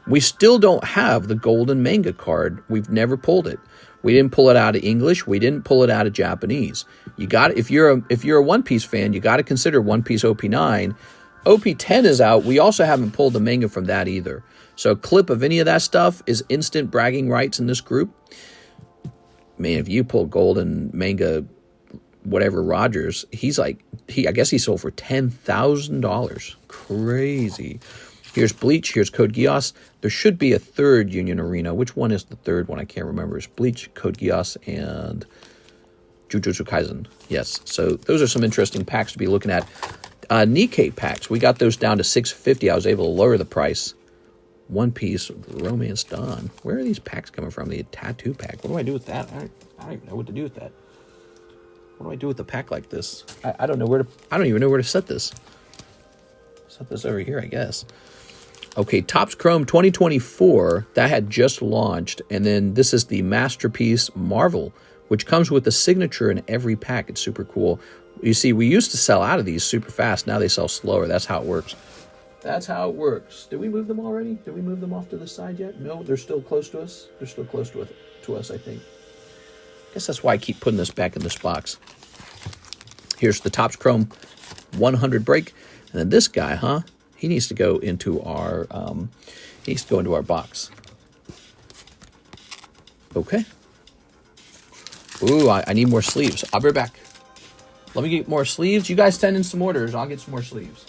We still don't have the golden manga card. We've never pulled it. We didn't pull it out of English. We didn't pull it out of Japanese. You got, if you're a One Piece fan, you got to consider One Piece OP9. OP10 is out. We also haven't pulled the manga from that either. So a clip of any of that stuff is instant bragging rights in this group. Man, if you pull golden manga, whatever Rogers, I guess he sold for $10,000. Crazy. Here's Bleach. Here's Code Geass. There should be a third Union Arena. Which one is the third one? I can't remember. It's Bleach, Code Geass, and Jujutsu Kaisen. Yes. So those are some interesting packs to be looking at. Nikke packs. We got those down to $650. I was able to lower the price. One Piece, Romance Dawn. Where are these packs coming from? The tattoo pack. What do I do with that? I don't even know what to do with that. What do I do with a pack like this? I don't know where to. I don't even know where to set this. Set this over here, I guess. Okay, Topps Chrome 2024, that had just launched, and then this is the Masterpiece Marvel, which comes with a signature in every pack. It's super cool. You see, we used to sell out of these super fast. Now they sell slower. That's how it works. That's how it works. Did we move them already? Did we move them off to the side yet? No, they're still close to us. They're still close to us, I think. I guess that's why I keep putting this back in this box. Here's the Topps Chrome 100 break. And then this guy, huh? He needs to go into our box. Okay. Ooh, I need more sleeves. I'll be right back. Let me get more sleeves. You guys send in some orders. I'll get some more sleeves.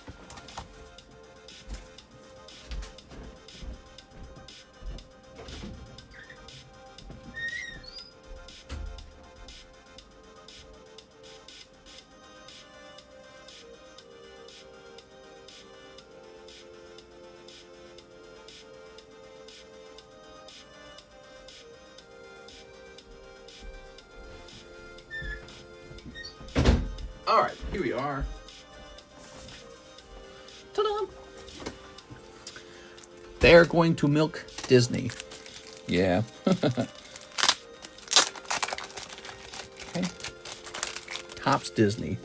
All right, here we are. Ta-da! They're going to milk Disney. Yeah. Okay. Topps Disney.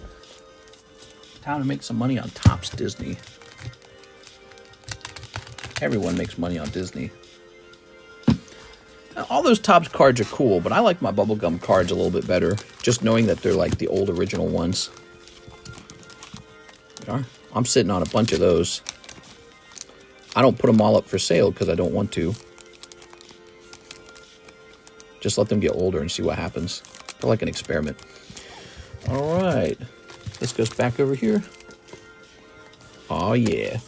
Time to make some money on Topps Disney. Everyone makes money on Disney. Now, all those Topps cards are cool, but I like my bubblegum cards a little bit better. Just knowing that they're like the old original ones. I'm sitting on a bunch of those. I don't put them all up for sale because I don't want to. Just let them get older and see what happens. They're like an experiment. All right. This goes back over here. Oh, yeah.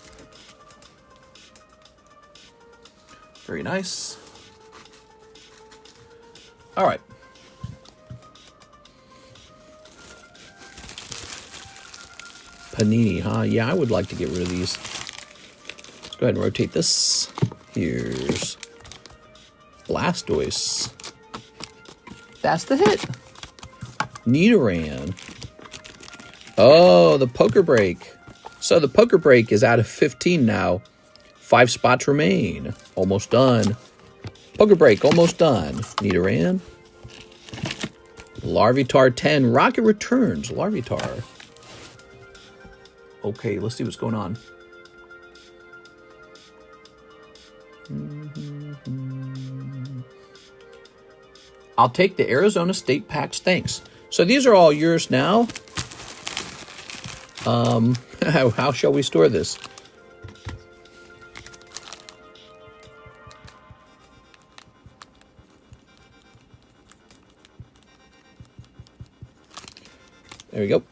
Very nice. All right. Panini, huh? Yeah, I would like to get rid of these. Let's go ahead and rotate this. Here's Blastoise. That's the hit. Nidoran. Oh, the poker break. So the poker break is out of 15 now. 5 spots remain. Almost done. Poker break, almost done. Nidoran. Larvitar 10. Rocket returns. Larvitar. Okay, let's see what's going on. I'll take the Arizona State packs, thanks. So these are all yours now. How shall we store this? There we go.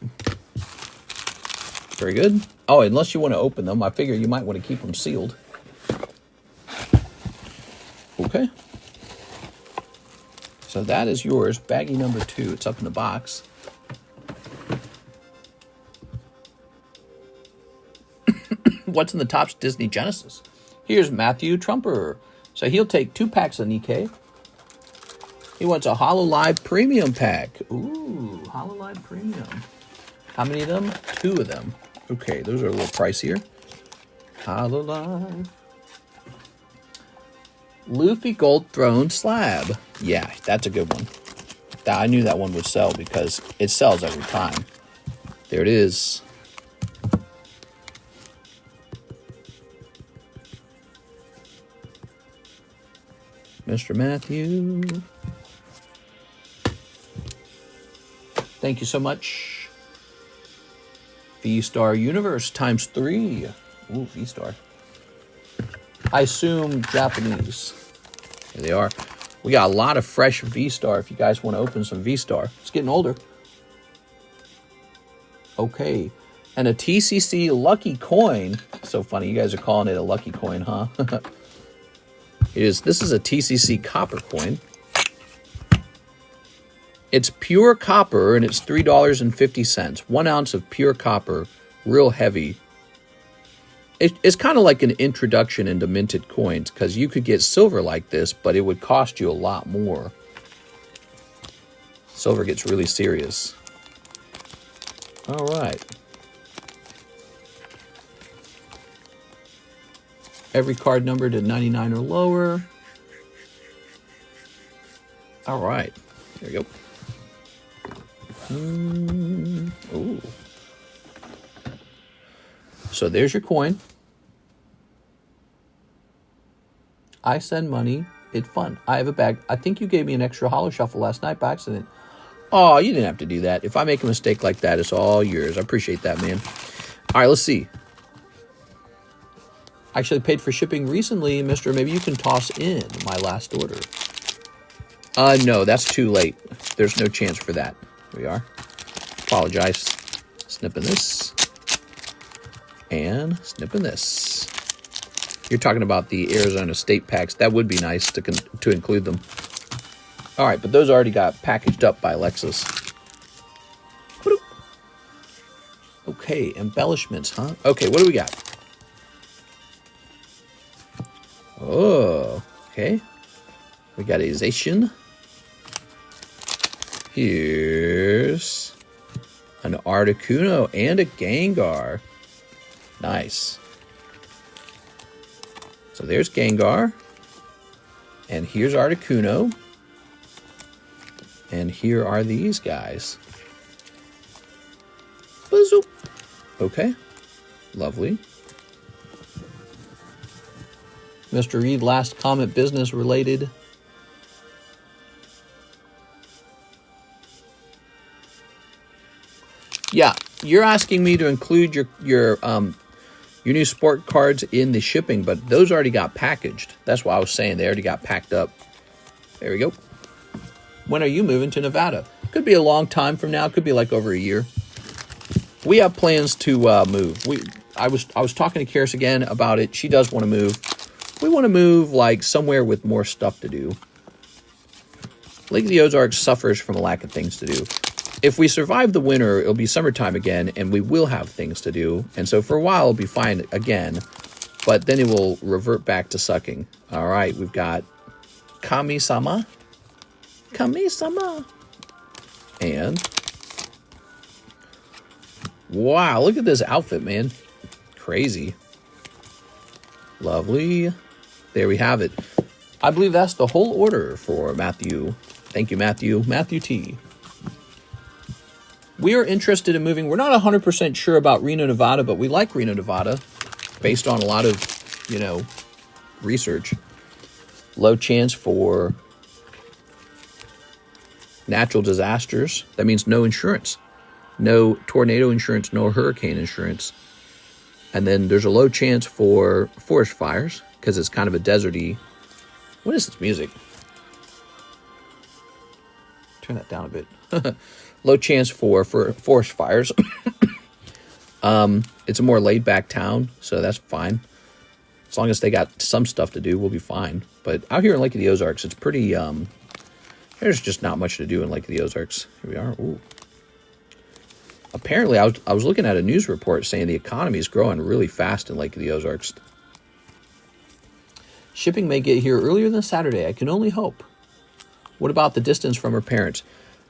Very good. Oh, unless you want to open them, I figure you might want to keep them sealed. Okay. So that is yours. Baggie number 2. It's up in the box. What's in the Topps Disney Genesis? Here's Matthew Trumper. So he'll take 2 packs of Nikke. He wants a Hololive Premium pack. Ooh, Hololive Premium. How many of them? 2 of them. Okay, those are a little pricier. Hololive. Luffy Gold Throne Slab. Yeah, that's a good one. I knew that one would sell because it sells every time. There it is. Mr. Matthew. Thank you so much. V-Star Universe times 3. Ooh, V-Star. I assume Japanese. Here they are. We got a lot of fresh V-Star if you guys want to open some V-Star. It's getting older. Okay. And a TCC Lucky Coin. So funny. You guys are calling it a Lucky Coin, huh? This is a TCC copper coin. It's pure copper, and it's $3.50. 1 ounce of pure copper, real heavy. It's kind of like an introduction into minted coins, because you could get silver like this, but it would cost you a lot more. Silver gets really serious. All right. Every card numbered at 99 or lower. All right. There you go. Ooh. So there's your coin. I send money. It's fun. I have a bag. I think you gave me an extra holo shuffle last night by accident. Oh, you didn't have to do that. If I make a mistake like that, it's all yours. I appreciate that, man. All right, let's see. Actually paid for shipping recently, mister. Maybe you can toss in my last order. No, that's too late. There's no chance for that. Here we are. Apologize. Snipping this. And snipping this. You're talking about the Arizona State packs. That would be nice to include them. All right, but those already got packaged up by Lexus. Okay, embellishments, huh? Okay, what do we got? Oh, okay. We got a Zacian. Here's an Articuno and a Gengar. Nice. So there's Gengar. And here's Articuno. And here are these guys. Bazoop. Okay. Lovely. Mr. Reed, last comment business related. Yeah, you're asking me to include your new sport cards in the shipping, but those already got packaged. That's why I was saying they already got packed up. There we go. When are you moving to Nevada? Could be a long time from now. Could be like over a year. We have plans to move. I was talking to Karis again about it. She does want to move. We want to move like somewhere with more stuff to do. Lake of the Ozarks suffers from a lack of things to do. if we survive the winter, it'll be summertime again, and we will have things to do. And so for a while, it'll be fine again, but then it will revert back to sucking. All right, we've got Kami-sama. Kami-sama. And wow, look at this outfit, man. Crazy. Lovely. There we have it. I believe that's the whole order for Matthew. Thank you, Matthew. Matthew T. We are interested in moving. We're not 100% sure about Reno, Nevada, but we like Reno, Nevada based on a lot of, you know, research. Low chance for natural disasters. That means no insurance. No tornado insurance, no hurricane insurance. And then there's a low chance for forest fires because it's kind of a deserty. What is this music? Turn that down a bit. Low chance for forest fires. It's a more laid-back town, so that's fine. As long as they got some stuff to do, we'll be fine. But out here in Lake of the Ozarks, it's pretty... there's just not much to do in Lake of the Ozarks. Here we are. Ooh. Apparently, I was looking at a news report saying the economy is growing really fast in Lake of the Ozarks. Shipping may get here earlier than Saturday. I can only hope. What about the distance from her parents?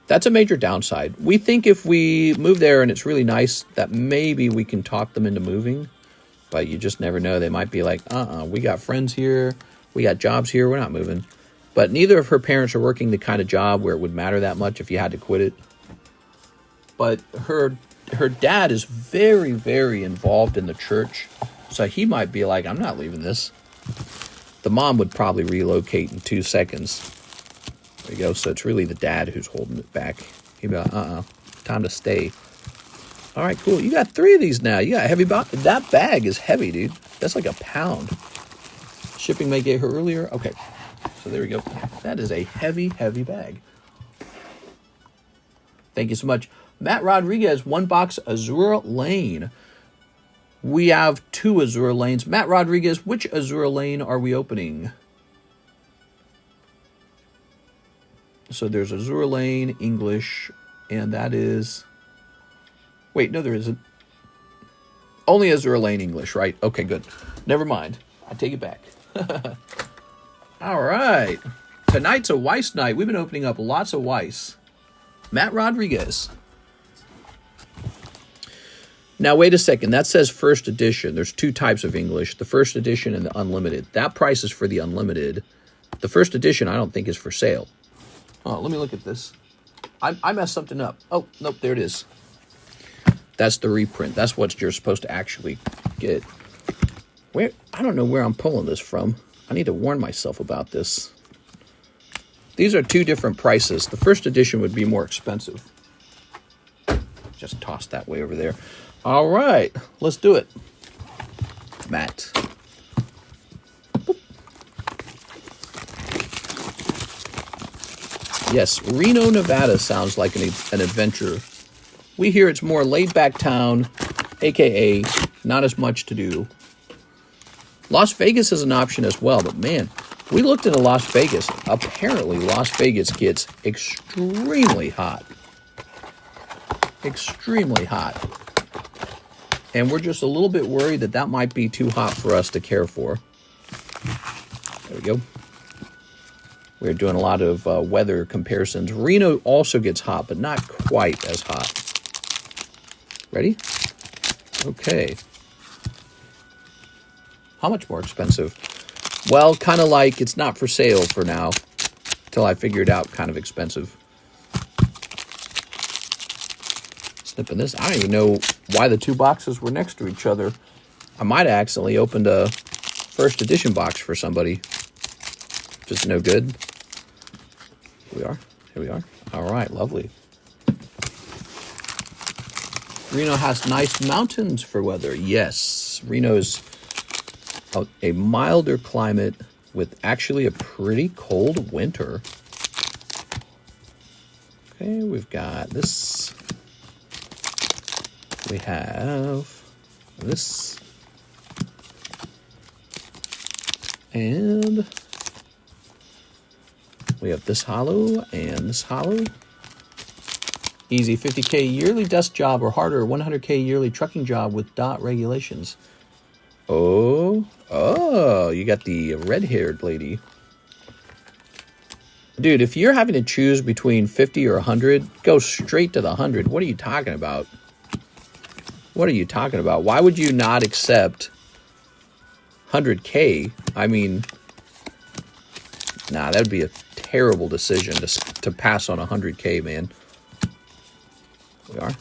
That's a major downside. We think if we move there and it's really nice, that maybe we can talk them into moving. But you just never know. They might be like, we got friends here. We got jobs here. We're not moving. But neither of her parents are working the kind of job where it would matter that much if you had to quit it. But her dad is very, very involved in the church. So he might be like, I'm not leaving this. The mom would probably relocate in 2 seconds. There you go. So it's really the dad who's holding it back. He'd be like, time to stay. All right, cool. You got 3 of these now. You got a heavy box. That bag is heavy, dude. That's like a pound. Shipping may get here earlier. Okay. So there we go. That is a heavy, heavy bag. Thank you so much. Matt Rodriguez, 1 box Azure Lane. We have 2 Azure Lanes. Matt Rodriguez, which Azure Lane are we opening? So there's Azure Lane, English, and that is... Wait, no, there isn't. Only Azure Lane English, right? Okay, good. Never mind. I take it back. All right. Tonight's a Weiss night. We've been opening up lots of Weiss. Matt Rodriguez. Now, wait a second. That says first edition. There's 2 types of English. The first edition and the unlimited. That price is for the unlimited. The first edition, I don't think, is for sale. Oh, let me look at this. I messed something up. Oh, nope, there it is. That's the reprint. That's what you're supposed to actually get. Where? I don't know where I'm pulling this from. I need to warn myself about this. These are 2 different prices. The first edition would be more expensive. Just toss that way over there. All right, let's do it. Matt. Boop. Yes, Reno, Nevada sounds like an adventure. We hear it's more laid-back town, a.k.a. not as much to do. Las Vegas is an option as well, but man, we looked into Las Vegas. Apparently, Las Vegas gets extremely hot. Extremely hot. And we're just a little bit worried that that might be too hot for us to care for. There we go. We're doing a lot of weather comparisons. Reno also gets hot, but not quite as hot. Ready? Okay. How much more expensive? Well, kind of like it's not for sale for now. Till I figure it out, kind of expensive. Snipping this. I don't even know why the 2 boxes were next to each other. I might have accidentally opened a first edition box for somebody. Just no good. Here we are. Here we are. All right, lovely. Reno has nice mountains for weather. Yes, Reno's a milder climate with actually a pretty cold winter. Okay, we've got this. We have this. And we have this hollow and this hollow. Easy 50K yearly desk job or harder 100K yearly trucking job with dot regulations. Oh, you got the red-haired lady. Dude, if you're having to choose between 50 or 100, go straight to the 100. What are you talking about? What are you talking about? Why would you not accept 100K? I mean, nah, that would be a terrible decision to pass on 100K, man. We are.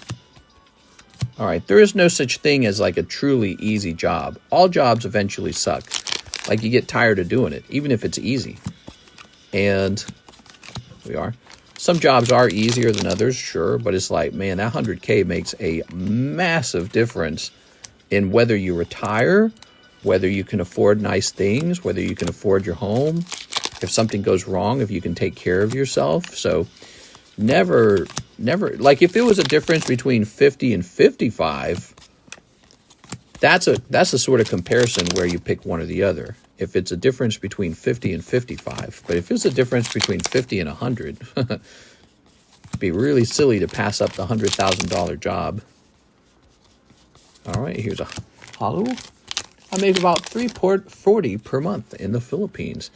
All right, there is no such thing as like a truly easy job. All jobs eventually suck. Like you get tired of doing it, even if it's easy. And we are. Some jobs are easier than others, sure, but it's like, man, that 100K makes a massive difference in whether you retire, whether you can afford nice things, whether you can afford your home, if something goes wrong, if you can take care of yourself. So never, like if there was a difference between 50 and 55, that's a sort of comparison where you pick one or the other. If it's a difference between 50 and 55, but if it's a difference between 50 and 100, it'd be really silly to pass up the $100,000 job. All right, here's a hollow. I make about $340 per month in the Philippines.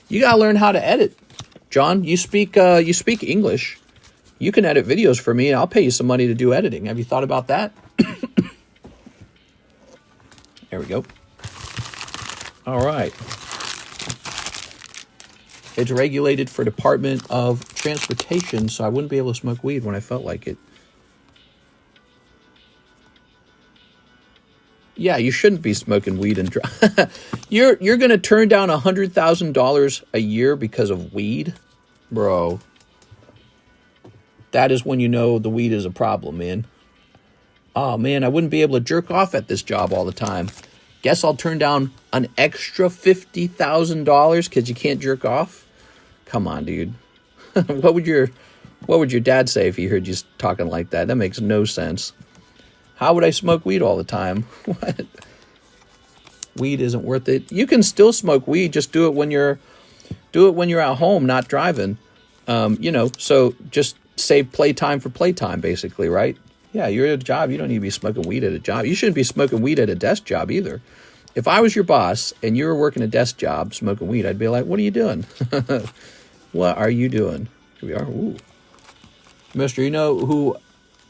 You gotta learn how to edit, John. You speak English. You can edit videos for me, and I'll pay you some money to do editing. Have you thought about that? There we go. All right. It's regulated for Department of Transportation, so I wouldn't be able to smoke weed when I felt like it. Yeah, you shouldn't be smoking weed and you're going to turn down $100,000 a year because of weed? Bro. That is when you know the weed is a problem, man. Oh, man, I wouldn't be able to jerk off at this job all the time. Guess I'll turn down an extra $50,000 because you can't jerk off? Come on, dude. What would your dad say if he heard you talking like that? That makes no sense. How would I smoke weed all the time? What? Weed isn't worth it. You can still smoke weed. Just do it when you're at home, not driving. So just save playtime for playtime, basically, right? Yeah, you're at a job. You don't need to be smoking weed at a job. You shouldn't be smoking weed at a desk job either. If I was your boss and you were working a desk job smoking weed, I'd be like, what are you doing? What are you doing? Here we are. Ooh. Mister, you know who...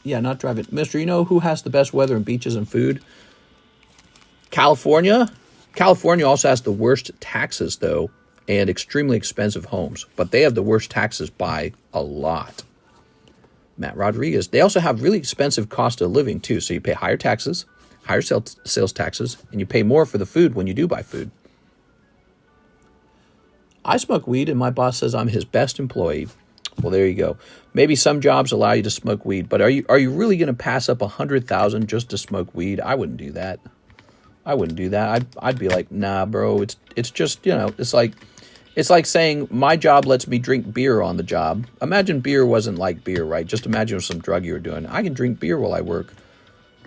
Yeah, not driving. Mister, you know who has the best weather and beaches and food? California? California also has the worst taxes, though, and extremely expensive homes. But they have the worst taxes by a lot. Matt Rodriguez. They also have really expensive cost of living, too. So you pay higher taxes, higher sales taxes, and you pay more for the food when you do buy food. I smoke weed, and my boss says I'm his best employee. Well, there you go. Maybe some jobs allow you to smoke weed, but are you really going to pass up $100,000 just to smoke weed? I wouldn't do that. I wouldn't do that. I'd be like, nah, bro. It's just, it's like saying my job lets me drink beer on the job. Imagine beer wasn't like beer, right? Just imagine it was some drug you were doing. I can drink beer while I work,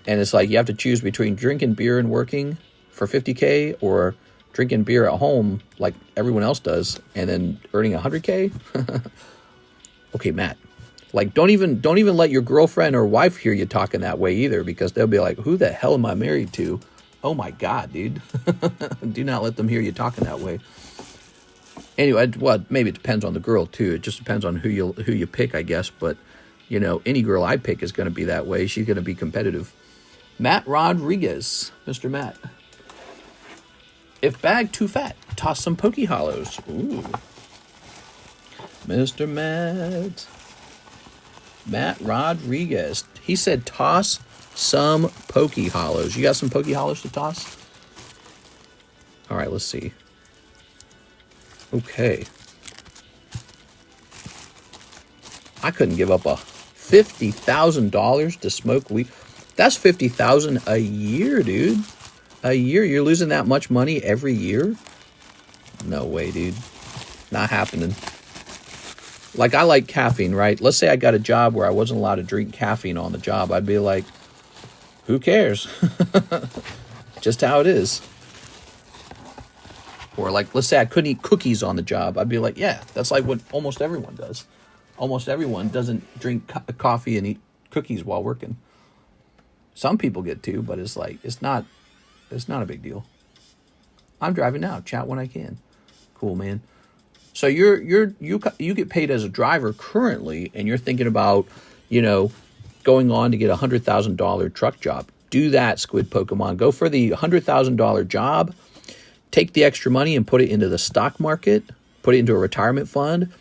and it's like you have to choose between drinking beer and working for $50K or drinking beer at home like everyone else does and then earning $100K. Okay, Matt, like don't even let your girlfriend or wife hear you talking that way either, because they'll be like, who the hell am I married to? Oh my God, dude. Do not let them hear you talking that way. Anyway, well, maybe it depends on the girl too. It just depends on who you pick, I guess. But, any girl I pick is going to be that way. She's going to be competitive. Matt Rodriguez, Mr. Matt. If bag too fat, toss some Pokey Hollows. Ooh. Mr. Matt Rodriguez. He said toss some Pokey Hollows. You got some Pokey Hollows to toss? All right, let's see. Okay. I couldn't give up a $50,000 to smoke weed. That's $50,000 a year, dude. A year. You're losing that much money every year? No way, dude. Not happening. Like, I like caffeine, right? Let's say I got a job where I wasn't allowed to drink caffeine on the job. I'd be like, who cares? Just how it is. Or like, let's say I couldn't eat cookies on the job. I'd be like, yeah, that's like what almost everyone does. almost everyone doesn't drink coffee and eat cookies while working. Some people get to, but it's like, it's not a big deal. I'm driving now. Chat when I can. Cool, man. So you get paid as a driver currently, and you're thinking about, going on to get a $100,000 truck job. Do that, Squid Pokemon. Go for the $100,000 job. Take the extra money and put it into the stock market. Put it into a retirement fund.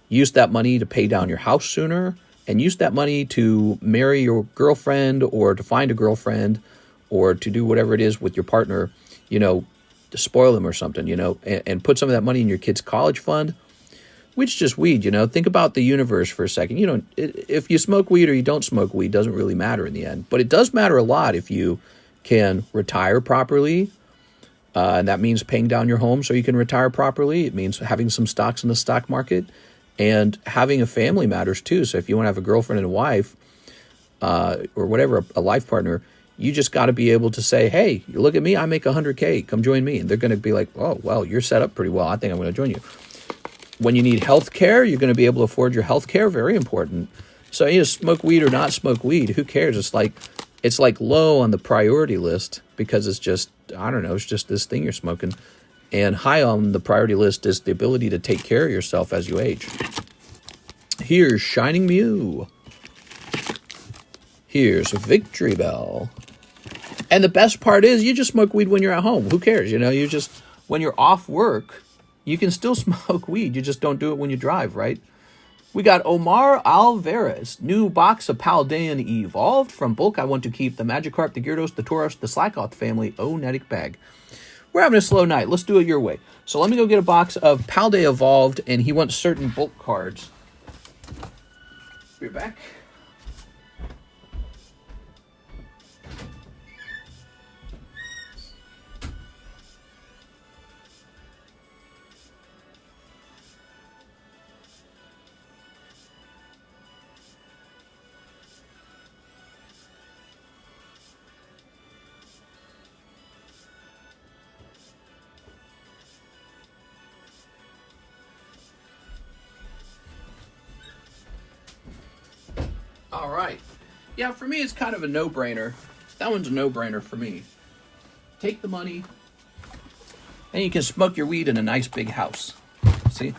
Use that money to pay down your house sooner. And use that money to marry your girlfriend or to find a girlfriend or to do whatever it is with your partner, to spoil them or something, and put some of that money in your kid's college fund, which just weed, Think about the universe for a second. If you smoke weed or you don't smoke weed doesn't really matter in the end. But it does matter a lot if you can retire properly. And that means paying down your home so you can retire properly. It means having some stocks in the stock market. And having a family matters too. So if you want to have a girlfriend and a wife, or whatever, a life partner, you just got to be able to say, hey, you look at me, I make $100K, come join me. And they're going to be like, oh, well, you're set up pretty well. I think I'm going to join you. When you need health care, you're going to be able to afford your health care. Very important. So smoke weed or not smoke weed, who cares? It's like low on the priority list because it's just, I don't know, it's just this thing you're smoking. And high on the priority list is the ability to take care of yourself as you age. Here's Shining Mew. Here's Victory Bell. And the best part is you just smoke weed when you're at home. Who cares? When you're off work, you can still smoke weed. You just don't do it when you drive, right? We got Omar Alvarez. New box of Paldean Evolved. From bulk, I want to keep the Magikarp, the Gyarados, the Tauros, the Slakoth family. Onetic bag. We're having a slow night. Let's do it your way. So let me go get a box of Paldean Evolved, and he wants certain bulk cards. Be back. All right. Yeah, for me, it's kind of a no-brainer. That one's a no-brainer for me. Take the money, and you can smoke your weed in a nice big house. See?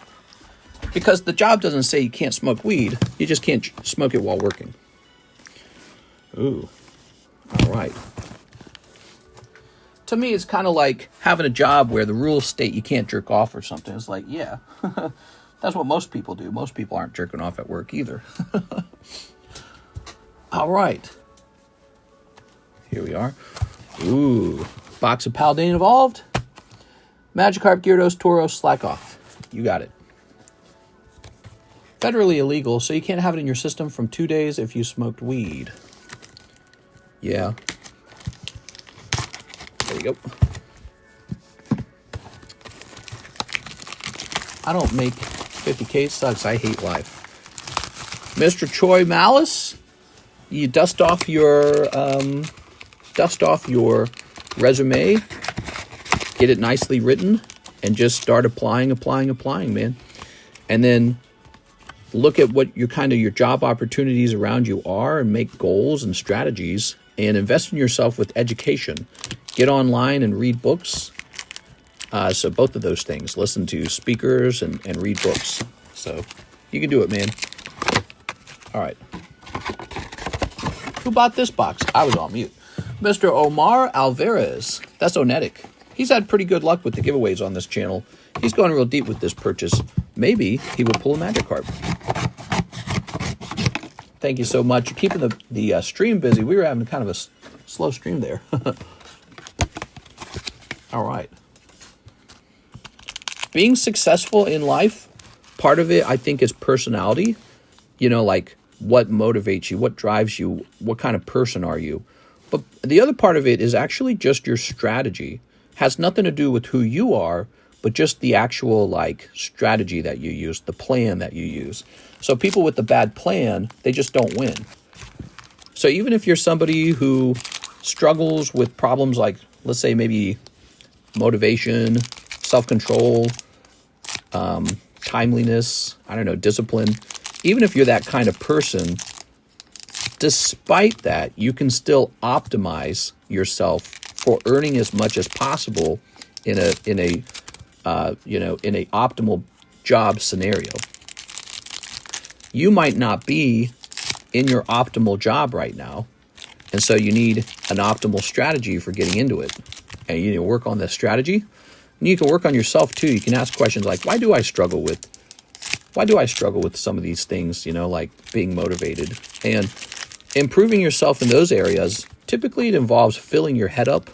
Because the job doesn't say you can't smoke weed. You just can't smoke it while working. Ooh. All right. To me, it's kind of like having a job where the rules state you can't jerk off or something. It's like, yeah, that's what most people do. Most people aren't jerking off at work either. All right. Here we are. Ooh. Box of Paldean Evolved. Magikarp, Gyarados, Tauros, Slakoth. You got it. Federally illegal, so you can't have it in your system from 2 days if you smoked weed. Yeah. There you go. I don't make 50K. Sucks. I hate life. Mr. Choi Malice. You dust off your resume, get it nicely written, and just start applying, man. And then look at what your job opportunities around you are, and make goals and strategies, and invest in yourself with education. Get online and read books. So both of those things. Listen to speakers and read books. So you can do it, man. All right. Who bought this box? I was on mute. Mr. Omar Alvarez. That's Onetic. He's had pretty good luck with the giveaways on this channel. He's going real deep with this purchase. Maybe he will pull a Magikarp. Thank you so much. You're keeping the stream busy. We were having kind of a slow stream there. All right. Being successful in life, part of it, I think, is personality. Like what motivates you, what drives you, what kind of person are you. But the other part of it is actually just your strategy. Has nothing to do with who you are, but just the actual strategy that you use, the plan that you use. So people with the bad plan, they just don't win. So even if you're somebody who struggles with problems like, let's say maybe motivation, self-control, timeliness, discipline, even if you're that kind of person, despite that, you can still optimize yourself for earning as much as possible in a optimal job scenario. You might not be in your optimal job right now, and so you need an optimal strategy for getting into it. And you need to work on the strategy. And you can work on yourself too. You can ask questions like, why do I struggle with some of these things, like being motivated? And improving yourself in those areas, typically it involves filling your head up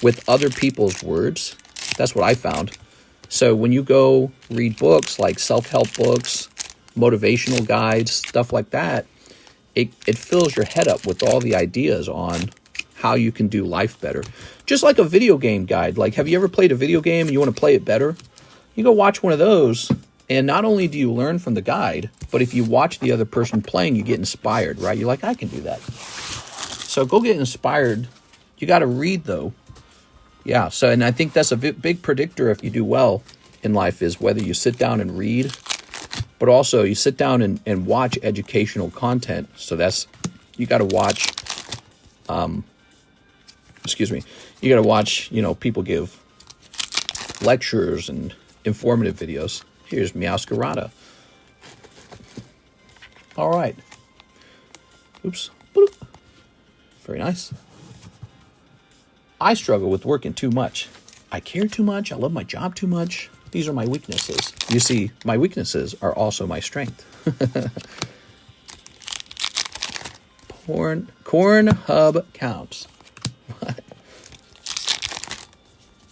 with other people's words. That's what I found. So when you go read books like self-help books, motivational guides, stuff like that, it fills your head up with all the ideas on how you can do life better. Just like a video game guide. Like, have you ever played a video game and you want to play it better? You go watch one of those, and not only do you learn from the guide, but if you watch the other person playing, you get inspired, right? You're like, I can do that. So go get inspired. You got to read, though. Yeah, so, and I think that's a big predictor if you do well in life is whether you sit down and read, but also you sit down and watch educational content. So that's, you got to watch, you got to watch, people give lectures and informative videos. Here's Meowscarada. All right. Oops. Bloop. Very nice. I struggle with working too much. I care too much. I love my job too much. These are my weaknesses. You see, my weaknesses are also my strength. Corn hub counts. What?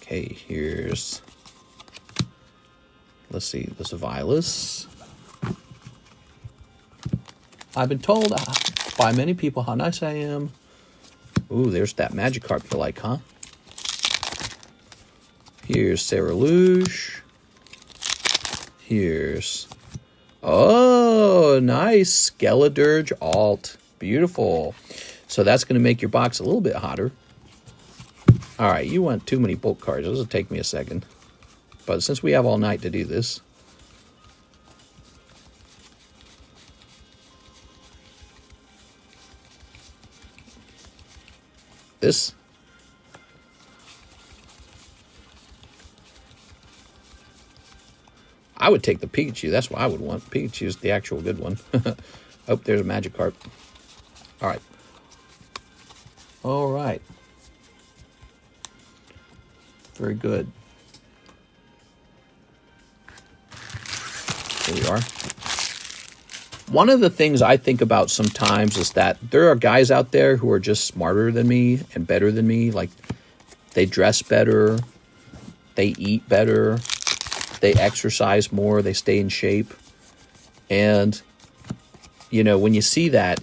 Okay, here's, let's see, this Vilas. I've been told by many people how nice I am. Ooh, there's that Magikarp you like, huh? Here's Sarah Luge. Here's, oh, nice, Skeledirge Alt. Beautiful. So that's going to make your box a little bit hotter. All right, you want too many bulk cards. This will take me a second. But since we have all night to do this, I would take the Pikachu. That's what I would want. Pikachu's the actual good one. Oh, there's a Magikarp. All right. All right. Very good. Here we are. One of the things I think about sometimes is that there are guys out there who are just smarter than me and better than me. Like, they dress better, they eat better, they exercise more, they stay in shape. And, when you see that,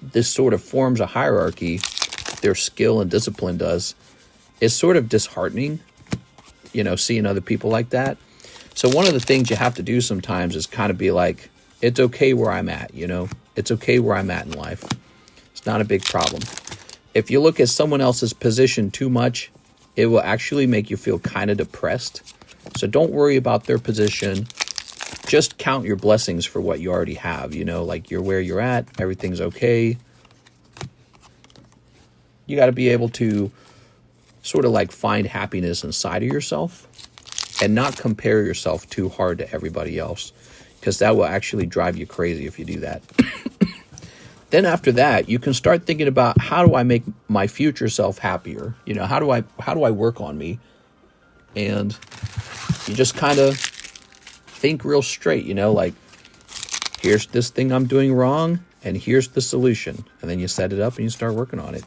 this sort of forms a hierarchy, their skill and discipline does. It's sort of disheartening, seeing other people like that. So one of the things you have to do sometimes is kind of be like, it's okay where I'm at, It's okay where I'm at in life. It's not a big problem. If you look at someone else's position too much, it will actually make you feel kind of depressed. So don't worry about their position. Just count your blessings for what you already have, like you're where you're at, everything's okay. You got to be able to sort of like find happiness inside of yourself and not compare yourself too hard to everybody else, because that will actually drive you crazy if you do that. Then after that, you can start thinking about, how do I make my future self happier? How do I work on me? And you just kind of think real straight, like, here's this thing I'm doing wrong, and here's the solution. And then you set it up and you start working on it.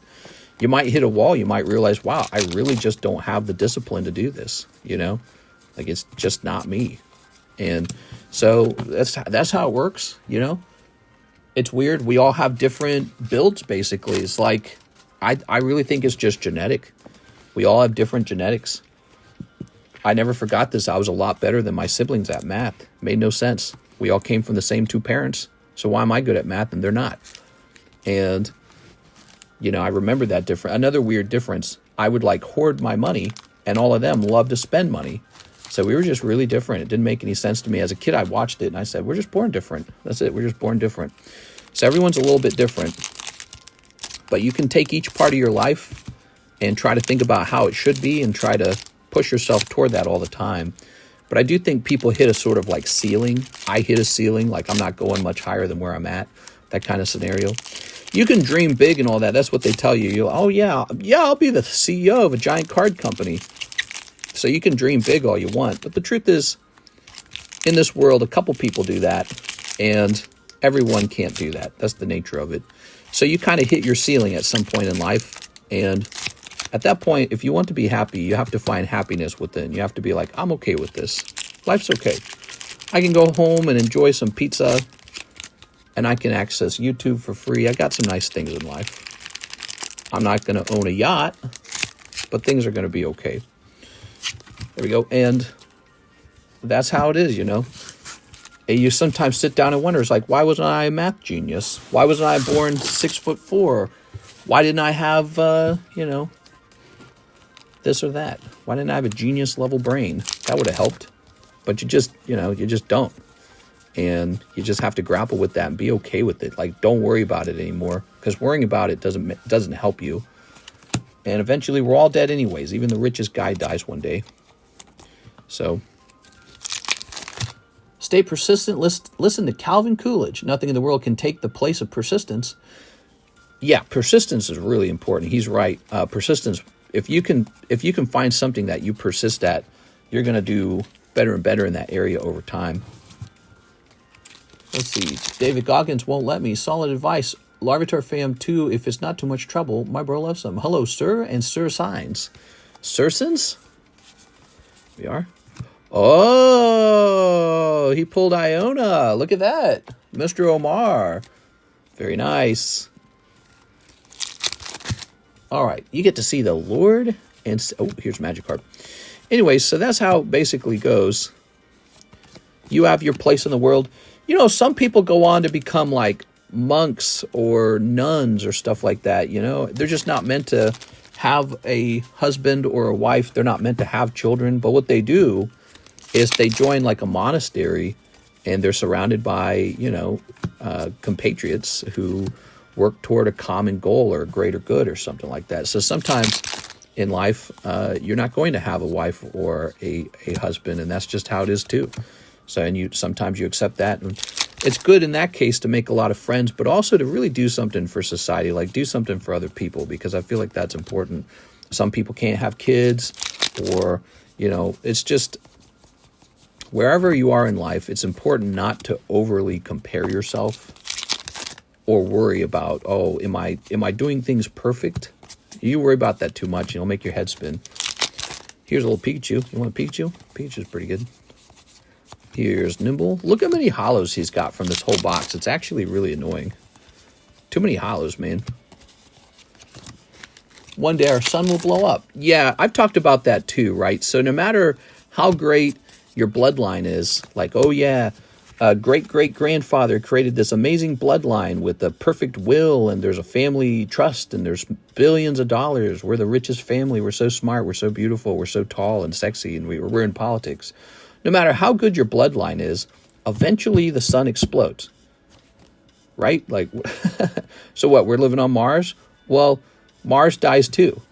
You might hit a wall. You might realize, wow, I really just don't have the discipline to do this, Like, it's just not me. And so that's how it works, It's weird. We all have different builds, basically. It's like, I really think it's just genetic. We all have different genetics. I never forgot this. I was a lot better than my siblings at math. Made no sense. We all came from the same two parents. So why am I good at math and they're not? And, I remember that different. Another weird difference, I would like hoard my money, and all of them love to spend money. So we were just really different. It didn't make any sense to me. As a kid, I watched it and I said, we're just born different. That's it. We're just born different. So everyone's a little bit different. But you can take each part of your life and try to think about how it should be and try to push yourself toward that all the time. But I do think people hit a sort of like ceiling. I hit a ceiling, like I'm not going much higher than where I'm at. That kind of scenario. You can dream big and all that. That's what they tell you. You're, oh yeah, I'll be the CEO of a giant card company. So you can dream big all you want. But the truth is, in this world, a couple people do that. And everyone can't do that. That's the nature of it. So you kind of hit your ceiling at some point in life. And at that point, if you want to be happy, you have to find happiness within. You have to be like, I'm okay with this. Life's okay. I can go home and enjoy some pizza. And I can access YouTube for free. I got some nice things in life. I'm not going to own a yacht. But things are going to be okay. There we go. And that's how it is, you know. And you sometimes sit down and wonder, it's like, why wasn't I a math genius? Why wasn't I born 6'4"? Why didn't I have, you know, this or that? Why didn't I have a genius level brain? That would have helped. But you just, you know, you just don't. And you just have to grapple with that and be okay with it. Like, don't worry about it anymore. Because worrying about it doesn't help you. And eventually we're all dead anyways. Even the richest guy dies one day. So, stay persistent. Listen to Calvin Coolidge. Nothing in the world can take the place of persistence. Yeah, persistence is really important. He's right. Persistence. If you can find something that you persist at, you're going to do better and better in that area over time. Let's see. David Goggins won't let me. Solid advice. Larvitar fam 2. If it's not too much trouble, my bro loves them. Hello, sir and sir signs. Sursons? We are. Oh, he pulled Iona. Look at that. Mr. Omar. Very nice. All right. You get to see the Lord. And oh, here's Magic card. Anyway, so that's how it basically goes. You have your place in the world. You know, some people go on to become like monks or nuns or stuff like that. You know, they're just not meant to have a husband or a wife. They're not meant to have children. But what they do is they join like a monastery and they're surrounded by, you know, compatriots who work toward a common goal or a greater good or something like that. So sometimes in life, you're not going to have a wife or a husband, and that's just how it is too. So, and sometimes you accept that. And it's good in that case to make a lot of friends, but also to really do something for society, like do something for other people, because I feel like that's important. Some people can't have kids, or, you know, it's just wherever you are in life, it's important not to overly compare yourself or worry about, oh, am I doing things perfect? You worry about that too much, it'll make your head spin. Here's a little Pikachu. You want a Pikachu? Pikachu's pretty good. Here's Nimble. Look how many hollows he's got from this whole box. It's actually really annoying. Too many hollows, man. One day our sun will blow up. Yeah, I've talked about that too, right? So no matter how great your bloodline is, like, oh yeah, great-great-grandfather created this amazing bloodline with a perfect will, and there's a family trust, and there's billions of dollars. We're the richest family. We're so smart. We're so beautiful. We're so tall and sexy, and we're in politics. No matter how good your bloodline is, eventually the sun explodes, right? Like, so what? We're living on Mars? Well, Mars dies too.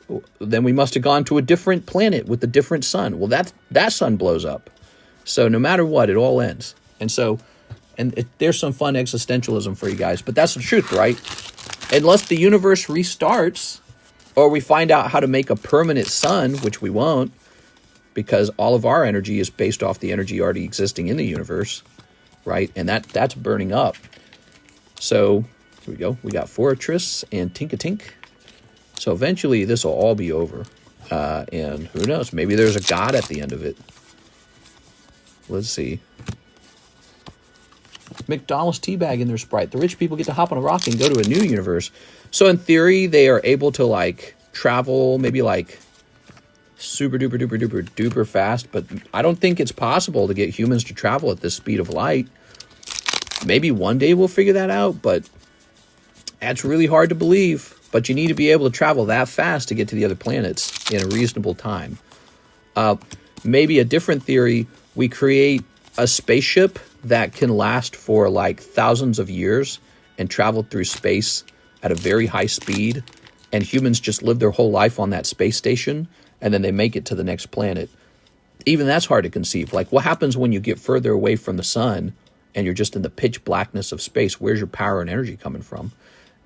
Then we must have gone to a different planet with a different sun. Well, that sun blows up. So no matter what, it all ends. And so, there's some fun existentialism for you guys, but that's the truth, right? Unless the universe restarts, or we find out how to make a permanent sun, which we won't, because all of our energy is based off the energy already existing in the universe, right? And that's burning up. So here we go. We got Fortress and Tink-a-Tink. So eventually this will all be over. And who knows? Maybe there's a god at the end of it. Let's see. McDonald's teabag in their Sprite. The rich people get to hop on a rock and go to a new universe. So in theory, they are able to like travel maybe like super duper duper duper duper fast, but I don't think it's possible to get humans to travel at this speed of light. Maybe one day we'll figure that out, but that's really hard to believe. But you need to be able to travel that fast to get to the other planets in a reasonable time. Maybe a different theory, we create a spaceship that can last for like thousands of years and travel through space at a very high speed, and humans just live their whole life on that space station, and then they make it to the next planet. Even that's hard to conceive. Like, what happens when you get further away from the sun and you're just in the pitch blackness of space? Where's your power and energy coming from?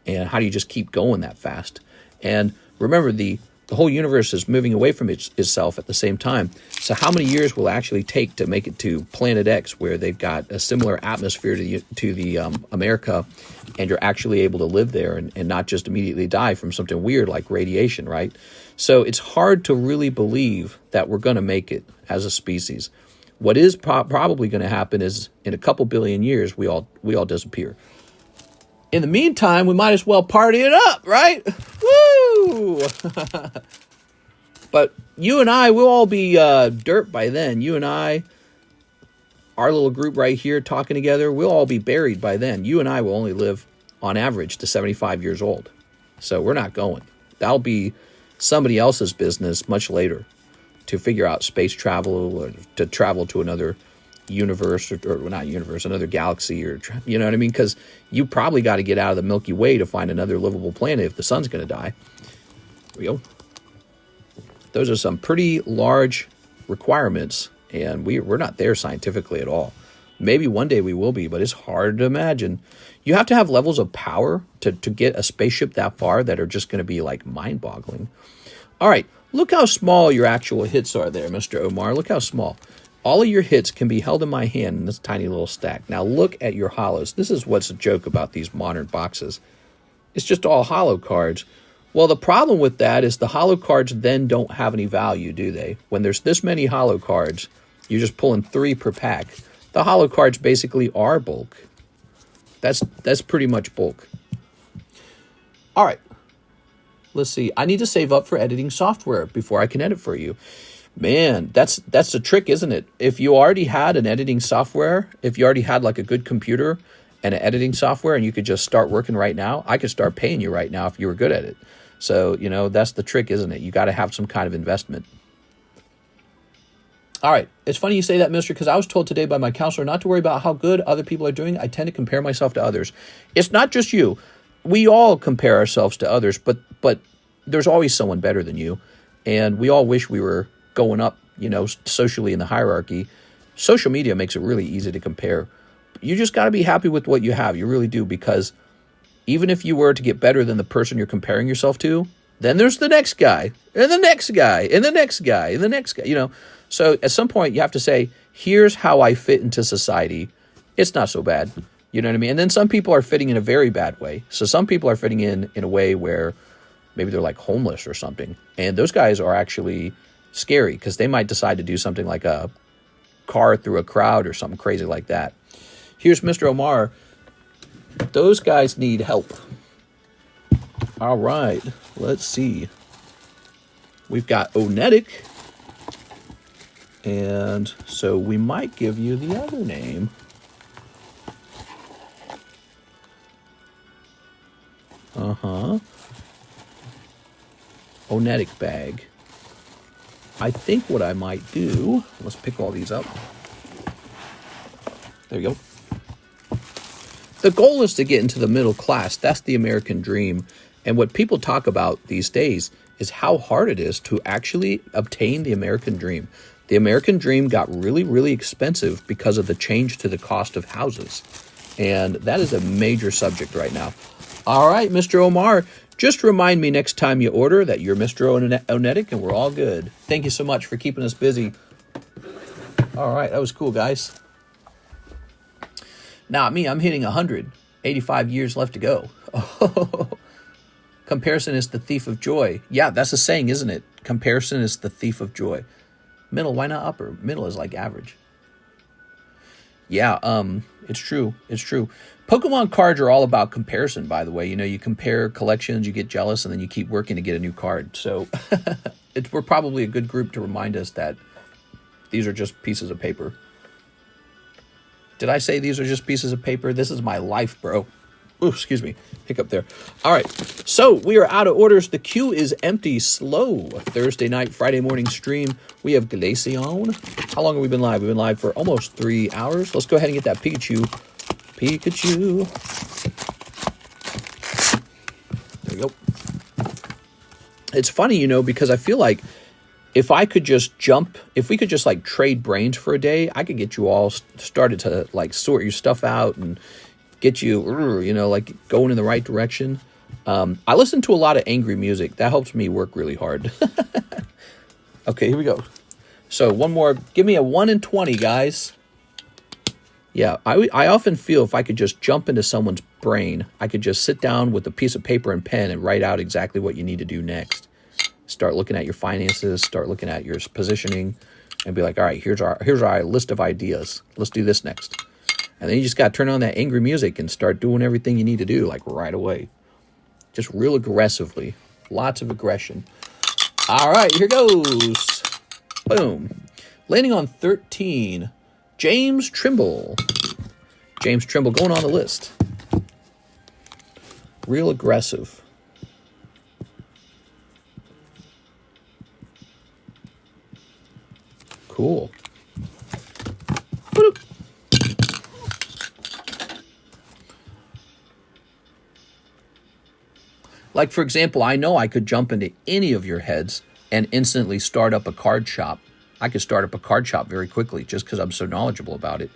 And how do you just keep going that fast? And remember, the whole universe is moving away from itself at the same time. So how many years will it actually take to make it to Planet X, where they've got a similar atmosphere to the America, and you're actually able to live there and not just immediately die from something weird like radiation, right? So it's hard to really believe that we're going to make it as a species. What is probably going to happen is in a couple billion years, we all disappear. In the meantime, we might as well party it up, right? Woo! But you and I, we'll all be dirt by then. You and I, our little group right here talking together, we'll all be buried by then. You and I will only live, on average, to 75 years old. So we're not going. That'll be somebody else's business much later to figure out space travel or to travel to another universe or not universe, another galaxy, or you know what I mean? Because you probably got to get out of the Milky Way to find another livable planet if the sun's going to die. There we go. Those are some pretty large requirements, and we're not there scientifically at all. Maybe one day we will be, but it's hard to imagine. You have to have levels of power to get a spaceship that far that are just going to be like mind-boggling. All right, look how small your actual hits are there, Mr. Omar. Look how small. All of your hits can be held in my hand in this tiny little stack. Now look at your holos. This is what's a joke about these modern boxes. It's just all holo cards. Well, the problem with that is the holo cards then don't have any value, do they? When there's this many holo cards, you're just pulling 3 per pack. The holo cards basically are bulk. That's pretty much bulk. All right. Let's see. I need to save up for editing software before I can edit for you. Man, that's the trick, isn't it? If you already had an editing software, if you already had like a good computer and an editing software and you could just start working right now, I could start paying you right now if you were good at it. So, you know, that's the trick, isn't it? You got to have some kind of investment. All right. It's funny you say that, mister, because I was told today by my counselor not to worry about how good other people are doing. I tend to compare myself to others. It's not just you. We all compare ourselves to others, but there's always someone better than you. And we all wish we were going up, you know, socially in the hierarchy. Social media makes it really easy to compare. You just got to be happy with what you have. You really do, because even if you were to get better than the person you're comparing yourself to, then there's the next guy, and the next guy, and the next guy, and the next guy, you know. So at some point you have to say, here's how I fit into society. It's not so bad. You know what I mean? And then some people are fitting in a very bad way. So some people are fitting in a way where maybe they're like homeless or something. And those guys are actually scary because they might decide to do something like a car through a crowd or something crazy like that. Here's Mr. Omar. Those guys need help. All right, let's see. We've got Onetic. And so we might give you the other name. Onetic bag. I think what I might do, let's pick all these up. There you go. The goal is to get into the middle class. That's the American dream. And what people talk about these days is how hard it is to actually obtain the American dream. The American dream got really, really expensive because of the change to the cost of houses. And that is a major subject right now. All right, Mr. Omar, just remind me next time you order that you're Mr. Onetic and we're all good. Thank you so much for keeping us busy. All right, that was cool, guys. Now, me, I'm hitting 100. 85 years left to go. Comparison is the thief of joy. Yeah, that's a saying, isn't it? Comparison is the thief of joy. Middle, why not upper? Middle is like average. Yeah, it's true. It's true. Pokemon cards are all about comparison, by the way. You know, you compare collections, you get jealous, and then you keep working to get a new card. So we're probably a good group to remind us that these are just pieces of paper. Did I say these are just pieces of paper? This is my life, bro. Ooh, excuse me. Hiccup there. All right. So we are out of orders. The queue is empty. Slow. Thursday night, Friday morning stream. We have Glaceon. How long have we been live? We've been live for almost 3 hours. Let's go ahead and get that Pikachu. Pikachu. There you go. It's funny, you know, because I feel like if I could just if we could just like trade brains for a day, I could get you all started to like sort your stuff out and get you, you know, like going in the right direction. I listen to a lot of angry music. That helps me work really hard. Okay, here we go. So one more. Give me a 1 in 20, guys. Yeah, I often feel if I could just jump into someone's brain, I could just sit down with a piece of paper and pen and write out exactly what you need to do next. Start looking at your finances, start looking at your positioning, and be like, all right, here's our list of ideas. Let's do this next. And then you just got to turn on that angry music and start doing everything you need to do, like right away. Just real aggressively. Lots of aggression. All right, here goes. Boom. Landing on 13, James Trimble. James Trimble going on the list. Real aggressive. Cool. Boop. Like, for example, I know I could jump into any of your heads and instantly start up a card shop. I could start up a card shop very quickly just because I'm so knowledgeable about it.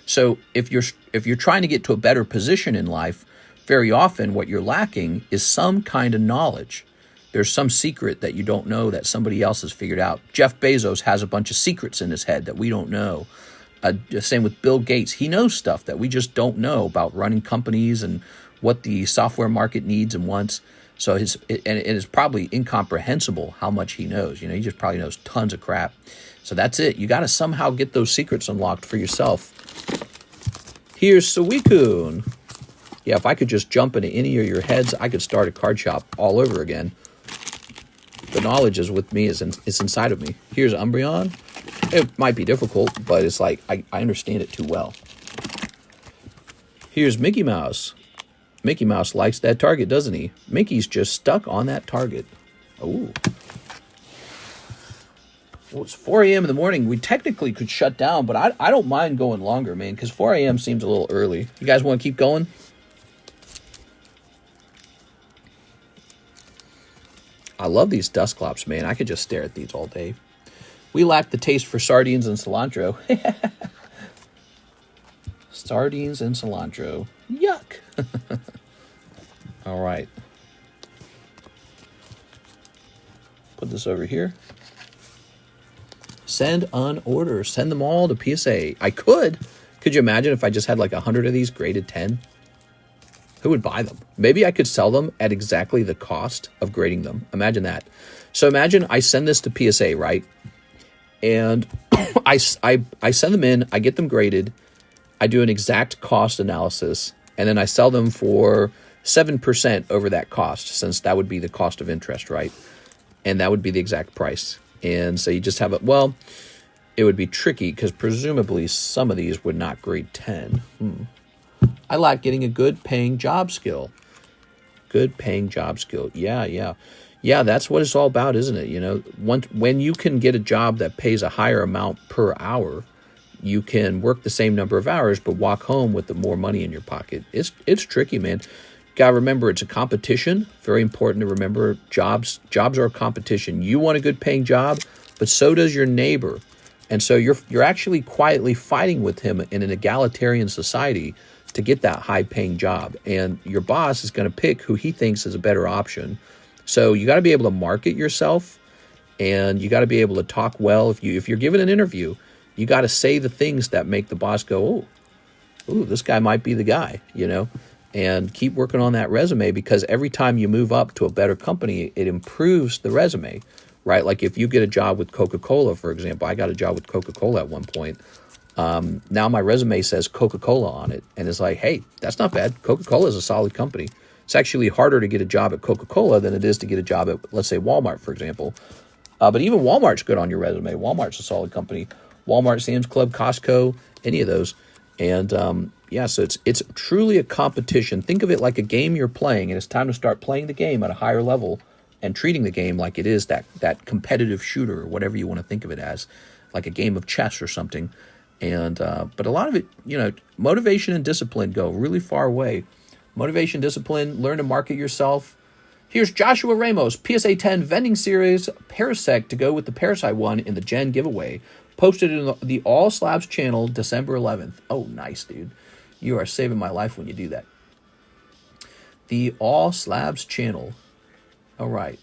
So if you're trying to get to a better position in life, very often what you're lacking is some kind of knowledge. There's some secret that you don't know that somebody else has figured out. Jeff Bezos has a bunch of secrets in his head that we don't know. Same with Bill Gates. He knows stuff that we just don't know about running companies and what the software market needs and wants. So it is probably incomprehensible how much he knows. You know, he just probably knows tons of crap. So that's it. You got to somehow get those secrets unlocked for yourself. Here's Suikun. Yeah, if I could just jump into any of your heads, I could start a card shop all over again. The knowledge is with me. It's inside of me. Here's Umbreon. It might be difficult, but it's like I understand it too well. Here's Mickey Mouse. Mickey Mouse likes that target, doesn't he? Mickey's just stuck on that target. Oh. Well, it's 4 a.m. in the morning. We technically could shut down, but I don't mind going longer, man, because 4 a.m. seems a little early. You guys want to keep going? I love these Dusclops, man. I could just stare at these all day. We lack the taste for sardines and cilantro. Sardines and cilantro. Yuck. All right. Put this over here. Send on order. Send them all to PSA. I could. Could you imagine if I just had like 100 of these graded 10? Who would buy them? Maybe I could sell them at exactly the cost of grading them. Imagine that. So imagine I send this to PSA, right? And I send them in. I get them graded. I do an exact cost analysis. And then I sell them for 7% over that cost, since that would be the cost of interest, right? And that would be the exact price. And so you just have it. Well, it would be tricky because presumably some of these would not grade 10. I like getting a good paying job skill. Good paying job skill. Yeah, that's what it's all about, isn't it? You know, when you can get a job that pays a higher amount per hour, you can work the same number of hours but walk home with the more money in your pocket. It's tricky, man. Gotta remember, it's a competition. Very important to remember. Jobs are a competition. You want a good paying job, but so does your neighbor. And so you're actually quietly fighting with him in an egalitarian society to get that high paying job. And your boss is going to pick who he thinks is a better option. So you got to be able to market yourself, and you got to be able to talk well. If you're given an interview, you got to say the things that make the boss go, oh, this guy might be the guy, you know, and keep working on that resume, because every time you move up to a better company, it improves the resume, right? Like if you get a job with Coca-Cola, for example, I got a job with Coca-Cola at one point. Now my resume says Coca-Cola on it, and it's like, hey, that's not bad. Coca-Cola is a solid company. It's actually harder to get a job at Coca-Cola than it is to get a job at, let's say, Walmart, for example. But even Walmart's good on your resume. Walmart's a solid company. Walmart, Sam's Club, Costco, any of those. And yeah, so it's truly a competition. Think of it like a game you're playing, and it's time to start playing the game at a higher level and treating the game like it is that competitive shooter, or whatever you want to think of it as, like a game of chess or something. And but a lot of it, motivation and discipline go really far away. Motivation, discipline, learn to market yourself. Here's Joshua Ramos, PSA 10 vending series Parasect to go with the Parasite one in the Gen giveaway. Posted in the All Slabs channel December 11th. Oh, nice, dude. You are saving my life when you do that. The All Slabs channel. All right.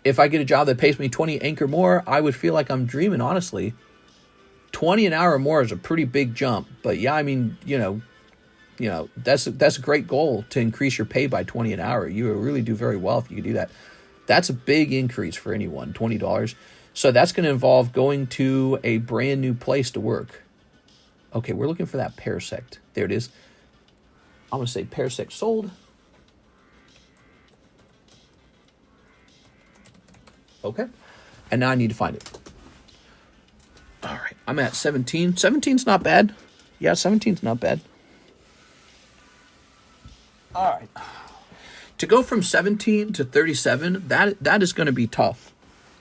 If I get a job that pays me 20 anchor more, I would feel like I'm dreaming, honestly. 20 an hour more is a pretty big jump. But yeah, I mean, that's a great goal to increase your pay by 20 an hour. You will really do very well if you can do that. That's a big increase for anyone, $20. So that's going to involve going to a brand new place to work. Okay, we're looking for that Parasect. There it is. I'm going to say Parasect sold. Okay. And now I need to find it. All right. I'm at 17. 17's not bad. Yeah, 17's not bad. All right. To go from 17 to 37, that is going to be tough.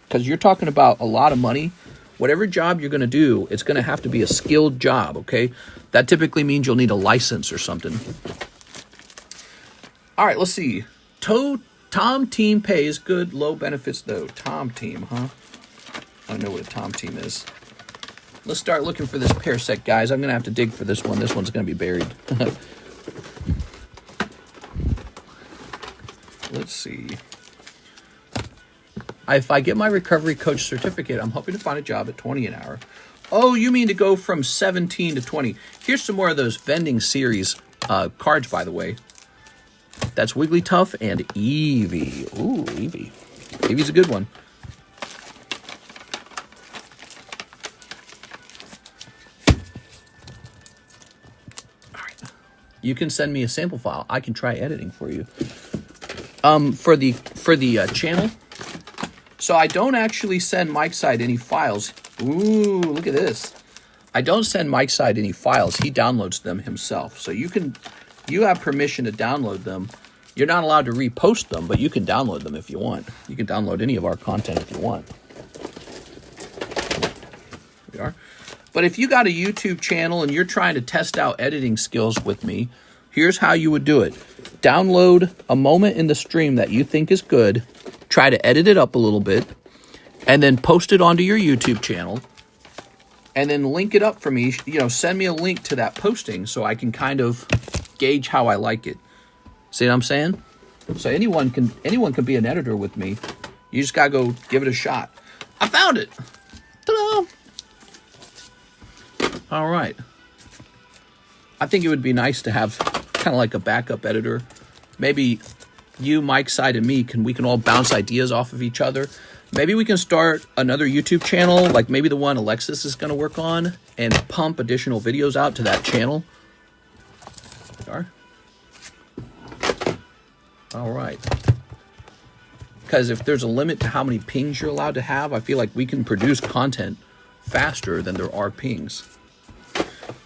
Because you're talking about a lot of money. Whatever job you're going to do, it's going to have to be a skilled job, okay? That typically means you'll need a license or something. All right, let's see. Tom Team pays good, low benefits, though. Tom Team, huh? I don't know what a Tom Team is. Let's start looking for this Parasect, guys. I'm going to have to dig for this one. This one's going to be buried. Let's see. If I get my recovery coach certificate, I'm hoping to find a job at 20 an hour. Oh, you mean to go from 17 to 20. Here's some more of those vending series cards, by the way. That's Wigglytuff and Eevee. Ooh, Eevee. Eevee's a good one. All right. You can send me a sample file. I can try editing for you. For the channel. So I don't actually send Mike Side any files. Ooh, look at this. I don't send Mike Side any files. He downloads them himself. So you have permission to download them. You're not allowed to repost them, but you can download them if you want. You can download any of our content if you want. Here we are. But if you got a YouTube channel and you're trying to test out editing skills with me, here's how you would do it. Download a moment in the stream that you think is good. Try to edit it up a little bit, and then post it onto your YouTube channel, and then link it up for me. Send me a link to that posting so I can kind of gauge how I like it. See what I'm saying? So anyone can be an editor with me. You just gotta go give it a shot. I found it. Ta-da! All right. I think it would be nice to have kind of like a backup editor. Maybe you, Mike Side, and me we can all bounce ideas off of each other. Maybe we can start another YouTube channel, like maybe the one Alexis is going to work on, and pump additional videos out to that channel. There we are. All right. Because if there's a limit to how many pings you're allowed to have, I feel like we can produce content faster than there are pings.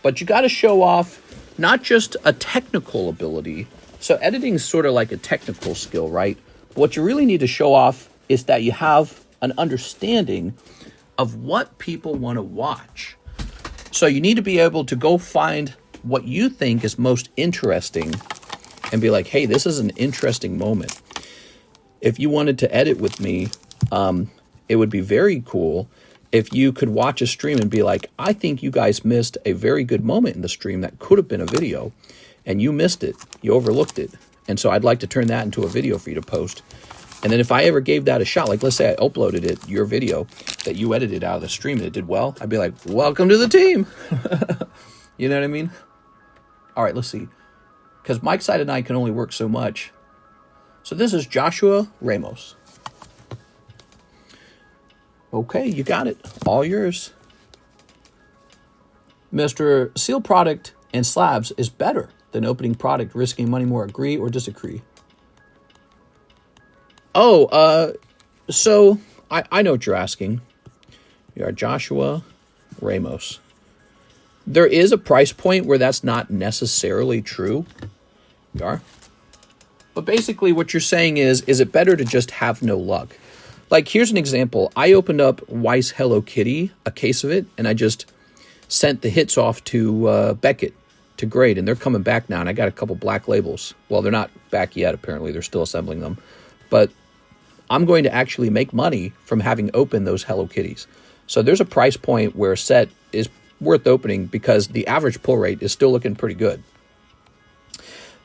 But you got to show off not just a technical ability. So editing is sort of like a technical skill, right? But what you really need to show off is that you have an understanding of what people want to watch. So you need to be able to go find what you think is most interesting and be like, hey, this is an interesting moment. If you wanted to edit with me, it would be very cool if you could watch a stream and be like, I think you guys missed a very good moment in the stream that could have been a video. And you missed it. You overlooked it. And so I'd like to turn that into a video for you to post. And then if I ever gave that a shot, like let's say I uploaded it, your video, that you edited out of the stream and it did well, I'd be like, welcome to the team. You know what I mean? All right, let's see. Because Mike Side and I can only work so much. So this is Joshua Ramos. Okay, you got it. All yours. Mr. Seal Product and Slabs is better than opening product, risking money more. Agree or disagree? Oh, so I know what you're asking. You are Joshua Ramos. There is a price point where that's not necessarily true. You are. But basically what you're saying is it better to just have no luck? Like, here's an example. I opened up Weiss Hello Kitty, a case of it, and I just sent the hits off to Beckett to grade, and they're coming back now, and I got a couple black labels. Well, they're not back yet, apparently. They're still assembling them. But I'm going to actually make money from having opened those Hello Kitties. So there's a price point where a set is worth opening because the average pull rate is still looking pretty good.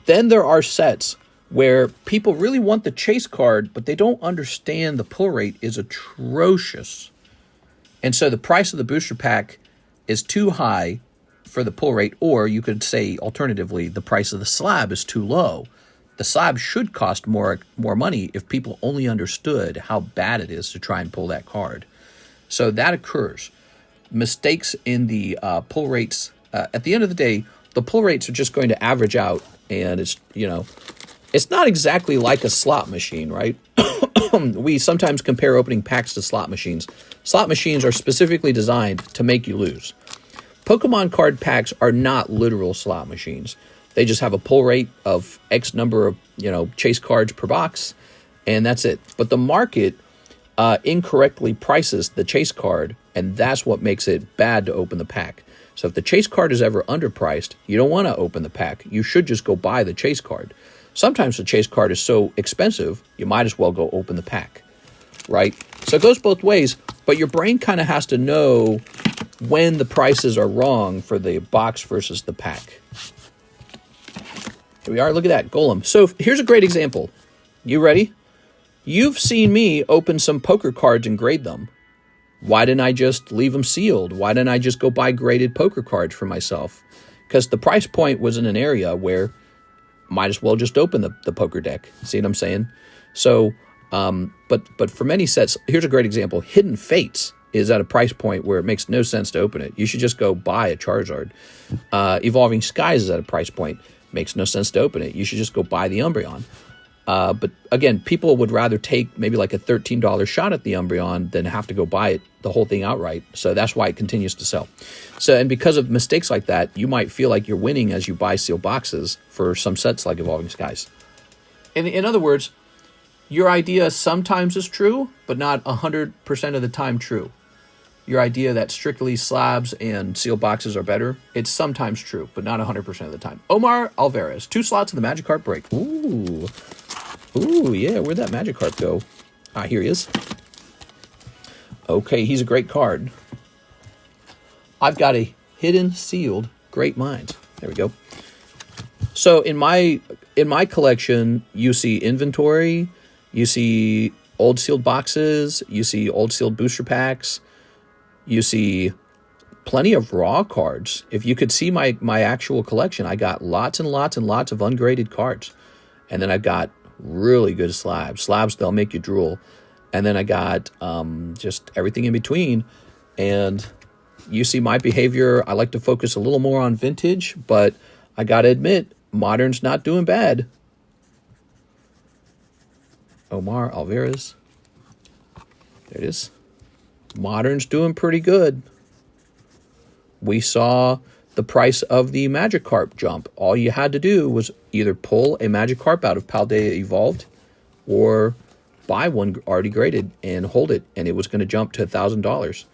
Then there are sets where people really want the chase card, but they don't understand the pull rate is atrocious. And so the price of the booster pack is too high for the pull rate, or you could say alternatively, the price of the slab is too low. The slab should cost more money if people only understood how bad it is to try and pull that card. So that occurs. Mistakes in the pull rates, at the end of the day, the pull rates are just going to average out, and it's, it's not exactly like a slot machine, right? We sometimes compare opening packs to slot machines. Slot machines are specifically designed to make you lose. Pokemon card packs are not literal slot machines. They just have a pull rate of X number of, chase cards per box, and that's it. But the market incorrectly prices the chase card, and that's what makes it bad to open the pack. So if the chase card is ever underpriced, you don't want to open the pack. You should just go buy the chase card. Sometimes the chase card is so expensive, you might as well go open the pack, right? So it goes both ways, but your brain kind of has to know when the prices are wrong for the box versus the pack. Here we are. Look at that, Golem. So here's a great example. You ready? You've seen me open some poker cards and grade them. Why didn't I just leave them sealed? Why didn't I just go buy graded poker cards for myself? Because the price point was in an area where might as well just open the poker deck. See what I'm saying? So, but for many sets, here's a great example. Hidden Fates is at a price point where it makes no sense to open it. You should just go buy a Charizard. Evolving Skies is at a price point. Makes no sense to open it. You should just go buy the Umbreon. But again, people would rather take maybe like a $13 shot at the Umbreon than have to go buy it, the whole thing outright. So that's why it continues to sell. So, and because of mistakes like that, you might feel like you're winning as you buy sealed boxes for some sets like Evolving Skies. In other words, your idea sometimes is true, but not 100% of the time true. Your idea that strictly slabs and sealed boxes are better, it's sometimes true, but not 100% of the time. Omar Alvarez, 2 slots in the Magikarp break. Ooh, yeah, where'd that Magikarp go? Here he is. Okay, he's a great card. I've got a hidden sealed Great Minds. There we go. So in my collection, you see inventory, you see old sealed boxes, you see old sealed booster packs, you see plenty of raw cards. If you could see my actual collection, I got lots and lots and lots of ungraded cards. And then I've got really good slabs. Slabs, they'll make you drool. And then I got just everything in between. And you see my behavior. I like to focus a little more on vintage, but I got to admit, modern's not doing bad. Omar Alvarez. There it is. Modern's doing pretty good. We saw the price of the Magikarp jump. All you had to do was either pull a Magikarp out of Paldea Evolved or buy one already graded and hold it, and it was going to jump to $1,000.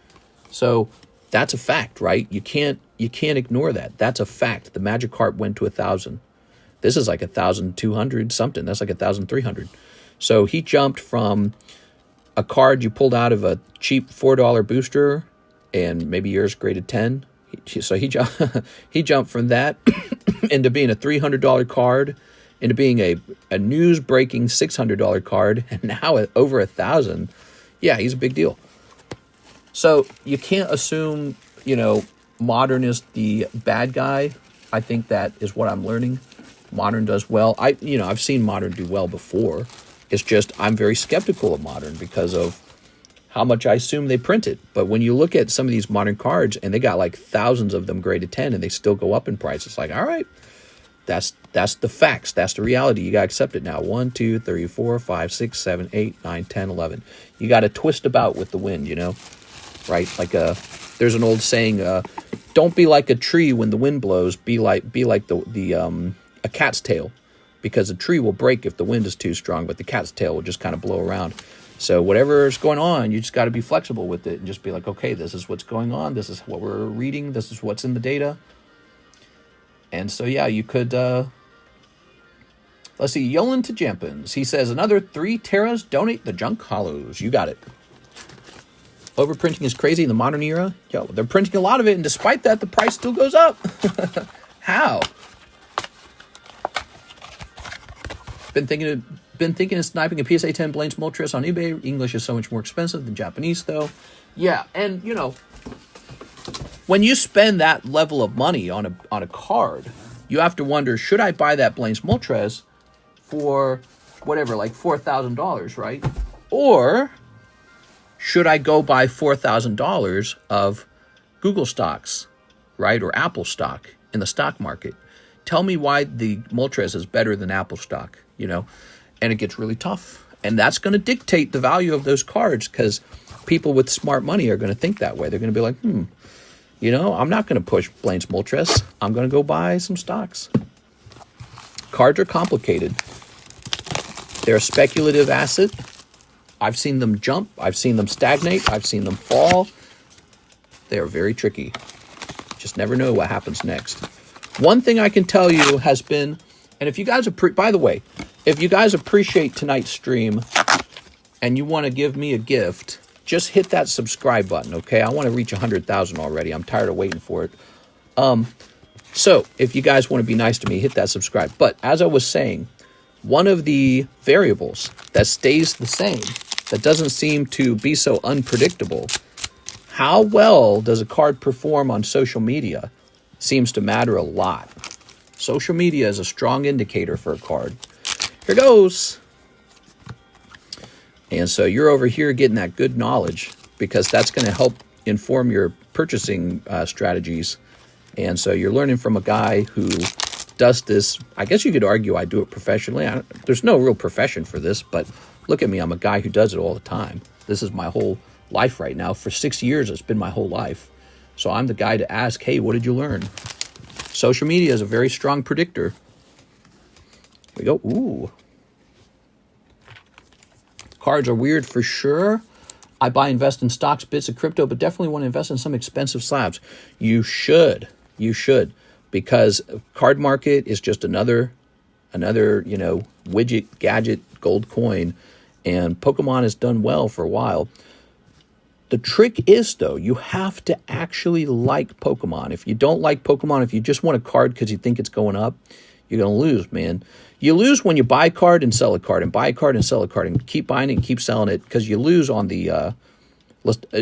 So that's a fact, right? You can't ignore that. That's a fact. The Magikarp went to 1,000. This is like 1,200 something. That's like 1,300. So he jumped from a card you pulled out of a cheap $4 booster, and maybe yours graded 10. So he jumped from that into being a $300 card, into being a news-breaking $600 card, and now at over 1,000. Yeah, he's a big deal. So you can't assume, Modern is the bad guy. I think that is what I'm learning. Modern does well. I've seen Modern do well before. It's just I'm very skeptical of Modern because of how much I assume they printed. But when you look at some of these Modern cards and they got like thousands of them graded 10 and they still go up in price, it's like, all right, that's the facts. That's the reality. You got to accept it now. 1, 2, 3, 4, 5, 6, 7, 8, 9, 10, 11. You got to twist about with the wind, right? Like there's an old saying, don't be like a tree when the wind blows. Be like a cat's tail, because a tree will break if the wind is too strong, but the cat's tail will just kind of blow around. So whatever's going on, you just got to be flexible with it and just be like, okay, this is what's going on. This is what we're reading. This is what's in the data. And so, yeah, you could, let's see, Yolan to Jampins. He says, another 3 teras, donate the junk hollows. You got it. Overprinting is crazy in the modern era. Yo, they're printing a lot of it, and despite that, the price still goes up. How? Been thinking of sniping a PSA 10 Blaine's Moltres on eBay. English is so much more expensive than Japanese, though. Yeah, and you know, when you spend that level of money on a card, you have to wonder, should I buy that Blaine's Moltres for whatever, like $4,000, right? Or should I go buy $4,000 of Google stocks, right, or Apple stock in the stock market? Tell me why the Moltres is better than Apple stock, you know? And it gets really tough. And that's going to dictate the value of those cards, because people with smart money are going to think that way. They're going to be like, you know, I'm not going to push Blaine's Moltres. I'm going to go buy some stocks. Cards are complicated. They're a speculative asset. I've seen them jump. I've seen them stagnate. I've seen them fall. They are very tricky. Just never know what happens next. One thing I can tell you has been, and if you guys, by the way, if you guys appreciate tonight's stream and you want to give me a gift, just hit that subscribe button, okay? I want to reach 100,000 already. I'm tired of waiting for it. So if you guys want to be nice to me, hit that subscribe. But as I was saying, one of the variables that stays the same, that doesn't seem to be so unpredictable, how well does a card perform on social media, seems to matter a lot. Social media is a strong indicator for a card. Here goes. And so you're over here getting that good knowledge, because that's going to help inform your purchasing strategies. And so you're learning from a guy who does this. I guess you could argue I do it professionally. There's no real profession for this, but look at me. I'm a guy who does it all the time. This is my whole life right now. For 6 years, it's been my whole life. So I'm the guy to ask, hey, what did you learn? Social media is a very strong predictor. Here we go. Ooh. Cards are weird for sure. I invest in stocks, bits of crypto, but definitely want to invest in some expensive slabs. You should. You should. Because card market is just another, you know, widget, gadget, gold coin. And Pokemon has done well for a while. The trick is, though, you have to actually like Pokemon. If you don't like Pokemon, if you just want a card because you think it's going up, you're going to lose, man. You lose when you buy a card and sell a card and buy a card and sell a card and keep buying it and keep selling it, because you lose on the,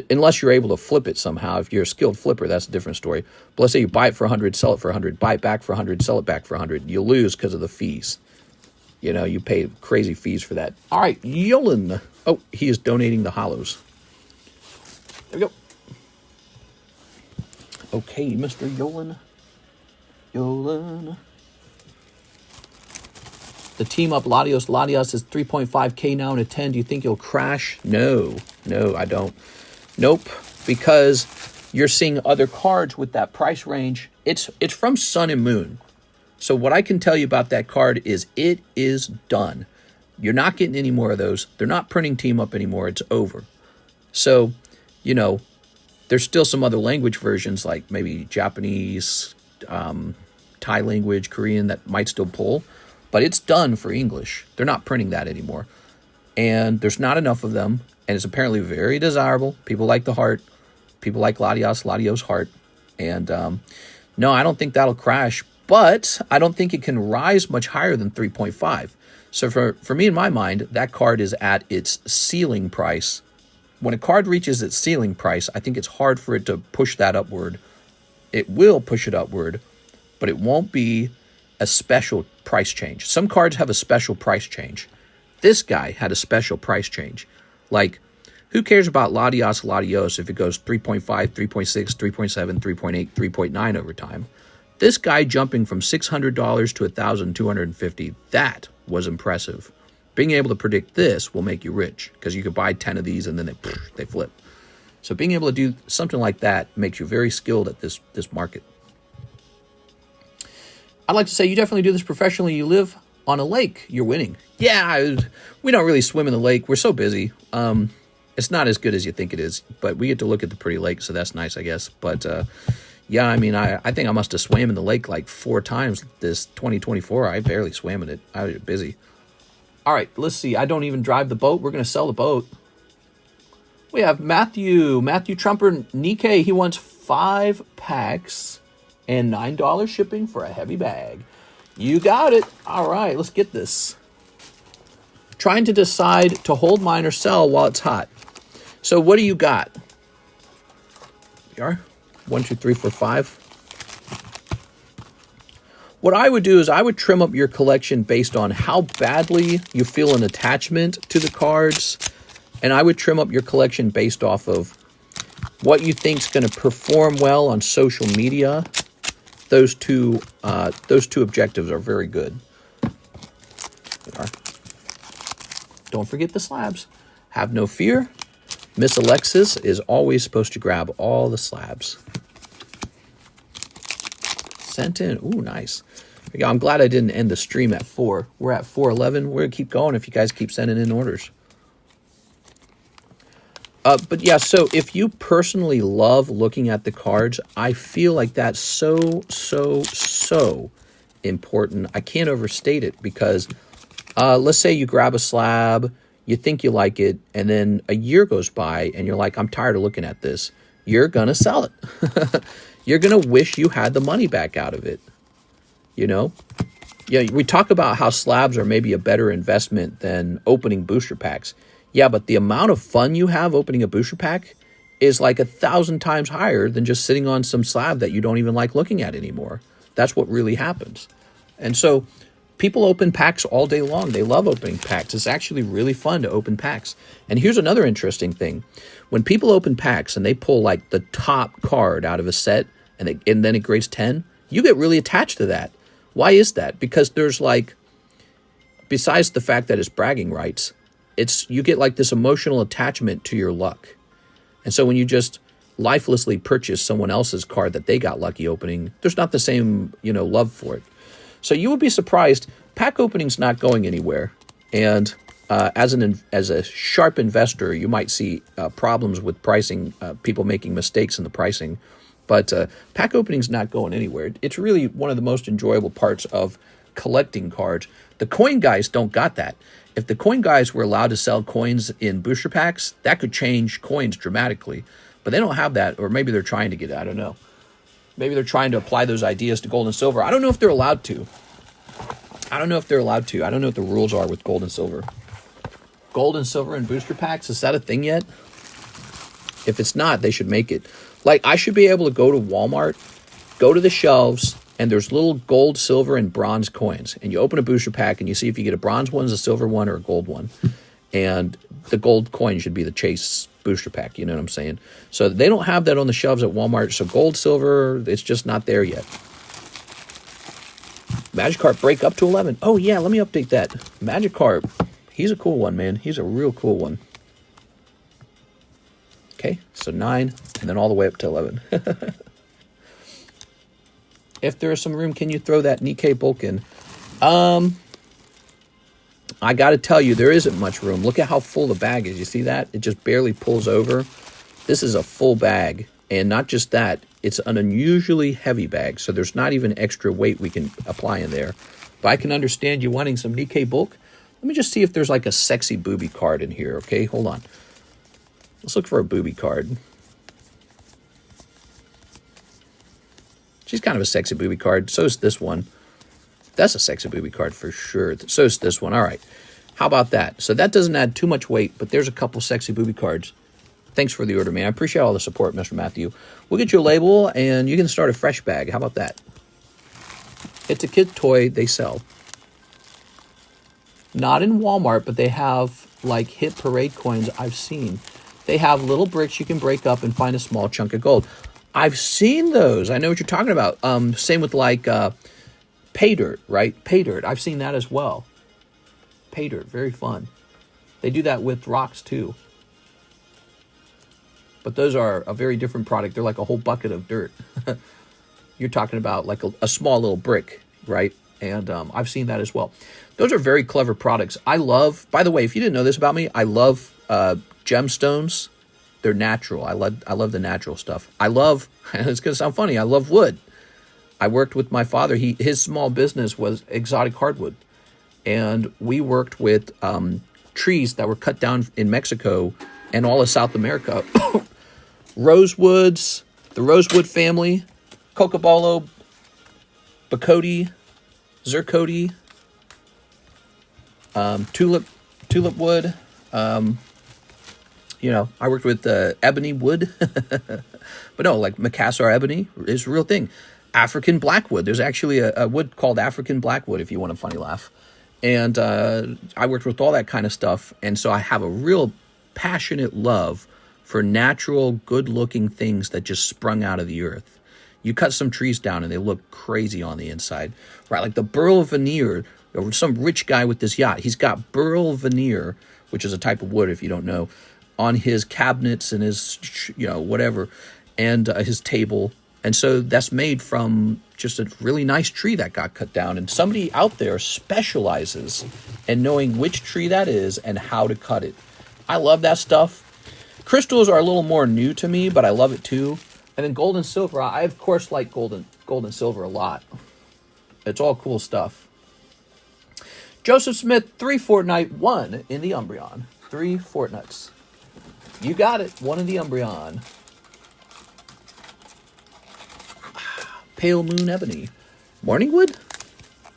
unless you're able to flip it somehow. If you're a skilled flipper, that's a different story. But let's say you buy it for 100, sell it for 100, buy it back for 100, sell it back for 100. You lose because of the fees. You know, you pay crazy fees for that. All right, Yolan. Oh, he is donating the hollows. There we go. Okay, Mr. Yolan. Yolan. The team up Latios. Latios is 3.5K now in a 10. Do you think you'll crash? No, I don't. Nope, because you're seeing other cards with that price range. It's from Sun and Moon. So what I can tell you about that card is it is done. You're not getting any more of those. They're not printing team up anymore. It's over. So, you know, there's still some other language versions, like maybe Japanese, Thai language, Korean, that might still pull. But it's done for English. They're not printing that anymore. And there's not enough of them. And it's apparently very desirable. People like the heart. People like Latios heart. And no, I don't think that'll crash. But I don't think it can rise much higher than 3.5. So for me, in my mind, that card is at its ceiling price. When a card reaches its ceiling price, I think it's hard for it to push that upward. It will push it upward, but it won't be a special price change. Some cards have a special price change. This guy had a special price change. Like, who cares about Latios if it goes 3.5, 3.6, 3.7, 3.8, 3.9 over time? This guy jumping from $600 to $1,250, that was impressive. Being able to predict this will make you rich, because you could buy 10 of these and then they flip. So being able to do something like that makes you very skilled at this market. I'd like to say you definitely do this professionally. You live on a lake, you're winning. Yeah, we don't really swim in the lake. We're so busy. It's not as good as you think it is, but we get to look at the pretty lake, so that's nice, I guess. But yeah, I mean, I think I must have swam in the lake like 4 times this 2024. I barely swam in it. I was busy. All right, let's see. I don't even drive the boat. We're going to sell the boat. We have Matthew Trumper Nikke. He wants 5 packs and $9 shipping for a heavy bag. You got it. All right, let's get this. Trying to decide to hold mine or sell while it's hot. So what do you got? You are 1, 2, 3, 4, 5. What I would do is I would trim up your collection based on how badly you feel an attachment to the cards, and I would trim up your collection based off of what you think is going to perform well on social media. Those two objectives are very good. Don't forget the slabs. Have no fear. Miss Alexis is always supposed to grab all the slabs. Sent in. Ooh, nice. I'm glad I didn't end the stream at 4. We're at 4:11. We're going to keep going if you guys keep sending in orders. But yeah, so if you personally love looking at the cards, I feel like that's so important. I can't overstate it because let's say you grab a slab, you think you like it, and then a year goes by and you're like, I'm tired of looking at this. You're going to sell it. You're going to wish you had the money back out of it. You know? Yeah, we talk about how slabs are maybe a better investment than opening booster packs. Yeah, but the amount of fun you have opening a booster pack is like 1,000 times higher than just sitting on some slab that you don't even like looking at anymore. That's what really happens. And so people open packs all day long. They love opening packs. It's actually really fun to open packs. And here's another interesting thing. When people open packs and they pull like the top card out of a set and then it grades 10, you get really attached to that. Why is that? Because there's like, besides the fact that it's bragging rights, you get like this emotional attachment to your luck. And so when you just lifelessly purchase someone else's card that they got lucky opening, there's not the same, love for it. So you would be surprised. Pack opening's not going anywhere. And as a sharp investor, you might see problems with pricing, people making mistakes in the pricing. But pack opening's not going anywhere. It's really one of the most enjoyable parts of collecting cards. The coin guys don't got that. If the coin guys were allowed to sell coins in booster packs, that could change coins dramatically. But they don't have that, or maybe they're trying to get it. I don't know. Maybe they're trying to apply those ideas to gold and silver. I don't know if they're allowed to. I don't know if the rules are with gold and silver. Gold and silver in booster packs, is that a thing yet? If it's not, they should make it. Like, I should be able to go to Walmart, go to the shelves, and there's little gold, silver, and bronze coins. And you open a booster pack, and you see if you get a bronze one, a silver one, or a gold one. And the gold coin should be the Chase booster pack, you know what I'm saying? So they don't have that on the shelves at Walmart. So gold, silver, it's just not there yet. Magikarp break up to 11. Oh, yeah, let me update that. Magikarp, he's a cool one, man. He's a real cool one. Okay, so 9, and then all the way up to 11. If there is some room, can you throw that Nikke bulk in? I got to tell you, there isn't much room. Look at how full the bag is. You see that? It just barely pulls over. This is a full bag. And not just that, it's an unusually heavy bag. So there's not even extra weight we can apply in there. But I can understand you wanting some Nikke bulk. Let me just see if there's like a sexy booby card in here. Okay, hold on. Let's look for a booby card. She's kind of a sexy booby card. So is this one. That's a sexy booby card for sure. So is this one. All right. How about that? So that doesn't add too much weight, but there's a couple sexy booby cards. Thanks for the order, man. I appreciate all the support, Mr. Matthew. We'll get you a label, and you can start a fresh bag. How about that? It's a kid toy they sell. Not in Walmart, but they have, like, hit parade coins I've seen. They have little bricks you can break up and find a small chunk of gold. I've seen those. I know what you're talking about. Same with, like, pay dirt, right? Pay dirt. I've seen that as well. Pay dirt. Very fun. They do that with rocks, too. but those are a very different product. They're like a whole bucket of dirt. You're talking about like a small little brick, right? And I've seen that as well. Those are very clever products. I love, by the way, if you didn't know this about me, I love gemstones. They're natural. I love the natural stuff. I love, it's going to sound funny, I love wood. I worked with my father. His small business was exotic hardwood. And we worked with trees that were cut down in Mexico and all of South America. Rosewoods, the rosewood family, cocobolo, bacote, zircote, tulip wood. You know, I worked with ebony wood. But no, like Macassar ebony is a real thing. African blackwood. There's actually a wood called African blackwood, if you want a funny laugh. And I worked with all that kind of stuff. And so I have a real passionate love for natural, good-looking things that just sprung out of the earth. You cut some trees down and they look crazy on the inside, right? Like the burl veneer, or some rich guy with this yacht, he's got burl veneer, which is a type of wood, if you don't know, on his cabinets and his, you know, whatever, and his table. And so that's made from just a really nice tree that got cut down. And somebody out there specializes in knowing which tree that is and how to cut it. I love that stuff. Crystals are a little more new to me, but I love it too. And then gold and silver, I of course like gold and silver a lot. It's all cool stuff. Joseph Smith, 3 fortnight, 1 in the Umbreon. 3 fortnights. You got it, 1 in the Umbreon. Pale Moon Ebony. Morningwood?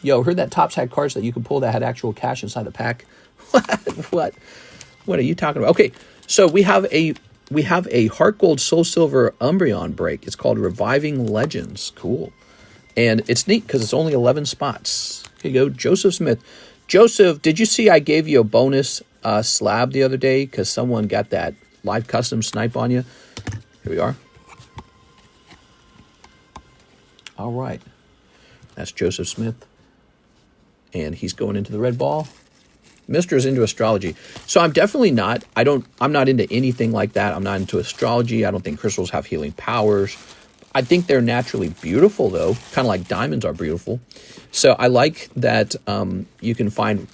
Yo, heard that Topps had cards that you could pull that had actual cash inside the pack. What are you talking about? Okay, so we have a Heart Gold Soul Silver Umbreon break. It's called Reviving Legends. Cool. And it's neat because it's only 11 spots. Here you go, Joseph Smith. Joseph, did you see I gave you a bonus slab the other day because someone got that live custom snipe on you? Here we are. All right. That's Joseph Smith. And he's going into the red ball. Mr. is into astrology. So I'm definitely not. I'm not into anything like that. I'm not into astrology. I don't think crystals have healing powers. I think they're naturally beautiful, though. Kind of like diamonds are beautiful. So I like that you can find,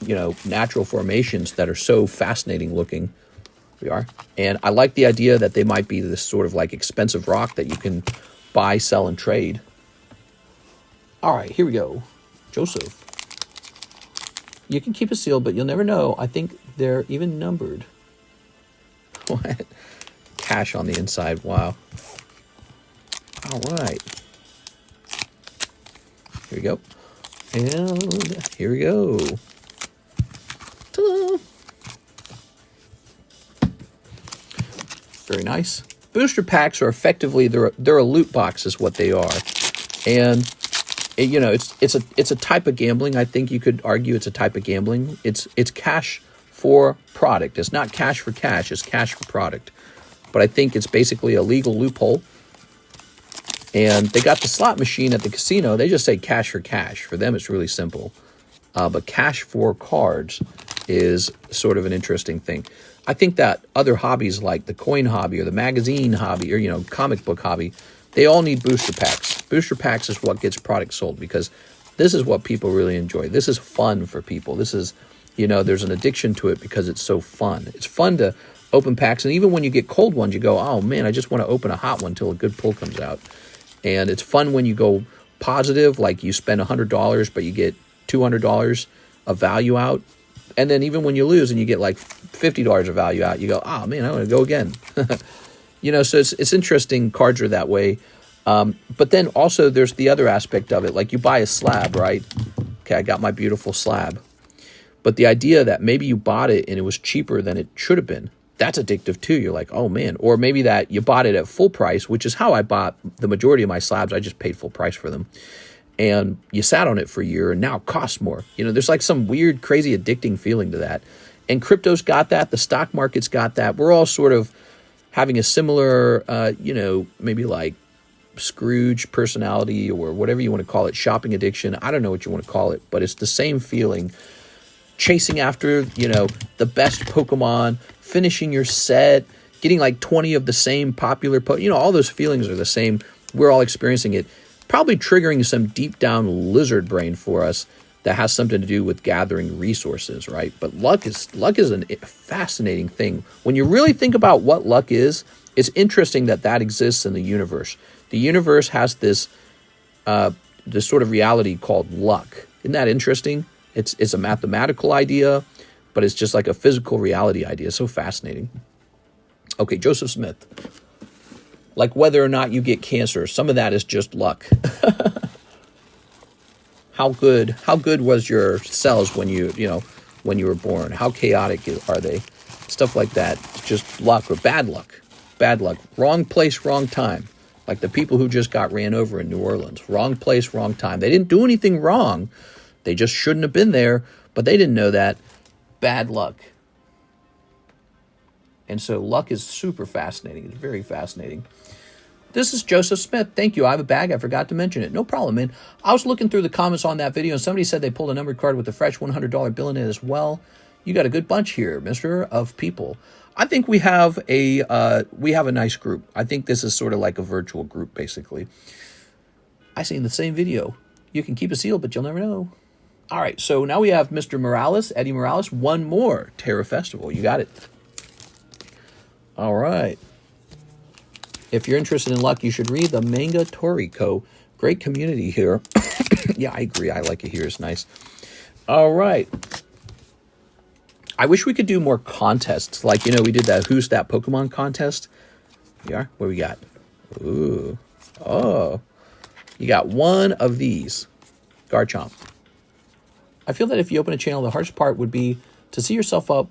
you know, natural formations that are so fascinating looking. We are. And I like the idea that they might be this sort of like expensive rock that you can buy, sell, and trade. All right, here we go. Joseph. You can keep it sealed, but you'll never know. I think they're even numbered. What? Cash on the inside. Wow. All right. Here we go. And here we go. Ta-da! Very nice. Booster packs are effectively, they're a loot box is what they are. And you know, it's a type of gambling. I think you could argue it's a type of gambling. It's cash for product. It's not cash for cash, it's cash for product. But I think it's basically a legal loophole. And they got the slot machine at the casino. They just say cash for cash. For them, it's really simple. But cash for cards is sort of an interesting thing. I think that other hobbies like the coin hobby or the magazine hobby or, you know, comic book hobby, they all need booster packs. Booster packs is what gets product sold because this is what people really enjoy. This is fun for people. This is, you know, there's an addiction to it because it's so fun. It's fun to open packs. And even when you get cold ones, you go, oh man, I just want to open a hot one until a good pull comes out. And it's fun when you go positive, like you spend $100, but you get $200 of value out. And then even when you lose and you get like $50 of value out, you go, oh man, I want to go again. You know, so it's interesting. Cards are that way. But then also there's the other aspect of it. Like you buy a slab, right? Okay, I got my beautiful slab. But the idea that maybe you bought it and it was cheaper than it should have been, that's addictive too. You're like, oh man. Or maybe that you bought it at full price, which is how I bought the majority of my slabs. I just paid full price for them. And you sat on it for a year and now it costs more. You know, there's like some weird, crazy, addicting feeling to that. And crypto's got that. The stock market's got that. We're all sort of having a similar, you know, maybe like Scrooge personality or whatever you want to call it, shopping addiction. I don't know what you want to call it, but it's the same feeling. Chasing after, you know, the best Pokemon, finishing your set, getting like 20 of the same popular post. You know, all those feelings are the same. We're all experiencing it. Probably triggering some deep down lizard brain for us that has something to do with gathering resources, right? But luck is a fascinating thing. When you really think about what luck is, it's interesting that exists in the universe. The universe has this sort of reality called luck. Isn't that interesting? It's a mathematical idea, but it's just like a physical reality idea. So fascinating. Okay, Joseph Smith. Like whether or not you get cancer, some of that is just luck. How good was your cells when you were born? How chaotic are they? Stuff like that. It's just luck or bad luck. Bad luck. Wrong place, wrong time. Like the people who just got ran over in New Orleans. Wrong place, wrong time. They didn't do anything wrong. They just shouldn't have been there, but they didn't know that. Bad luck. And so luck is super fascinating. It's very fascinating. This is Joseph Smith. Thank you. I have a bag. I forgot to mention it. No problem, man. I was looking through the comments on that video, and somebody said they pulled a numbered card with a fresh $100 bill in it as well. You got a good bunch here, mister, of people. I think we have a nice group. I think this is sort of like a virtual group, basically. I seen the same video. You can keep a seal, but you'll never know. All right, so now we have Mr. Morales, Eddie Morales. One more Terror Festival. You got it. All right. If you're interested in luck, you should read the Manga Toriko. Great community here. Yeah, I agree. I like it here. It's nice. All right. I wish we could do more contests. Like, we did that Who's That Pokemon contest. Yeah, what we got? Ooh. Oh. You got one of these. Garchomp. I feel that if you open a channel, the hardest part would be to set yourself up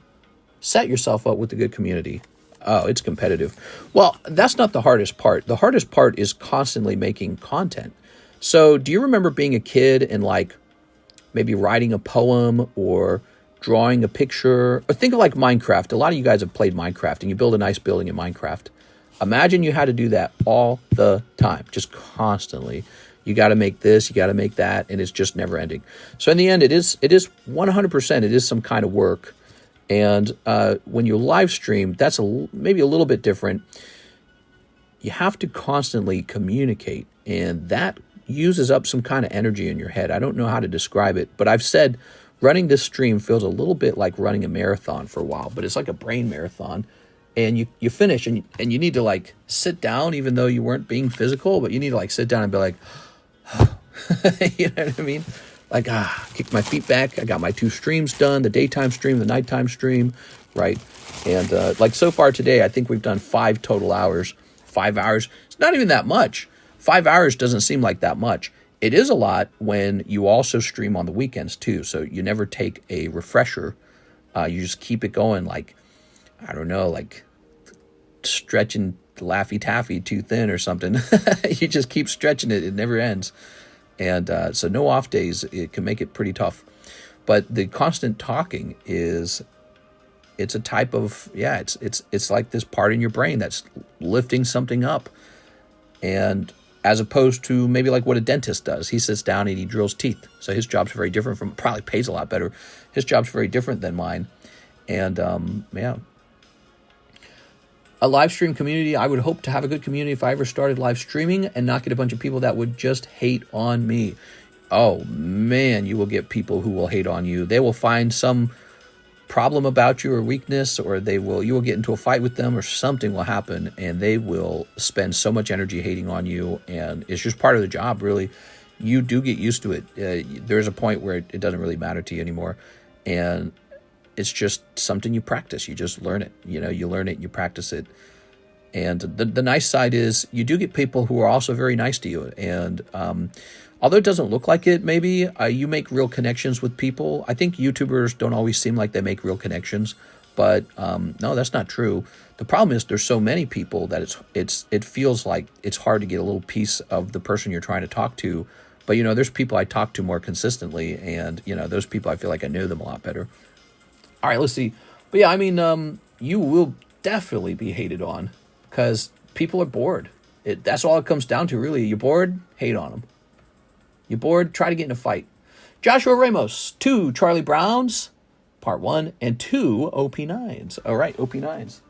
with a good community. Oh, it's competitive. Well, that's not the hardest part. The hardest part is constantly making content. So do you remember being a kid and like maybe writing a poem or drawing a picture? Or think of like Minecraft. A lot of you guys have played Minecraft and you build a nice building in Minecraft. Imagine you had to do that all the time, just constantly. You got to make this, you got to make that, and it's just never ending. So in the end, it is 100%. It is some kind of work. And when you live stream, that's maybe a little bit different. You have to constantly communicate, and that uses up some kind of energy in your head. I don't know how to describe it, but I've said running this stream feels a little bit like running a marathon for a while, but it's like a brain marathon. And you finish, and you need to like sit down, even though you weren't being physical, but you need to like sit down and be like, you know what I mean? Like, kick my feet back. I got my 2 streams done, the daytime stream, the nighttime stream, right? And like so far today, I think we've done 5 total hours. 5 hours. It's not even that much. 5 hours doesn't seem like that much. It is a lot when you also stream on the weekends too. So you never take a refresher. You just keep it going like, I don't know, like stretching Laffy Taffy too thin or something. You just keep stretching it. It never ends. And so no off days, it can make it pretty tough. But the constant talking it's a type of, it's like this part in your brain that's lifting something up. And as opposed to maybe like what a dentist does. He sits down and he drills teeth. So his job's very different probably pays a lot better. His job's very different than mine. And a live stream community, I would hope to have a good community if I ever started live streaming and not get a bunch of people that would just hate on me. Oh man, you will get people who will hate on you. They will find some problem about you or weakness, or you will get into a fight with them or something will happen, and they will spend so much energy hating on you, and it's just part of the job, really. You do get used to it. There's a point where it doesn't really matter to you anymore, and it's just something you practice. You just learn it. You learn it, you practice it. And the nice side is you do get people who are also very nice to you. And although it doesn't look like it, maybe you make real connections with people. I think YouTubers don't always seem like they make real connections. But no, that's not true. The problem is there's so many people that it feels like it's hard to get a little piece of the person you're trying to talk to. But, there's people I talk to more consistently. And, those people, I feel like I know them a lot better. All right, let's see. But yeah, I mean, you will definitely be hated on because people are bored. That's all it comes down to, really. You're bored, hate on them. You're bored, try to get in a fight. Joshua Ramos, 2 Charlie Browns, part 1, and 2 OP9s. All right, OP9s.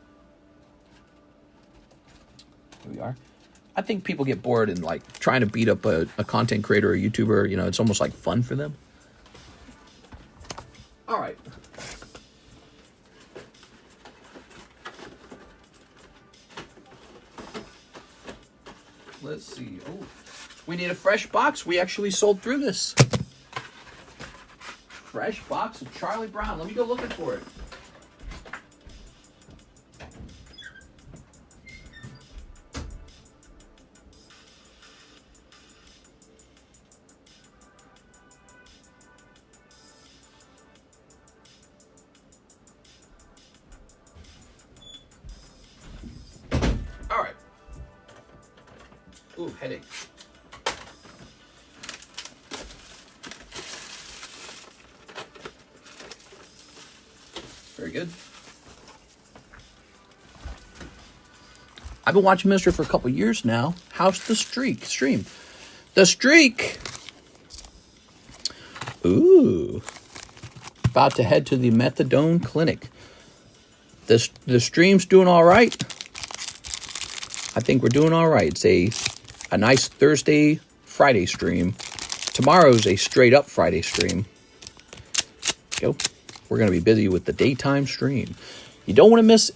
Here we are. I think people get bored in like trying to beat up a content creator or a YouTuber. You know, it's almost like fun for them. All right. Let's see. Oh, we need a fresh box. We actually sold through this. Fresh box of Charlie Brown. Let me go looking for it. All right. Ooh, headache. Very good. I've been watching Minister for a couple years now. How's the stream? The streak. Ooh. About to head to the methadone clinic. The stream's doing all right. I think we're doing all right. It's a nice Thursday, Friday stream. Tomorrow's a straight up Friday stream. Go. We're going to be busy with the daytime stream. You don't want to miss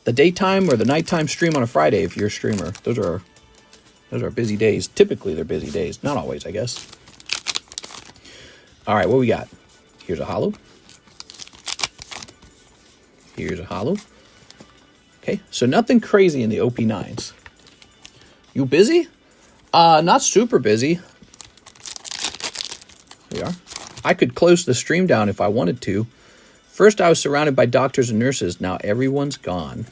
the daytime or the nighttime stream on a Friday if you're a streamer. Those are busy days. Typically, they're busy days. Not always, I guess. All right, what we got? Here's a holo. Here's a holo. Okay, so nothing crazy in the OP9s. You busy? Not super busy. Here we are. I could close the stream down if I wanted to. First, I was surrounded by doctors and nurses. Now everyone's gone.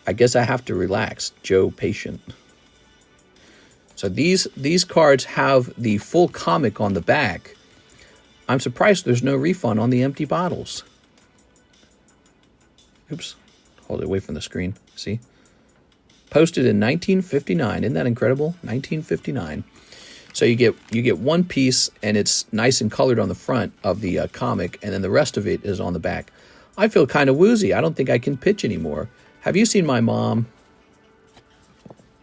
I guess I have to relax. Joe, patient. So these cards have the full comic on the back. I'm surprised there's no refund on the empty bottles. Oops. Hold it away from the screen. See? Posted in 1959. Isn't that incredible? 1959. So you get one piece, and it's nice and colored on the front of the comic, and then the rest of it is on the back. I feel kind of woozy. I don't think I can pitch anymore. Have you seen my mom?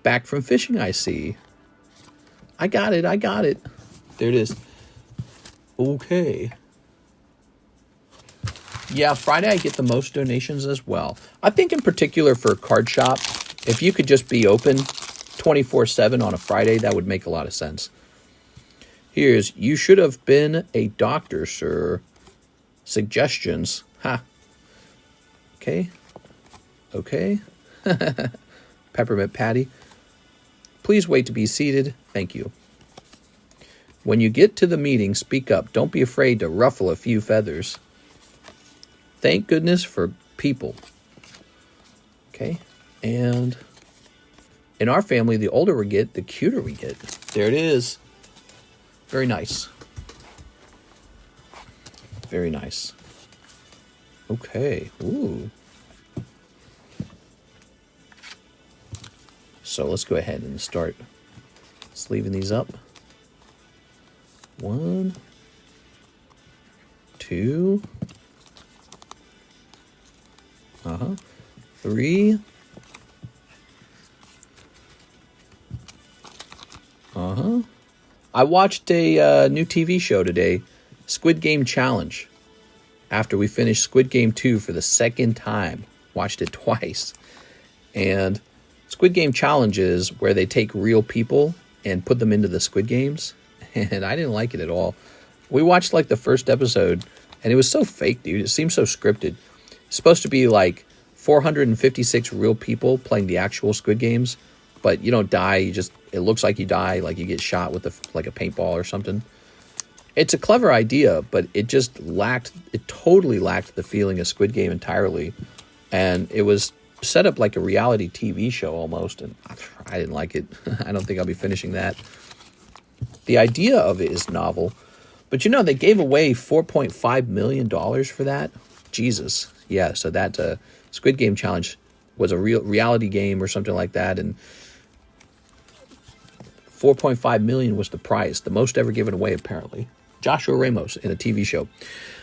Back from fishing, I see. I got it. There it is. Okay. Yeah, Friday I get the most donations as well. I think in particular for Card Shop, if you could just be open 24/7 on a Friday, that would make a lot of sense. Here's, you should have been a doctor, sir. Suggestions. Ha. Okay. Peppermint Patty. Please wait to be seated. Thank you. When you get to the meeting, speak up. Don't be afraid to ruffle a few feathers. Thank goodness for people. Okay. And in our family, the older we get, the cuter we get. There it is. Very nice. Very nice. Okay. Ooh. So let's go ahead and start sleeving these up. 1, 2. 3. I watched a new TV show today, Squid Game Challenge. After we finished Squid Game 2 for the second time. Watched it twice. And Squid Game Challenge is where they take real people and put them into the Squid Games. And I didn't like it at all. We watched like the first episode, and it was so fake, dude. It seemed so scripted. It's supposed to be like 456 real people playing the actual Squid Games. But you don't die, it looks like you die, like you get shot with like a paintball or something. It's a clever idea, but it totally lacked the feeling of Squid Game entirely. And it was set up like a reality TV show almost, and I didn't like it. I don't think I'll be finishing that. The idea of it is novel, but they gave away $4.5 million for that. Jesus. Yeah, so that Squid Game Challenge was a real reality game or something like that, and $4.5 million was the prize, the most ever given away apparently. Joshua Ramos in a TV show.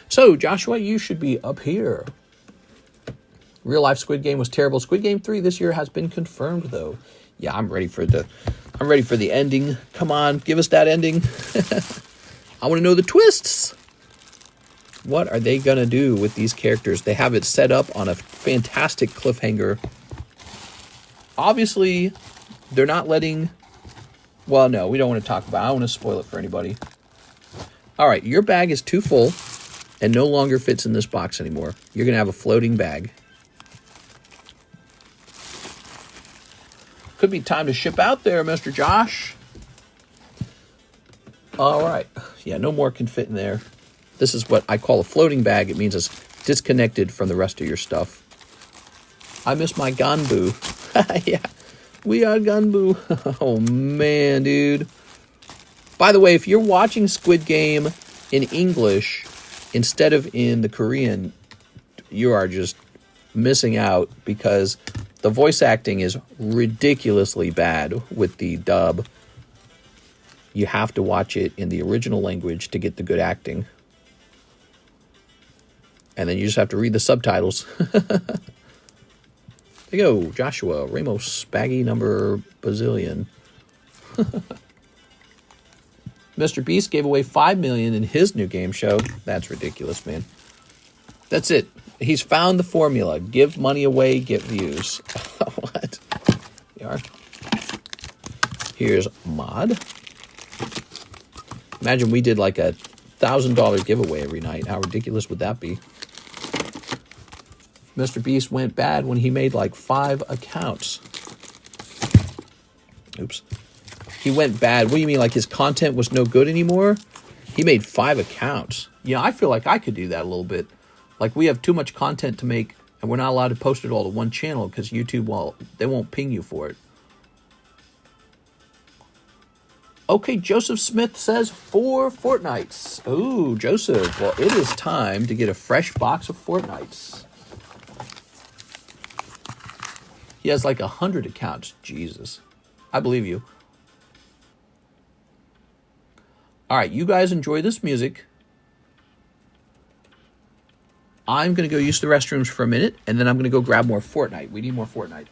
So Joshua, you should be up here. Real life Squid Game was terrible. Squid Game 3 this year has been confirmed, though. Yeah, I'm ready for the ending. Come on, give us that ending. I want to know the twists. What are they going to do with these characters? They have it set up on a fantastic cliffhanger. Obviously, they're not letting... Well, no, we don't want to talk about it. I don't want to spoil it for anybody. All right, your bag is too full and no longer fits in this box anymore. You're going to have a floating bag. Could be time to ship out there, Mr. Josh. All right. Yeah, no more can fit in there. This is what I call a floating bag. It means it's disconnected from the rest of your stuff. I miss my Ganbu. Yeah, we are Ganbu. Oh, man, dude. By the way, if you're watching Squid Game in English instead of in the Korean, you are just missing out because the voice acting is ridiculously bad with the dub. You have to watch it in the original language to get the good acting. And then you just have to read the subtitles. There you go, Joshua, Ramos, baggy number bazillion. Mr. Beast gave away $5 million in his new game show. That's ridiculous, man. That's it. He's found the formula. Give money away, get views. What? Here's Mod. Imagine we did like a $1,000 giveaway every night. How ridiculous would that be? Mr. Beast went bad when he made like 5 accounts. Oops. He went bad. What do you mean? Like his content was no good anymore? He made 5 accounts. Yeah, I feel like I could do that a little bit. Like we have too much content to make and we're not allowed to post it all to one channel because YouTube, well, they won't ping you for it. Okay, Joseph Smith says 4 Fortnites. Ooh, Joseph. Well, it is time to get a fresh box of Fortnites. He has like 100 accounts. Jesus. I believe you. All right, you guys enjoy this music. I'm going to go use the restrooms for a minute, and then I'm going to go grab more Fortnite. We need more Fortnite.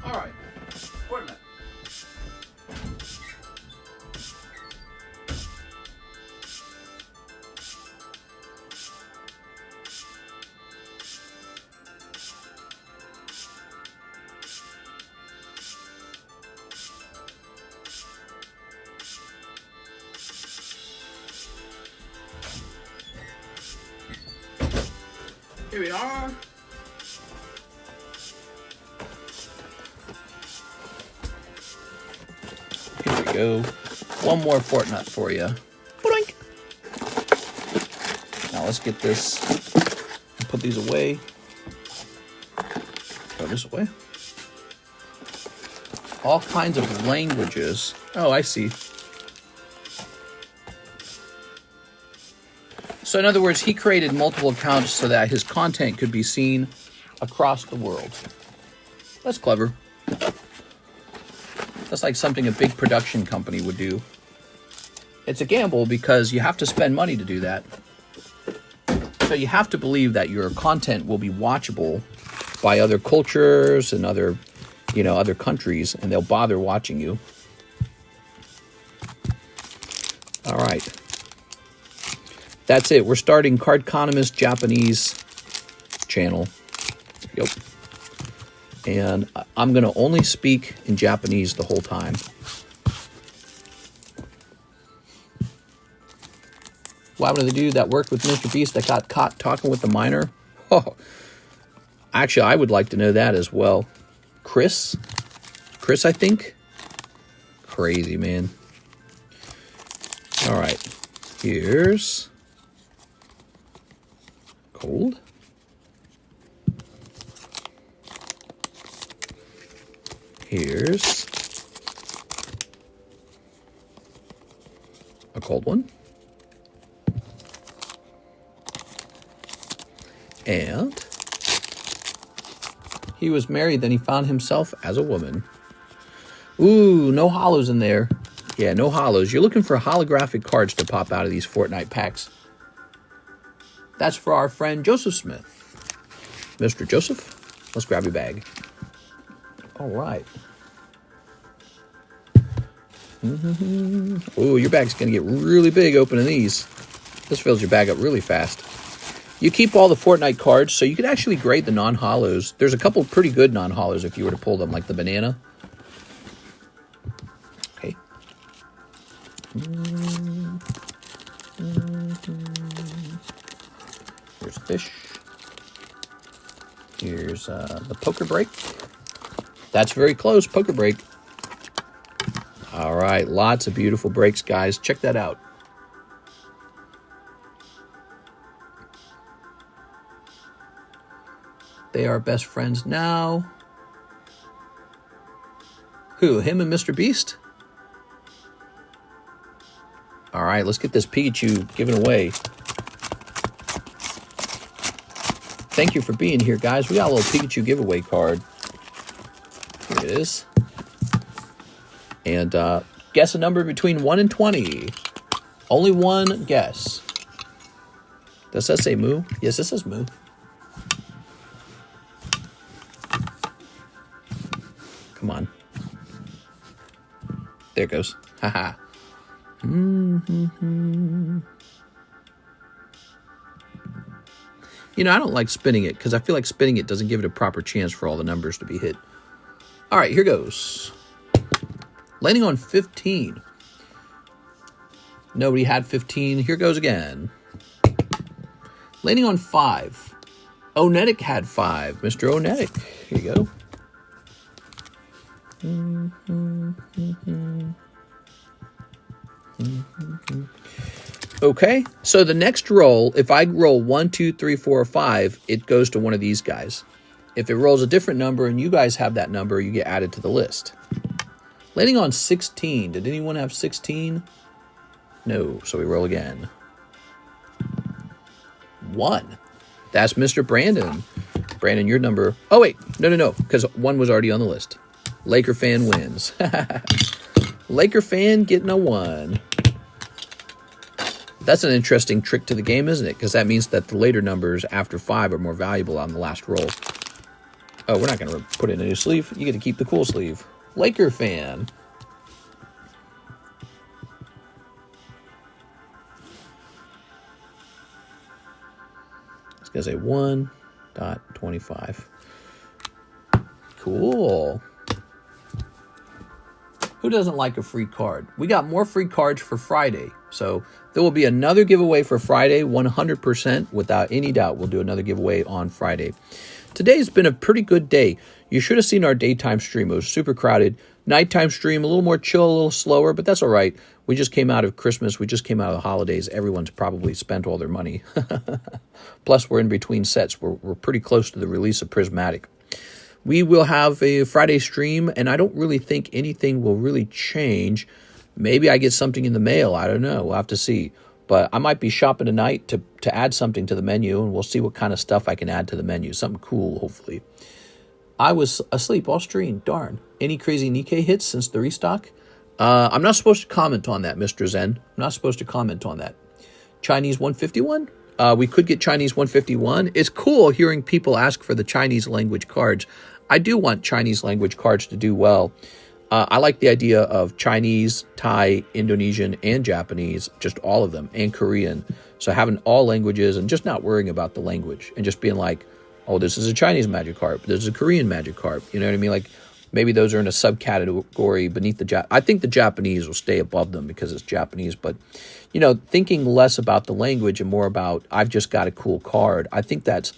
All right, Fortnite. Here we are. Here we go. One more Fortnite for you. Boink. Now let's get this. Put these away. Throw this away. All kinds of languages. Oh, I see. So in other words, he created multiple accounts so that his content could be seen across the world. That's clever. That's like something a big production company would do. It's a gamble because you have to spend money to do that. So you have to believe that your content will be watchable by other cultures and other, other countries, and they'll bother watching you. All right. That's it. We're starting Cardconomist Japanese channel. Yep. And I'm going to only speak in Japanese the whole time. What happened to the dude that worked with Mr. Beast that got caught talking with the miner? Oh, actually, I would like to know that as well. Chris, I think. Crazy, man. All right. Here's cold. Here's a cold one. And he was married, then he found himself as a woman. Ooh, no hollows in there. Yeah, no hollows. You're looking for holographic cards to pop out of these Fortnite packs. That's for our friend Joseph Smith. Mr. Joseph, let's grab your bag. All right. Ooh, your bag's going to get really big opening these. This fills your bag up really fast. You keep all the Fortnite cards, so you could actually grade the non-hollows. There's a couple pretty good non-hollows if you were to pull them, like the banana. Okay. Here's fish. Here's the poker break. That's very close, poker break. All right, lots of beautiful breaks, guys. Check that out. They are best friends now. Who, him and Mr. Beast? All right, let's get this Pikachu given away. Thank you for being here, guys. We got a little Pikachu giveaway card. Here it is. And guess a number between 1 and 20. Only one guess. Does that say moo? Yes, it says moo. Come on. There it goes. Haha. You know, I don't like spinning it because I feel like spinning it doesn't give it a proper chance for all the numbers to be hit. All right, here goes. Landing on 15. Nobody had 15. Here goes again. Landing on 5. Onetic had 5. Mr. Onetic. Here you go. Okay, so the next roll, if I roll 1, 2, 3, 4, or 5, it goes to one of these guys. If it rolls a different number and you guys have that number, you get added to the list. Landing on 16. Did anyone have 16? No, so we roll again. 1. That's Mr. Brandon. Brandon, your number. Oh, wait. No, because 1 was already on the list. Laker fan wins. Laker fan getting a 1. That's an interesting trick to the game, isn't it? Because that means that the later numbers after 5 are more valuable on the last roll. Oh, we're not going to put it in a new sleeve. You get to keep the cool sleeve. Laker fan. It's going to say 1.25. Cool. Who doesn't like a free card? We got more free cards for Friday. So there will be another giveaway for Friday, 100%, without any doubt. We'll do another giveaway on Friday. Today's been a pretty good day. You should have seen our daytime stream. It was super crowded. Nighttime stream, a little more chill, a little slower, but that's all right. We just came out of Christmas. We just came out of the holidays. Everyone's probably spent all their money. Plus, we're in between sets. We're pretty close to the release of Prismatic. We will have a Friday stream, and I don't really think anything will really change. Maybe I get something in the mail. I don't know. We'll have to see. But I might be shopping tonight to add something to the menu, and we'll see what kind of stuff I can add to the menu. Something cool, hopefully. I was asleep all stream. Darn. Any crazy Nikke hits since the restock? I'm not supposed to comment on that, Mr. Zen. I'm not supposed to comment on that. Chinese 151? We could get Chinese 151. It's cool hearing people ask for the Chinese language cards. I do want Chinese language cards to do well. I like the idea of Chinese, Thai, Indonesian, and Japanese, just all of them, and Korean. So having all languages and just not worrying about the language and just being like, oh, this is a Chinese magic carp, this is a Korean magic carp. You know what I mean? Like maybe those are in a subcategory beneath the I think the Japanese will stay above them because it's Japanese. But, you know, thinking less about the language and more about I've just got a cool card. I think that's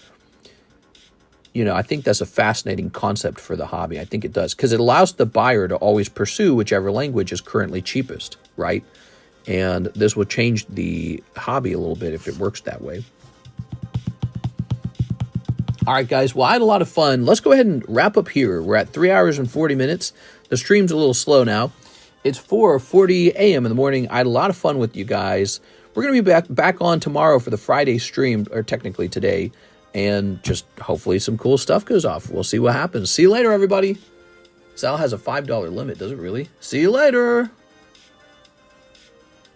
a fascinating concept for the hobby. I think it does because it allows the buyer to always pursue whichever language is currently cheapest, right? And this will change the hobby a little bit if it works that way. All right, guys. Well, I had a lot of fun. Let's go ahead and wrap up here. We're at 3 hours and 40 minutes. The stream's a little slow now. It's 4:40 a.m. in the morning. I had a lot of fun with you guys. We're going to be back on tomorrow for the Friday stream, or technically today. And just hopefully some cool stuff goes off. We'll see what happens. See you later, everybody. Sal has a $5 limit, does it really? See you later.